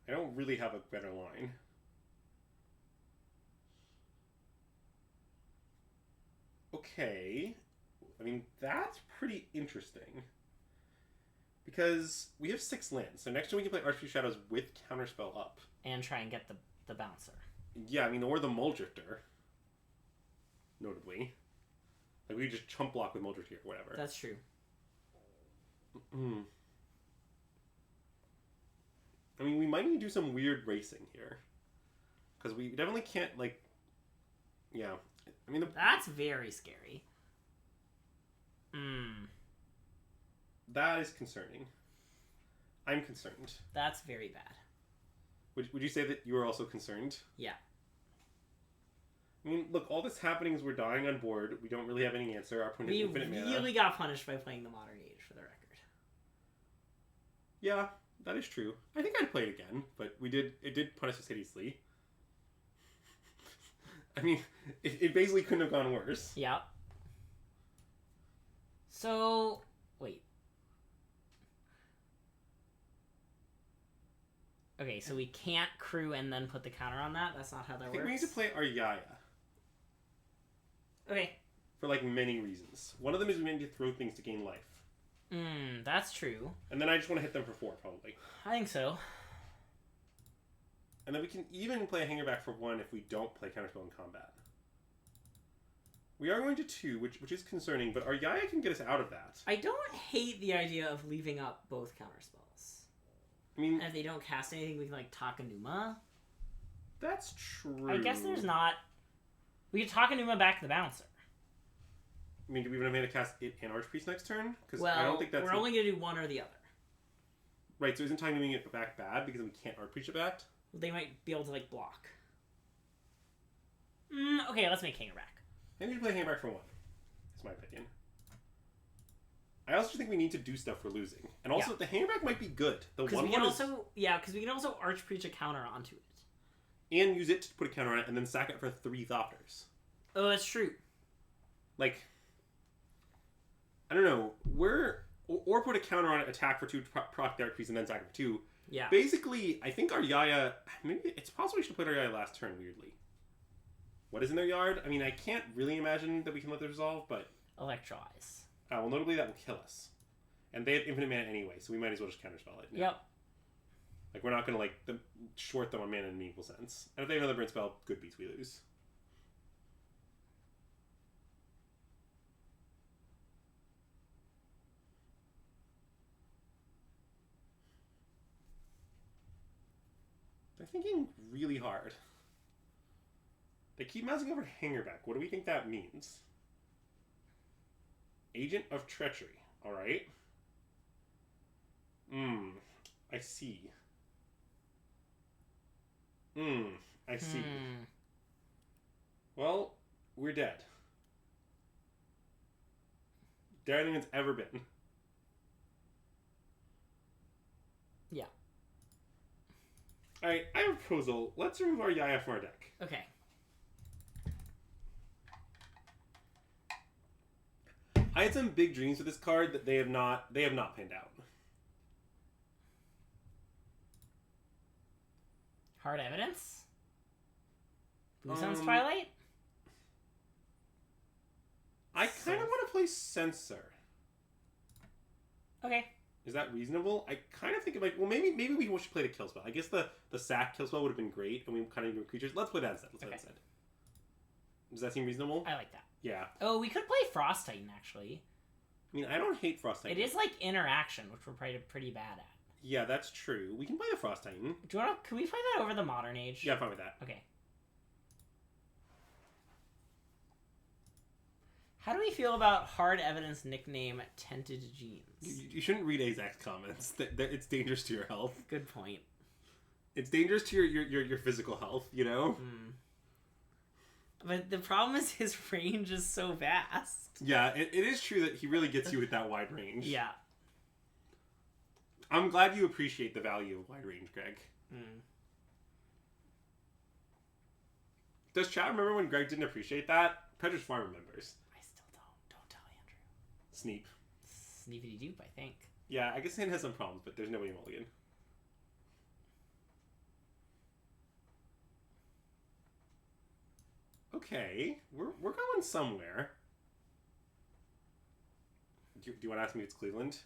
I don't really have a better line. Okay. I mean, that's pretty interesting. Because we have 6 lands, so next turn we can play Archfiend Shadows with Counterspell up. And try and get the bouncer. Yeah, I mean, or the Mold Drifter. Notably. Like, we could just chump block with Mold Drifter or whatever. That's true. I mean, we might need to do some weird racing here. Because we definitely can't, like... Yeah. I mean, That's very scary. That is concerning. I'm concerned. That's very bad. Would you say that you are also concerned? Yeah. I mean, look, all that's happening is we're dying on board. We don't really have any answer. Our opponent has infinite mana. We really got punished by playing the Modern Age, for the record. Yeah, that is true. I think I'd play it again, but it did punish us hideously. I mean, it basically couldn't have gone worse. Yeah. So, wait. Okay, so we can't crew and then put the counter on that? That's not how that I think works? we need to play our Yaya. Okay. For, like, many reasons. One of them is we need to throw things to gain life. That's true. And then I just want to hit them for 4, probably. I think so. And then we can even play a Hangerback for 1 if we don't play Counterspell in combat. We are going to 2, which is concerning, but our Yaya can get us out of that. I don't hate the idea of leaving up both counterspells. I mean... And if they don't cast anything, we can, like, Takanuma. That's true. I guess there's not... We could Takanuma back the bouncer. I mean, do we even have mana to cast it and Archpriest next turn? Because Well, I don't think that's... we're only going to do one or the other. Right, so isn't Takanuma it back bad because we can't Archpriest it back? They might be able to, like, block. Okay, let's make Hangerback. Maybe we should play Hangerback for 1. That's my opinion. I also think we need to do stuff for losing. And also, the Hangerback might be good. The Because one we can is... also... Yeah, because we can also Archpreach a counter onto it. And use it to put a counter on it and then sack it for 3 Thopters. Oh, that's true. Like... I don't know. Or put a counter on it, attack for 2, proc the Archpriest, and then sack it for 2. Yeah. Basically, I think our Yaya... Maybe it's possible we should play our Yaya last turn, weirdly. What is in their yard? I mean, I can't really imagine that we can let this resolve, but... Electrolyze. Well, notably, that will kill us. And they have infinite mana anyway, so we might as well just counterspell it. Yep. Like, we're not going to, like, short them on mana in a meaningful sense. And if they have another burn spell, good beats, we lose. They're thinking really hard. They keep mousing over Hangerback. What do we think that means? Agent of Treachery. Alright. I see. I see. Well, we're dead. Deader than it's ever been. Yeah. Alright, I have a proposal. Let's remove our Yaya from our deck. Okay. I had some big dreams with this card that they have not panned out. Hard Evidence? Blue Sun's Twilight? I kind of want to play Censor. Okay. Is that reasonable? I kind of think like, well, maybe we should play the kill spell. I guess the sack kill spell would have been great, and we kind of need creatures. Let's play that instead. Does that seem reasonable? I like that. Yeah. Oh, we could play Frost Titan, actually. I mean, I don't hate Frost Titan. It is like interaction, which we're probably pretty bad at. Yeah, that's true. We can play the Frost Titan. Do you want to? Can we play that over the Modern Age? Yeah, I'm fine with that. Okay. How do we feel about Hard Evidence nickname Tented Jeans? You shouldn't read Azak's comments. It's dangerous to your health. Good point. It's dangerous to your physical health, you know? But the problem is his range is so vast. Yeah, it is true that he really gets you with that wide range. Yeah. I'm glad you appreciate the value of wide range, Greg. Does chat remember when Greg didn't appreciate that? Predator's Farm remembers. I still don't. Don't tell Andrew. Sneep. Sneepity dupe, I think. Yeah, I guess Hand has some problems, but there's nobody mulligan. Okay, we're going somewhere. Do you want to ask me if it's Cleveland?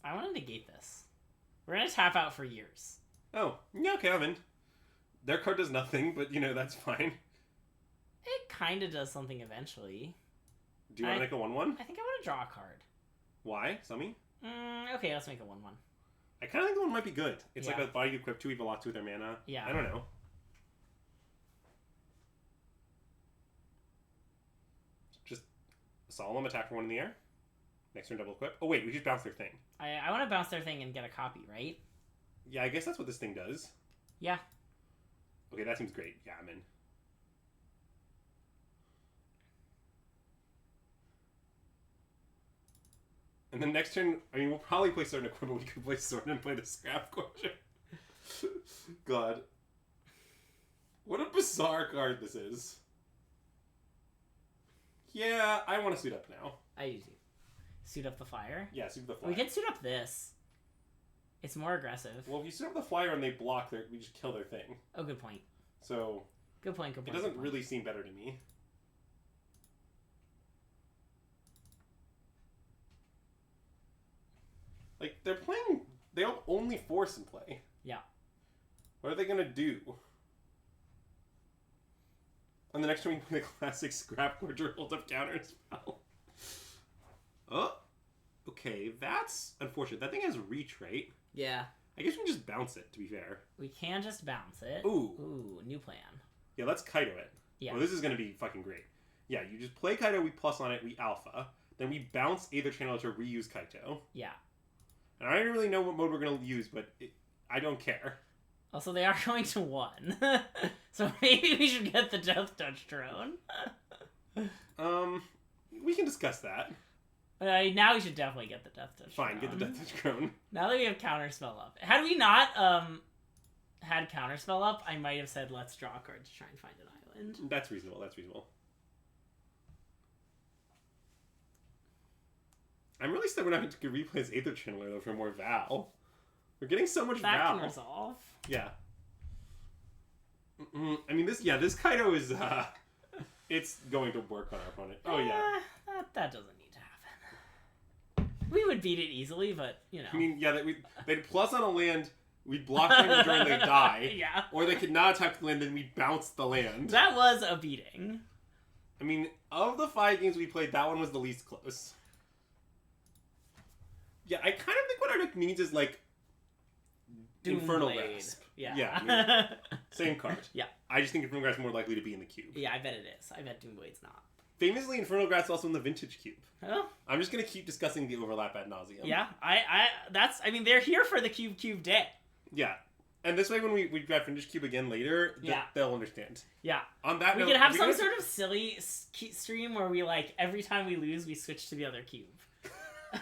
I want to negate this. We're going to tap out for years. Oh, yeah, okay, I'm in. Their card does nothing, but, you know, that's fine. It kind of does something eventually. Do you want to make a 1/1? I think I want to draw a card. Why? Summy? Okay, let's make a 1/1. I kind of think the one might be good. It's Yeah. like a body you equip 2 evil lock 2 with their mana. Yeah. I don't know. Just Solemn attack for 1 in the air. Next turn double equip. Oh wait, we just bounce their thing. I want to bounce their thing and get a copy, right? Yeah, I guess that's what this thing does. Yeah. Okay, that seems great. Yeah, I'm in. And then next turn, I mean, we'll probably play Sword and Equip, but we could play Sword and play the Scrap Quarter. God. What a bizarre card this is. Yeah, I want to suit up now. I do too. Suit up the flyer? Yeah, suit up the flyer. We can suit up this. It's more aggressive. Well, if you suit up the flyer and they block, we just kill their thing. Oh, good point. So... Good point, good point. It doesn't good point. really seem better to me. Like, they're playing... They have only Force in play. Yeah. What are they gonna do? On the next turn, we play the classic Scrap Quarter hold up counter spell. Oh! Okay, that's unfortunate. That thing has reach, right? Yeah. I guess we can just bounce it, to be fair. We can just bounce it. Ooh. Ooh, new plan. Yeah, let's Kaito it. Yeah. Well, this is gonna be fucking great. Yeah, you just play Kaito, we plus on it, we alpha. Then we bounce Aether Channel to reuse Kaito. Yeah. And I don't really know what mode we're going to use, but I don't care. Also, they are going to 1. So maybe we should get the Death Touch drone. We can discuss that. Now we should definitely get the Death Touch Fine, drone. get the Death Touch drone. Now that we have Counterspell up. Had we not had Counterspell up, I might have said let's draw a card to try and find an island. That's reasonable, that's reasonable. I'm really sad we're not going to replay as Aether Channeler, though, for more Val. We're getting so much that Val. That can resolve. Yeah. I mean, this Kaito is, it's going to work on our opponent. Oh, yeah. That doesn't need to happen. We would beat it easily, but, you know. I mean, yeah, they'd plus on a land, we'd block them during they die. Yeah. Or they could not attack the land, then we'd bounce the land. That was a beating. I mean, of the 5 games we played, that one was the least close. Yeah, I kind of think what our deck needs is, like, Infernal Blade. Grasp. Yeah. Yeah, I mean, same card. Yeah. I just think Infernal Grasp is more likely to be in the cube. Yeah, I bet it is. I bet Doomblade's not. Famously, Infernal Grasp is also in the Vintage Cube. Oh. I'm just gonna keep discussing the overlap ad nauseum. Yeah, I mean, they're here for the cube day. Yeah. And this way, when we grab Vintage Cube again later, they'll understand. Yeah. On that we note, could have some sort of silly stream where we, like, every time we lose, we switch to the other cube.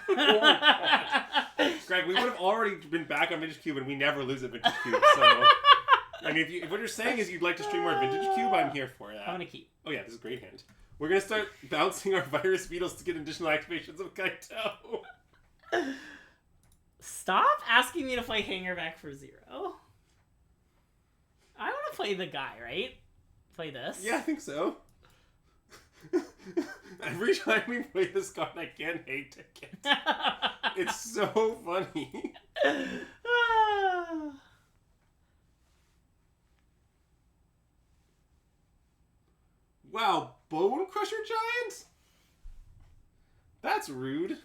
Oh my God. Greg, we would have already been back on Vintage Cube and we never lose at Vintage Cube, so... I mean, if what you're saying is you'd like to stream more Vintage Cube, I'm here for that. I'm gonna keep. Oh yeah, this is a great hint. We're gonna start bouncing our virus beetles to get additional activations of Kaito. Stop asking me to play Hangerback for 0. I want to play the guy, right? Play this? Yeah, I think so. Every time we play this card, I can't hate it. It's so funny. Wow, Bone Crusher Giant? That's rude.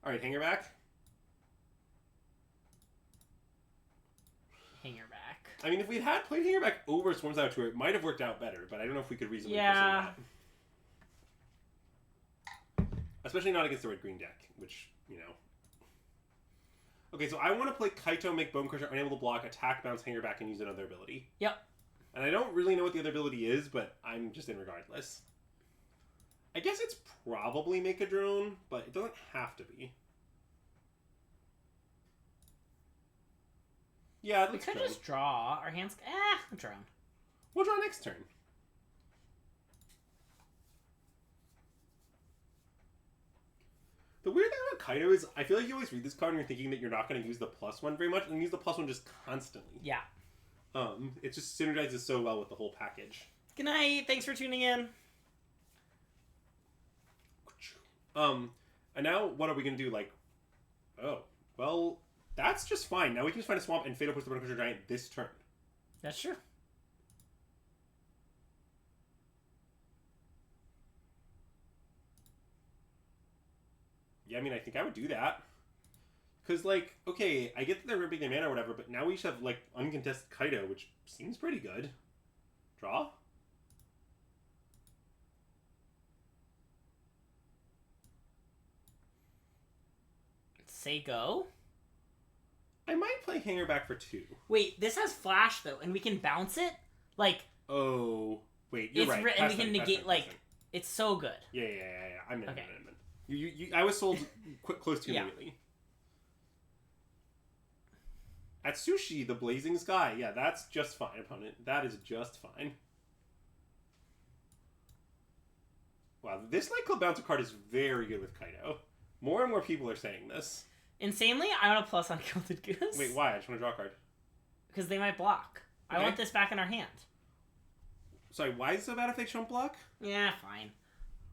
Alright, Hangerback. Hangerback. I mean, if we'd had played Hangerback over Swarm's Out Tour, it might have worked out better, but I don't know if we could reasonably pursue that. Especially not against the red-green deck, which, you know. Okay, so I want to play Kaito, make Bone Crusher unable to block, attack, bounce, Hangerback, and use another ability. Yep. And I don't really know what the other ability is, but I'm just in regardless. I guess it's probably Make a Drone, but it doesn't have to be. Yeah, we could just draw. Our hands... I'm drawing. We'll draw next turn. The weird thing about Kaito is, I feel like you always read this card and you're thinking that you're not going to use the +1 very much, and use the +1 just constantly. Yeah. It just synergizes so well with the whole package. Good night. Thanks for tuning in. And now what are we going to do? Like, oh, well, that's just fine. Now we can just find a swamp and Fatal push the Bone Crusher Giant this turn. That's true. Yeah, I mean, I think I would do that. Because, like, okay, I get that they're ripping their mana or whatever, but now we should have, like, uncontested Kaito, which seems pretty good. Draw? Say go? I might play Hangerback for 2. Wait, this has Flash, though, and we can bounce it? Like... Oh, wait, you're right. And we can negate, like... It's so good. Yeah. I'm in. I was sold close to immediately. Atsushi, the Blazing Sky. Yeah, that's just fine, opponent. That is just fine. Wow, this Nightclub Bouncer card is very good with Kaito. More and more people are saying this. Insanely, I want a plus on Gilded Goose. Wait, why? I just want to draw a card. Because they might block. Okay. I want this back in our hand. Sorry, why is it so bad if they chump block? Yeah, fine.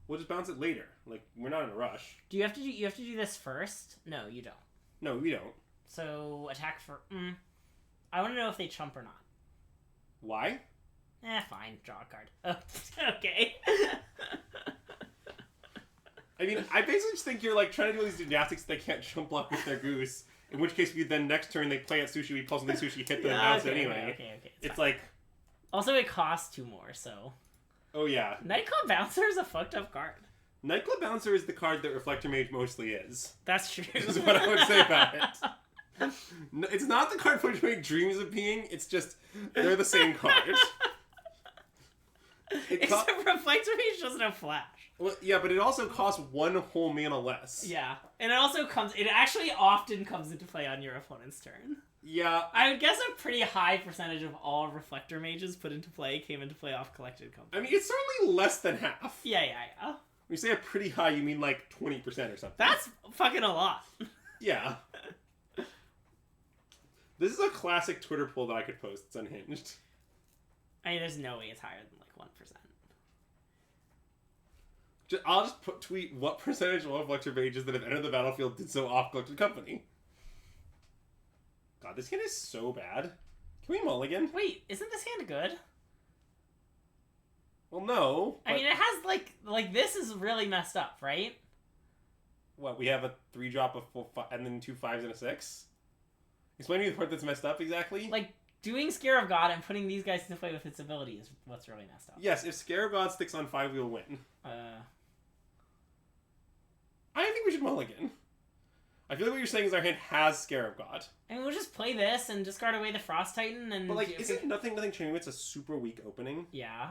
We'll just bounce it later. Like, we're not in a rush. Do you have to do this first? No, you don't. No, we don't. So, attack for... I want to know if they chump or not. Why? Fine. Draw a card. Oh, okay. I mean, I basically just think you're, like, trying to do all these gymnastics that they can't chump block with their goose. In which case, we then next turn, they play at Sushi, we pulse with the Sushi, hit them, bounce anyway. Okay. It's like... Also, it costs 2 more, so... Oh, yeah. Nightclub Bouncer is a fucked up card. Nightclub Bouncer is the card that Reflector Mage mostly is. That's true. Is what I would say about it. No, it's not the card Reflector Mage dreams of being, it's just, they're the same card. Except Reflector Mage doesn't have Flash. Well, yeah, but it also costs 1 whole mana less. Yeah. And it actually often comes into play on your opponent's turn. Yeah. I would guess a pretty high percentage of all Reflector Mages put into play came into play off Collected Company. I mean, it's certainly less than half. Yeah. When you say a pretty high, you mean like 20% or something. That's fucking a lot. Yeah. This is a classic Twitter poll that I could post. It's unhinged. I mean, there's no way it's higher than like 1%. I'll just tweet what percentage of all Reflector Mages that have entered the battlefield did so off Collected Company. God, this hand is so bad. Can we mulligan? Wait, isn't this hand good? Well, no. I mean, it has, like, this is really messed up, right? What, we have a 3-drop of 4, and then 2 5s and a 6? Explain to me the part that's messed up exactly. Like, doing Scare of God and putting these guys into play with its ability is what's really messed up. Yes, if Scare of God sticks on 5, we'll win. I think we should mulligan. I feel like what you're saying is our hand has Scare of God. I mean, we'll just play this and discard away the Frost Titan and... But, like, isn't nothing changing? It's a super weak opening. Yeah.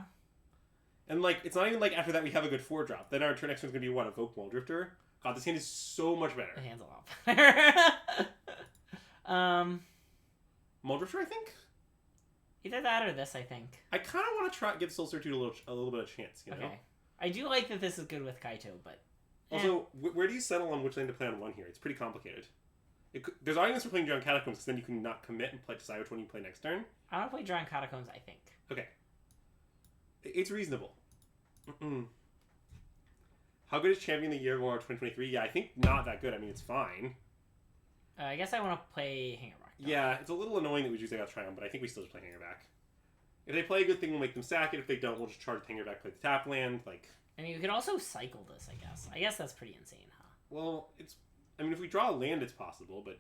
And, like, it's not even like after that we have a good 4-drop. Then our turn next one's going to be, what, Evoke Muldrifter? God, this hand is so much better. The hand's a lot better. Muldrifter, I think? Either that or this, I think. I kind of want to try give Soul Certitude a little bit of chance, you know? Okay. I do like that this is good with Kaito, but... Also, where do you settle on which lane to play on 1 here? It's pretty complicated. There's arguments for playing Drowned Catacombs, because then you can not commit and decide which one you play next turn. I want to play Drowned Catacombs, I think. Okay. It's reasonable. How good is Champion of the Year War 2023? Yeah, I think not that good. I mean, it's fine. I guess I want to play Hangerback. Yeah, it's a little annoying that we usually got Triumph, but I think we still just play Hangerback. If they play a good thing, we'll make them sack it. If they don't, we'll just charge Hangerback, play the tap land. Like, I mean, we could also cycle this, I guess. I guess that's pretty insane, huh? well, it's... I mean, if we draw a land, it's possible, but...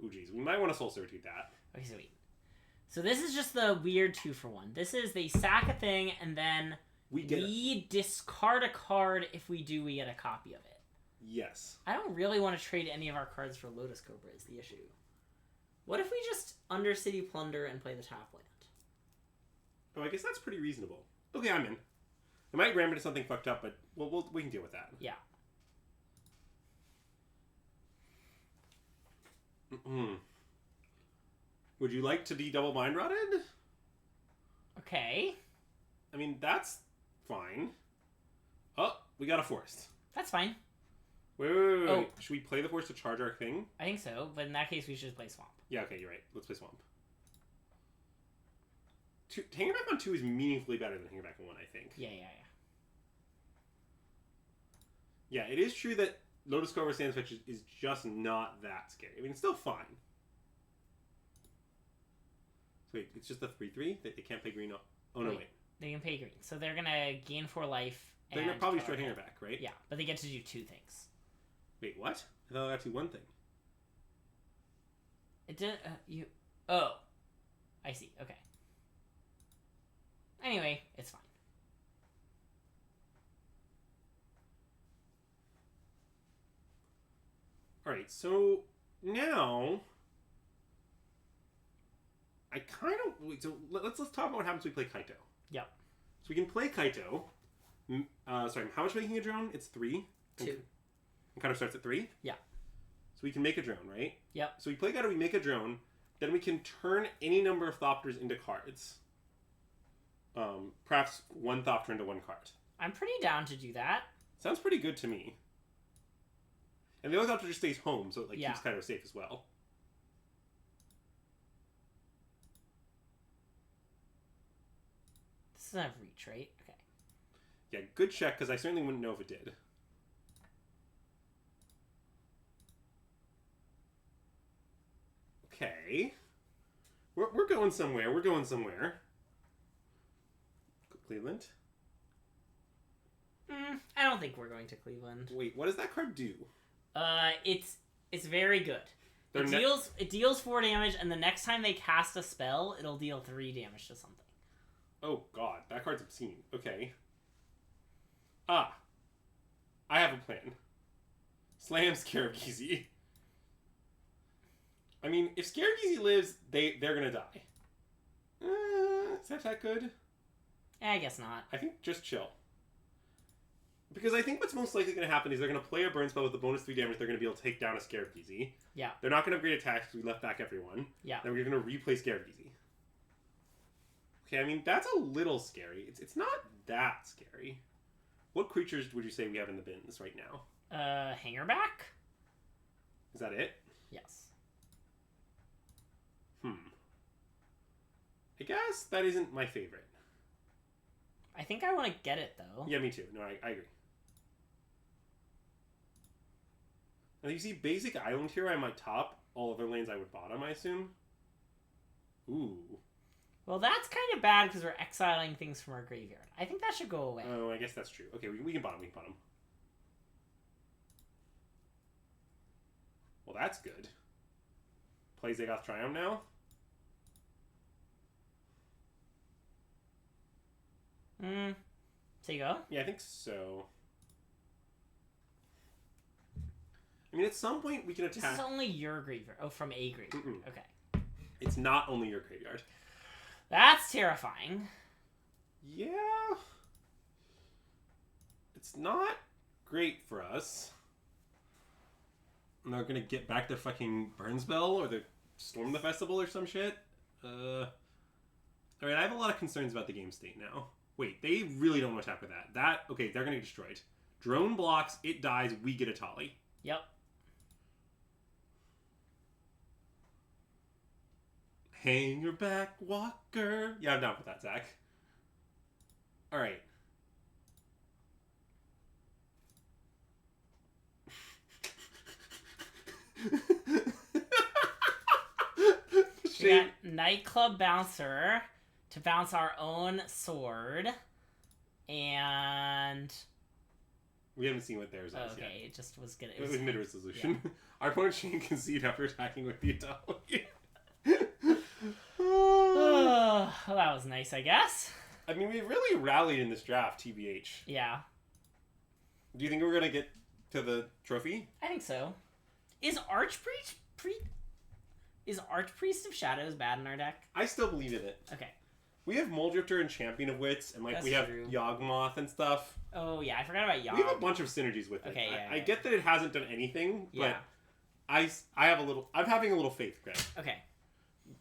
Ooh, geez. We might want to Soul Certitude that. Okay, sweet. So this is just the weird 2-for-1. This is they sack a thing, and then we discard a card. If we do, we get a copy of it. Yes. I don't really want to trade any of our cards for Lotus Cobra is the issue. What if we just Undercity Plunder and play the top land? Oh, I guess that's pretty reasonable. Okay, I'm in. It might ram into something fucked up, but we can deal with that. Yeah. Would you like to be double mind rotted? Okay. I mean, that's fine. Oh, we got a forest. That's fine. Wait. Oh. Should we play the forest to charge our thing? I think so, but in that case, we should just play Swamp. Yeah, okay, you're right. Let's play Swamp. Hangerback on 2 is meaningfully better than Hangerback on 1, I think. Yeah. Yeah, it is true that Lotus Cobra Sandwich is just not that scary. I mean, it's still fine. So wait, it's just a 3/3? They can't play green? Oh, no, wait. They can pay green. So they're going to gain 4 life. They're going to probably destroy Hangerback, right? Yeah, but they get to do 2 things. Wait, what? I thought I got to do 1 thing. It didn't... Oh. I see. Okay. Anyway, it's fine. Alright, so now I kind of... Wait, so let's talk about what happens when we play Kaito. Yep. So we can play Kaito. Sorry, how much making a drone? It's 3? 2. It kind of starts at 3? Yeah. So we can make a drone, right? Yep. So we play Kaito, we make a drone, then we can turn any number of Thopters into cards. Perhaps 1 Thopter into 1 card. I'm pretty down to do that. Sounds pretty good to me. And the other Thopter just stays home, so it keeps Kaito safe as well. This doesn't have reach, right? Okay. Yeah, good check, because I certainly wouldn't know if it did. Okay. We're going somewhere. We're going somewhere. Cleveland? I don't think we're going to Cleveland. Wait, what does that card do? It's very good. It deals 4 damage, and the next time they cast a spell, it'll deal 3 damage to something. Oh god, that card's obscene. Okay. I have a plan. Slam Scarabeezy. I mean, if Scarabeezy lives, they're gonna die. Is that good? I guess not. I think just chill. Because I think what's most likely going to happen is they're going to play a burn spell with the bonus 3 damage. They're going to be able to take down a Scarabeezy. Yeah. They're not going to upgrade attacks because we left back everyone. Yeah. Then we're going to replay Scarabeezy. Okay, I mean, that's a little scary. It's not that scary. What creatures would you say we have in the bins right now? Hangerback? Is that it? Yes. I guess that isn't my favorite. I think I want to get it, though. Yeah, me too. No, I agree. Now, you see basic island here, I might top. All other lanes I would bottom, I assume. Ooh. Well, that's kind of bad because we're exiling things from our graveyard. I think that should go away. Oh, I guess that's true. Okay, we can bottom. We can bottom. Well, that's good. play Zagoth Triumph now? So you go? Yeah, I think so. I mean, at some point we can attack... This is only your graveyard. Oh, from a graveyard. Mm-mm. Okay. It's not only your graveyard. That's terrifying. Yeah. It's not great for us. And they're gonna get back their fucking burn spell, or they storm the festival or some shit. Alright, I have a lot of concerns about the game state now. Wait, they really don't want to attack with that. Okay, they're gonna get destroyed. Drone blocks, it dies, we get a Tali. Yep. Hang your back, Walker. Yeah, I'm down with that, Zach. Alright. We got Nightclub Bouncer to bounce our own sword. And... We haven't seen what theirs is yet. Okay, it just was gonna... It was mid-resolution. Yeah. Our opponent shouldn't concede after attacking with the Atali. Well, that was nice, I guess. I mean, we really rallied in this draft, TBH. Yeah. Do you think we're gonna get to the trophy? I think so. Is Archpriest of Shadows bad in our deck? I still believe in it. Okay. We have Moldrifter and Champion of Wits, and That's we have true. Yawgmoth and stuff. Oh yeah, I forgot about Yawg. We have a bunch of synergies with it. Okay, yeah, I get that it hasn't done anything, but Yeah. I have a little. I'm having a little faith, Greg. Okay.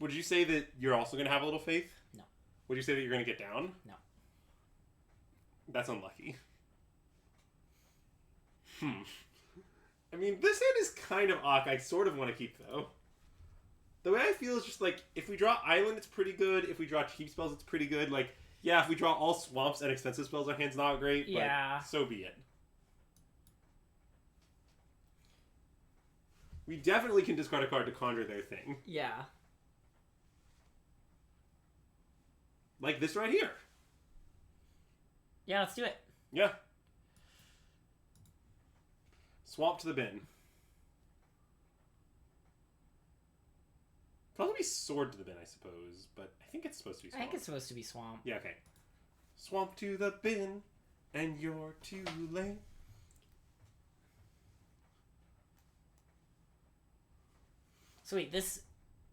Would you say that you're also going to have a little faith? No. Would you say that you're going to get down? No. That's unlucky. I mean, this hand is kind of awk. I sort of want to keep, though. The way I feel is just, like, if we draw Island, it's pretty good. If we draw cheap spells, it's pretty good. Like, yeah, if we draw all swamps and expensive spells, our hand's not great, but Yeah. so be it. We definitely can discard a card to conjure their thing. Yeah. Like this right here. Yeah, let's do it. Yeah. Swamp to the bin. Probably sword to the bin, I suppose, but I think it's supposed to be I swamp. think it's supposed to be Swamp. Yeah, okay. Swamp to the bin, and you're too late. So wait, this...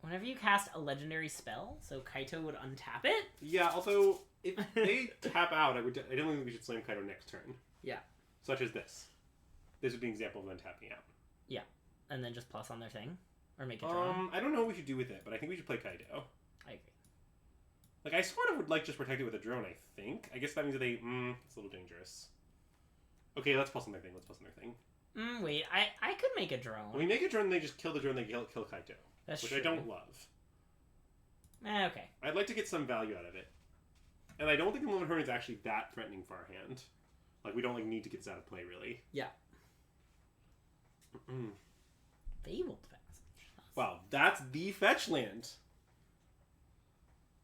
Whenever you cast a legendary spell, so Kaito would untap it? Yeah, although, if they tap out, I don't think we should slam Kaito next turn. Yeah. Such as this. This would be an example of them tapping out. Yeah. And then just plus on their thing? Or make it draw? I don't know what we should do with it, but I think we should play Kaito. I agree. Like, I sort of would like just protect it with a drone, I think. I guess that means that they... it's a little dangerous. Okay, let's plus on their thing. Wait, I could make a drone. When we make a drone, they just kill the drone, they kill Kaito. That's which true. I don't love. Okay. I'd like to get some value out of it. And I don't think the Moment Hermit is actually that threatening for our hand. Like, we don't need to get this out of play, really. Yeah. Mm-mm. Fabled Passage. Wow, that's the fetch land.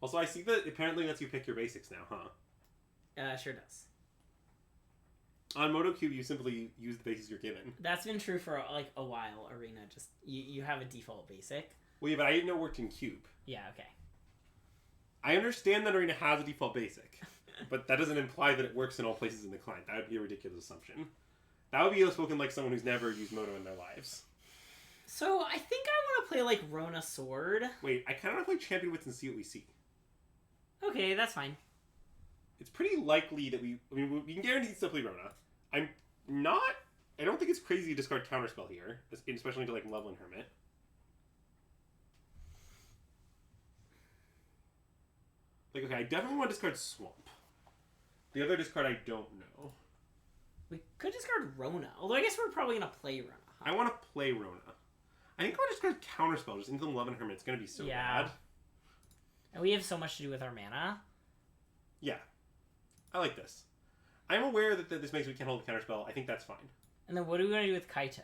Also, I see that it apparently lets you pick your basics now, huh? Sure does. On MotoCube, you simply use the basics you're given. That's been true for like a while. Arena, just you have a default basic. Well, yeah, but I didn't know it worked in Cube. Yeah. Okay. I understand that Arena has a default basic, but that doesn't imply that it works in all places in the client. That would be a ridiculous assumption. That would be spoken like someone who's never used Moto in their lives. So I think I want to play like Rona Sword. Wait, I kind of want to play Champion Wits and see what we see. Okay, that's fine. It's pretty likely that we can guarantee still play Rona. I don't think it's crazy to discard Counterspell here, especially into like Loveland Hermit. Like, okay, I definitely want to discard Swamp. The other discard I don't know. We could discard Rona, although I guess we're probably gonna play Rona. Huh? I want to play Rona. I think I want to discard Counterspell just into the Loveland Hermit. It's gonna be so bad. And we have so much to do with our mana. Yeah. I like this. I'm aware that this makes we can't hold the Counterspell. I think that's fine. And then what are we going to do with Kaito?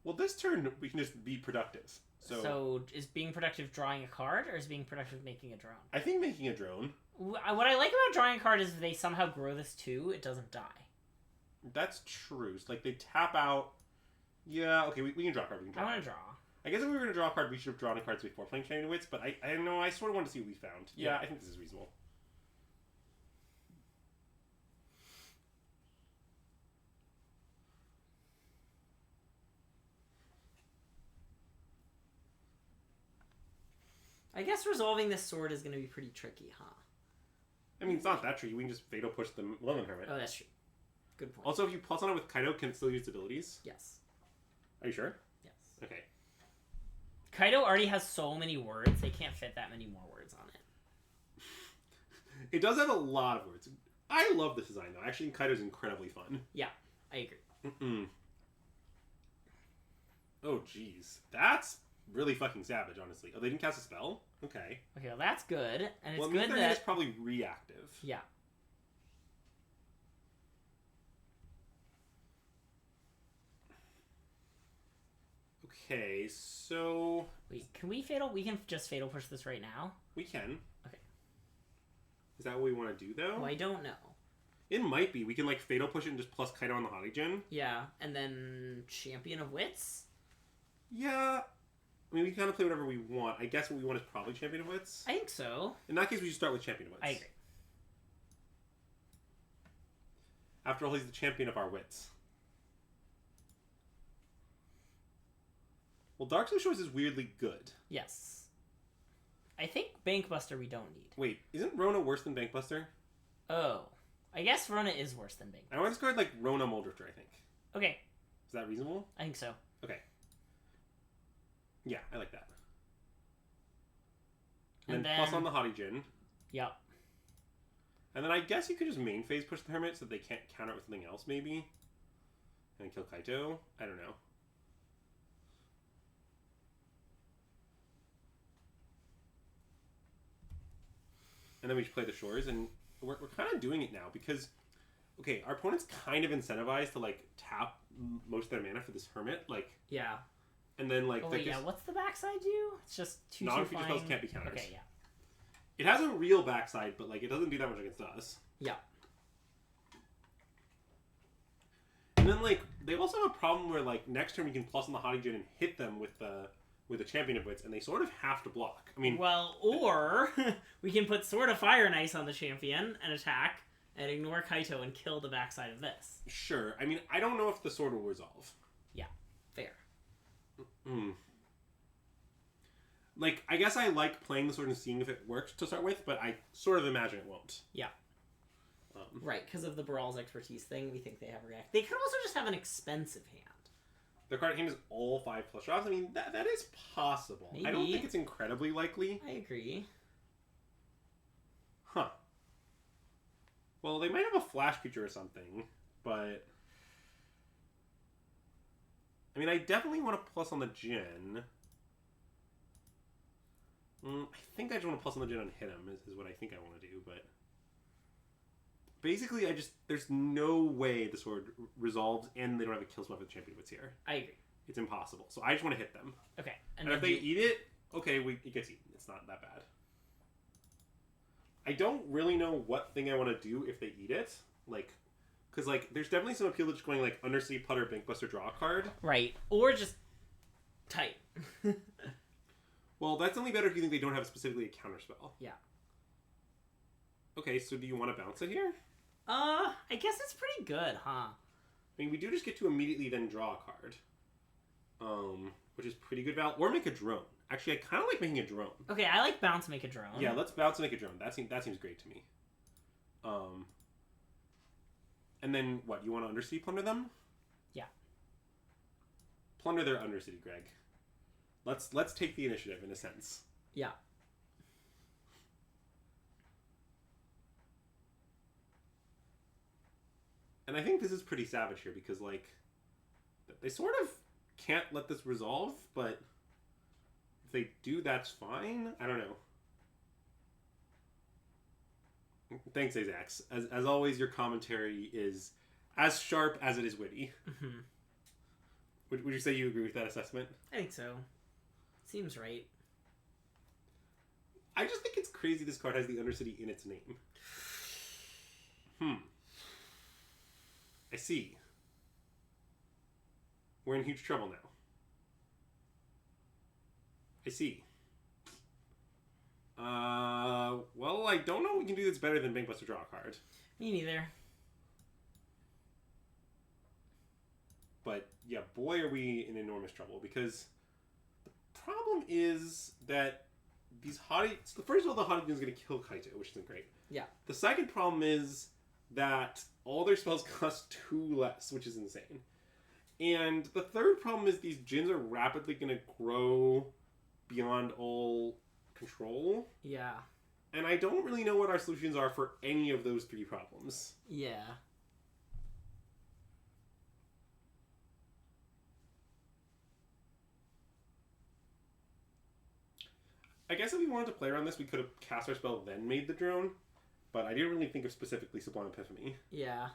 Well, this turn, we can just be productive. So is being productive drawing a card, or is being productive making a drone? I think making a drone. What I like about drawing a card is if they somehow grow this too, it doesn't die. That's true. So, like, they tap out. Yeah, okay, we can draw a card. I want to draw. I guess if we were going to draw a card, we should have drawn the cards before playing Champion of Wits, but I know, I sort of wanted to see what we found. Yeah, I think this is reasonable. I guess resolving this sword is going to be pretty tricky, huh? I mean, it's not that tricky. We can just Fatal Push the Love Hermit. Oh, that's true. Good point. Also, if you plus on it with Kaido, can it still use abilities? Yes. Are you sure? Yes. Okay. Kaido already has so many words, they can't fit that many more words on it. It does have a lot of words. I love this design, though. Actually, Kaido's incredibly fun. Yeah, I agree. Mm-mm. Oh, jeez. That's really fucking savage, honestly. Oh, they didn't cast a spell? Okay. Okay, well, that's good. And it's good that... it's probably reactive. Yeah. Okay, so... Wait, can we Fatal... We can just Fatal Push this right now? We can. Okay. Is that what we want to do, though? Well, I don't know. It might be. We can, like, Fatal Push it and just plus Kaido on the Hodigen. Yeah, and then Champion of Wits? Yeah. I mean, we can kind of play whatever we want. I guess what we want is probably Champion of Wits. I think so. In that case, we should start with Champion of Wits. I agree. After all, he's the champion of our wits. Well, Dark Soul Choice is weirdly good. Yes. I think Bankbuster we don't need. Wait, isn't Rona worse than Bankbuster? Oh. I guess Rona is worse than Bankbuster. I want to discard, like, Rona Moldrifter, I think. Okay. Is that reasonable? I think so. Okay. Yeah, I like that. And then plus on the Hodigen. Yep. And then I guess you could just main phase push the Hermit so they can't counter it with something else, maybe? And kill Kaito? I don't know. And then we just play the Shores, and we're kind of doing it now because, okay, our opponent's kind of incentivized to, like, tap most of their mana for this Hermit, like... Yeah. And then, like... Oh, wait, yeah, what's the backside do? It's just 2/2 non-feature spells can't be counters. Okay, yeah. It has a real backside, but, like, it doesn't do that much against us. Yeah. And then, like, they also have a problem where, like, next turn we can plus on the Hodigen and hit them with the Champion of Wits, and they sort of have to block. I mean... Well, or we can put Sword of Fire and Ice on the champion and attack, and ignore Kaito and kill the backside of this. Sure. I mean, I don't know if the sword will resolve. Yeah. Fair. Like, I guess I like playing the sword and seeing if it works to start with, but I sort of imagine it won't. Yeah. Right, because of the Brawl's expertise thing, we think they have React. They could also just have an expensive hand. Their card hand is all 5 plus drops. I mean, that is possible. Maybe. I don't think it's incredibly likely. I agree. Huh. Well, they might have a flash creature or something, but... I mean, I definitely want to plus on the Jin. I think I just want to plus on the Jin and hit him, is what I think I want to do, but... Basically, there's no way the sword resolves and they don't have a kill swap with Champion Wits here. I agree. It's impossible. So I just want to hit them. Okay. And if they eat it, okay, it gets eaten. It's not that bad. I don't really know what thing I want to do if they eat it. Like, because, like, there's definitely some appeal to just going, like, Undercity, Putter, Bankbuster, draw a card. Right. Or just type. Well, that's only better if you think they don't have specifically a counterspell. Yeah. Okay, so do you want to bounce it here? I guess it's pretty good, huh? I mean, we do just get to immediately then draw a card. Which is pretty good value. Or make a drone. Actually, I kind of like making a drone. Okay, I like bounce make a drone. Yeah, let's bounce and make a drone. That seems great to me. And then, what, you want to Undercity Plunder them? Yeah. Plunder their Undercity, Greg. Let's take the initiative, in a sense. Yeah. And I think this is pretty savage here, because, like, they sort of can't let this resolve, but if they do, that's fine. I don't know. Thanks, Azax. As always, your commentary is as sharp as it is witty. Mm-hmm. Would you say you agree with that assessment? I think so. Seems right. I just think it's crazy this card has the Undercity in its name. I see. We're in huge trouble now. I see. Well, I don't know what we can do that's better than Bank Buster draw a card. Me neither. But, yeah, boy, are we in enormous trouble. Because the problem is that these hottie... So first of all, the hottie is going to kill Kaito, which isn't great. Yeah. The second problem is that all their spells cost 2 less, which is insane. And the third problem is these Djinns are rapidly going to grow beyond all control. Yeah. And I don't really know what our solutions are for any of those 3 problems. Yeah. I guess if we wanted to play around this, we could have cast our spell, then made the drone. But I didn't really think of specifically Sublime Epiphany. Yeah.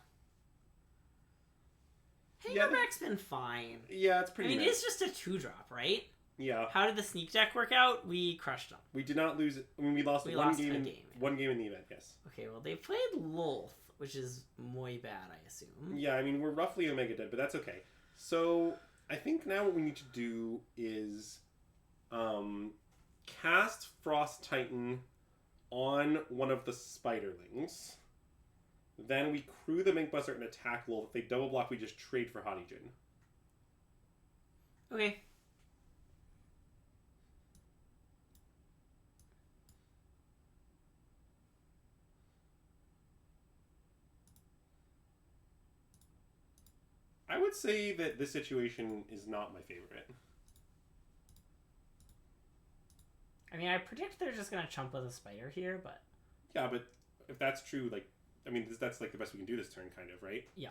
Hangerback's been fine. Yeah, it's pretty I mean, it's just a 2-drop, right? Yeah. How did the sneak deck work out? We crushed them. We did not lose it. I mean, we lost one game in the event, yes. Okay, well, they played Lolth, which is muy bad, I assume. Yeah, I mean, we're roughly Omega dead, but that's okay. So, I think now what we need to do is cast Frost Titan on one of the Spiderlings. Then we crew the Mink Buster and attack Lolth. If they double block, we just trade for Hottie Djinn. Okay. I would say that this situation is not my favorite. I mean, I predict they're just going to chump with a spider here, but... Yeah, but if that's true, like... I mean, that's like the best we can do this turn, kind of, right? Yeah.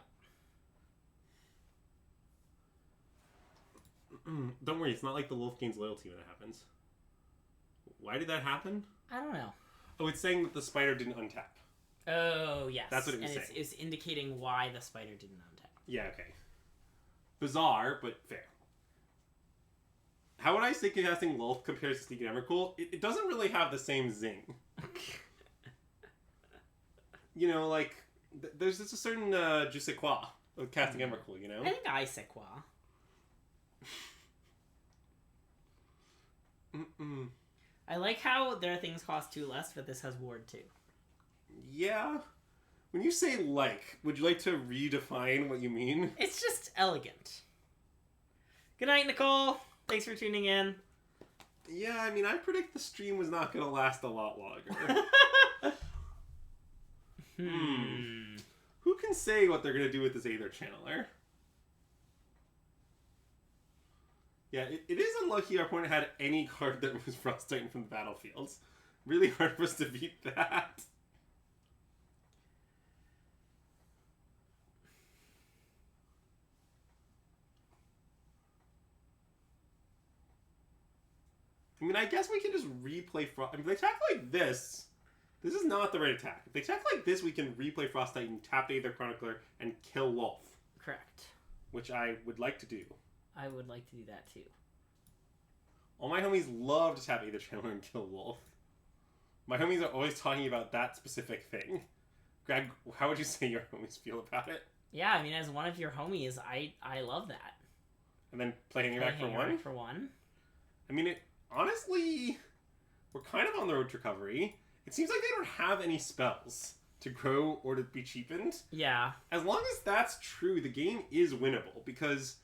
Don't worry, it's not like the Wolf gains loyalty when it happens. Why did that happen? I don't know. Oh, it's saying that the spider didn't untap. Oh, yes. That's what it was saying. It's indicating why the spider didn't untap. Yeah, okay. Bizarre, but fair. How would I say casting Lolth compares to Sneak and Emrakul? It doesn't really have the same zing. You know, like, there's just a certain je sais quoi of casting Emrakul, you know? I think I sais quoi. I like how their things cost 2 less, but this has Ward 2. Yeah. When you say like, would you like to redefine what you mean? It's just elegant. Good night, Nicole. Thanks for tuning in. Yeah, I mean, I predict the stream was not going to last a lot longer. Who can say what they're going to do with this Aether Channeler? Yeah, it is unlucky our opponent had any card that was Frost Titan from the battlefields. Really hard for us to beat that. I mean, I guess we can just replay Frost... I mean, if they attack like this... This is not the right attack. If they attack like this, we can replay Frost Titan, tap the Aether Chronicler, and kill Lolth. Correct. Which I would like to do. I would like to do that too. All my homies love to tap Aether Channeler and kill Lolth. My homies are always talking about that specific thing. Greg, how would you say your homies feel about it? Yeah, I mean, as one of your homies, I love that. And then play Hangerback for 1? For 1. I mean, honestly, we're kind of on the road to recovery. It seems like they don't have any spells to grow or to be cheapened. Yeah. As long as that's true, the game is winnable. Because,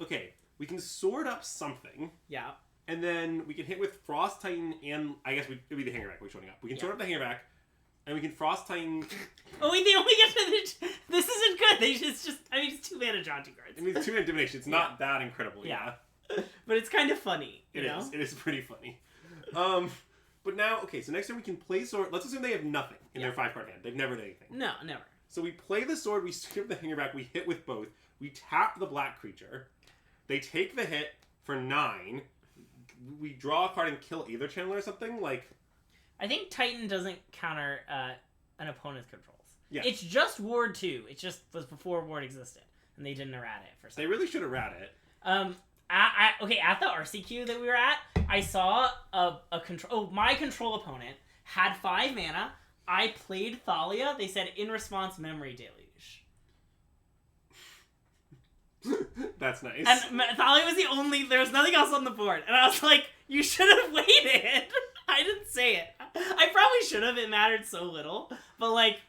okay, we can sword up something. Yeah. And then we can hit with Frost Titan and... I guess it would be the Hangerback we're showing up. We can sword up the Hangerback, and we can Frost Titan... Oh wait, they only get to the... This isn't good. It's just... I mean, it's 2 mana draw 2 cards. I mean, it's 2 mana divination. It's not that incredible, yeah. But it's kind of funny, you know? It is pretty funny. But now, okay, so next turn we can play sword. Let's assume they have nothing in their 5-card hand. They've never done anything. No, never. So we play the sword, we strip the Hangerback, we hit with both. We tap the black creature. They take the hit for 9. We draw a card and kill Aether Channeler or something, like... I think Titan doesn't counter an opponent's controls. Yeah. It's just Ward 2. It just was before Ward existed. And they didn't errata it for some They really should errata it. Okay, at the RCQ that we were at, I saw a control... Oh, my control opponent had 5 mana. I played Thalia. They said, in response, Memory Deluge. That's nice. And Thalia was the only... There was nothing else on the board. And I was like, You should have waited. I didn't say it. I probably should have. It mattered so little. But, like,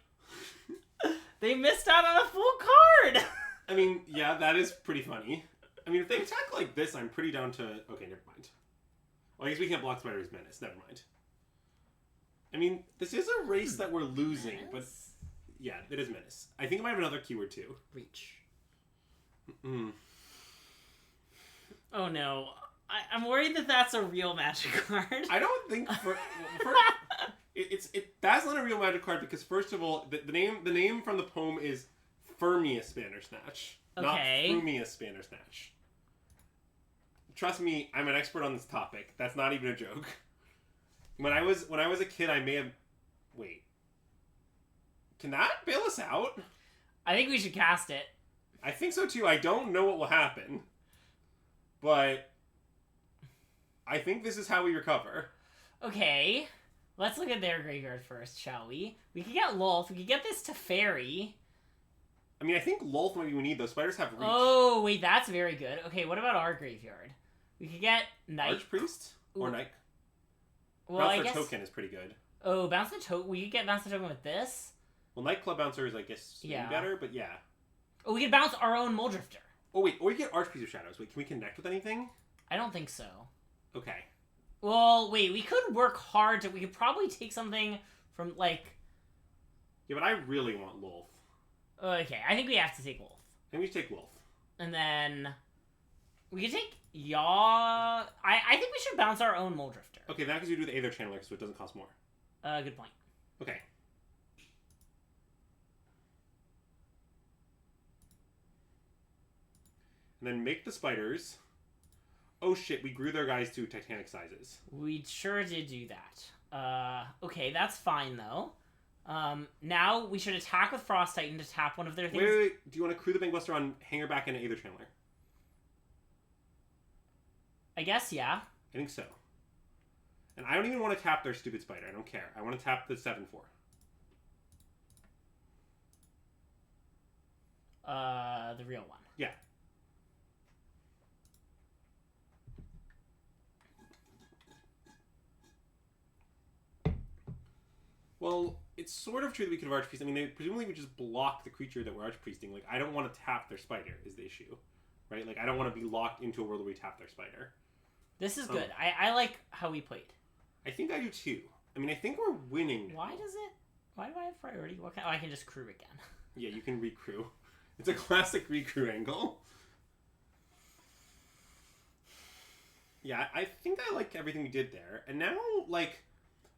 they missed out on a full card. I mean, yeah, that is pretty funny. I mean, if they attack like this, I'm pretty down to... Okay, never mind. Well, I guess we can't block Spider's Menace. Never mind. I mean, this is a race that we're losing, but... Yeah, it is Menace. I think it might have another keyword, too. Reach. Mm. Oh, no. I'm worried that that's a real magic card. I don't think that's not a real magic card because first of all, the name from the poem is Fermius Bandersnatch, okay. not Frumius Bandersnatch. Trust me, I'm an expert on this topic. That's not even a joke. When I was a kid, I may have... Wait. Can that bail us out? I think we should cast it. I think so too. I don't know what will happen, but I think this is how we recover. Okay. Let's look at their graveyard first, shall we? We could get Lolth. We could get this to Fairy. I mean, I think Lolth might be what we need, though. Spiders have reach. Oh, wait, that's very good. Okay, what about our graveyard? We could get Knight. Archpriest? Or Knight? Well, Bounce for token is pretty good. Oh, Bounce the Token. We could get Bounce the Token with this. Well, Nightclub Bouncer is, I guess, better, but yeah. Oh, we could bounce our own Muldrifter. Oh, wait. Or we get Archpriest of Shadows. Wait, can we connect with anything? I don't think so. Okay. Well, wait. We could work hard to... We could probably take something from, like... Yeah, but I really want Lolth. Okay, I think we have to take Lolth. And we take Lolth. And then... We could take Yaw... I think we should bounce our own Muldrifter. Okay, that because we do the Aether Channeler, so it doesn't cost more. Good point. Okay. And then make the spiders. Oh shit, we grew their guys to Titanic sizes. We sure did do that. Okay, that's fine though. Now we should attack with Frost Titan to tap one of their things. Wait. Do you want to crew the Bankbuster on Hangerback and Aether Channeler? I guess, yeah. I think so. And I don't even want to tap their stupid spider. I don't care. I want to tap the 7/4. The real one. Yeah. Well, it's sort of true that we could have Archpriest. I mean, they presumably would just block the creature that we're Archpriesting. Like, I don't want to tap their spider is the issue. Right? Like, I don't want to be locked into a world where we tap their spider. This is good. I like how we played. I think I do too. I mean, I think we're winning now. Why do I have priority? I can just crew again. Yeah, you can recrew. It's a classic recrew angle. Yeah, I think I like everything we did there. And now, like,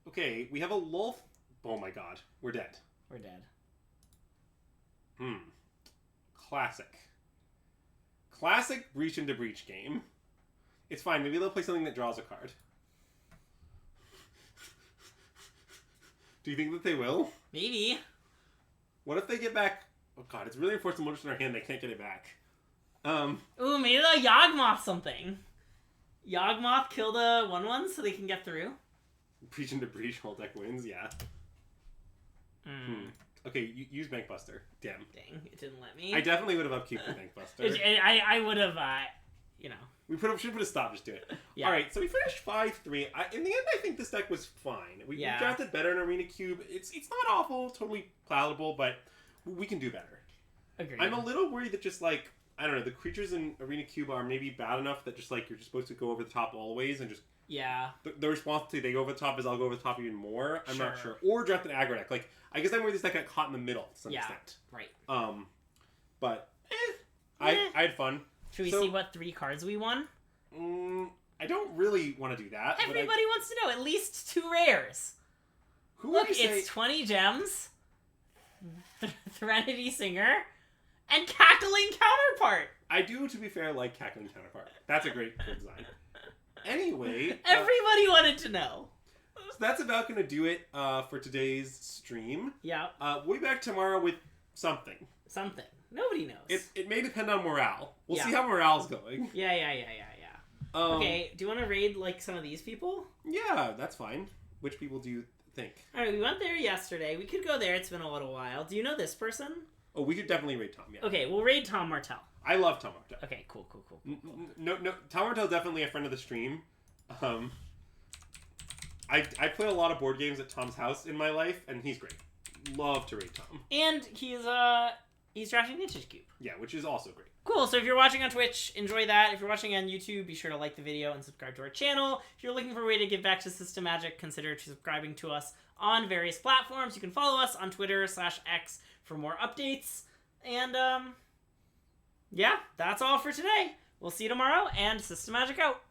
okay, we have a Lolth. Oh my god, we're dead. We're dead. Classic. Classic breach into breach game. It's fine. Maybe they'll play something that draws a card. Do you think that they will? Maybe. What if they get back... Oh god, it's really enforced Muldrifter in their hand. They can't get it back. Ooh, maybe they'll Yawgmoth something. Yawgmoth kill the 1/1 so they can get through. Breach into breach, whole deck wins, yeah. Okay, use Bankbuster. Damn. Dang, it didn't let me. I definitely would have upkeeped the Bankbuster. I would have, you know. We should put a stop, just do it. Yeah. Alright, so we finished 5-3. In the end, I think this deck was fine. We drafted better in Arena Cube. It's not awful, totally palatable, but we can do better. Agreed. I'm a little worried that just, like, I don't know, the creatures in Arena Cube are maybe bad enough that just, like, you're just supposed to go over the top always and just... Yeah. The response to they go over the top is I'll go over the top even more. I'm not sure. Or draft an aggro deck. Like, I guess I'm worried this deck got caught in the middle to some extent. Right. But, I had fun. Should we see what 3 cards we won? I don't really want to do that. Everybody wants to know. At least 2 rares. Look, it's 20 gems, Threnody Singer, and Cackling Counterpart. I do, to be fair, like Cackling Counterpart. That's a great design. Anyway. Everybody wanted to know. So that's about going to do it for today's stream. Yeah. We'll be back tomorrow with something. Something. Nobody knows. It may depend on morale. We'll see how morale's going. Yeah. Okay, do you want to raid, like, some of these people? Yeah, that's fine. Which people do you think? Alright, we went there yesterday. We could go there. It's been a little while. Do you know this person? Oh, we could definitely raid Tom, yeah. Okay, we'll raid Tom Martell. I love Tom Martell. Okay, cool. No, Tom Martell's definitely a friend of the stream. I play a lot of board games at Tom's house in my life, and he's great. Love to rate Tom. And he's drafting Vintage Cube. Yeah, which is also great. Cool, so if you're watching on Twitch, enjoy that. If you're watching on YouTube, be sure to like the video and subscribe to our channel. If you're looking for a way to give back to SystemMagic, consider subscribing to us on various platforms. You can follow us on Twitter /X for more updates. And, yeah, that's all for today. We'll see you tomorrow, and SystemMagic out.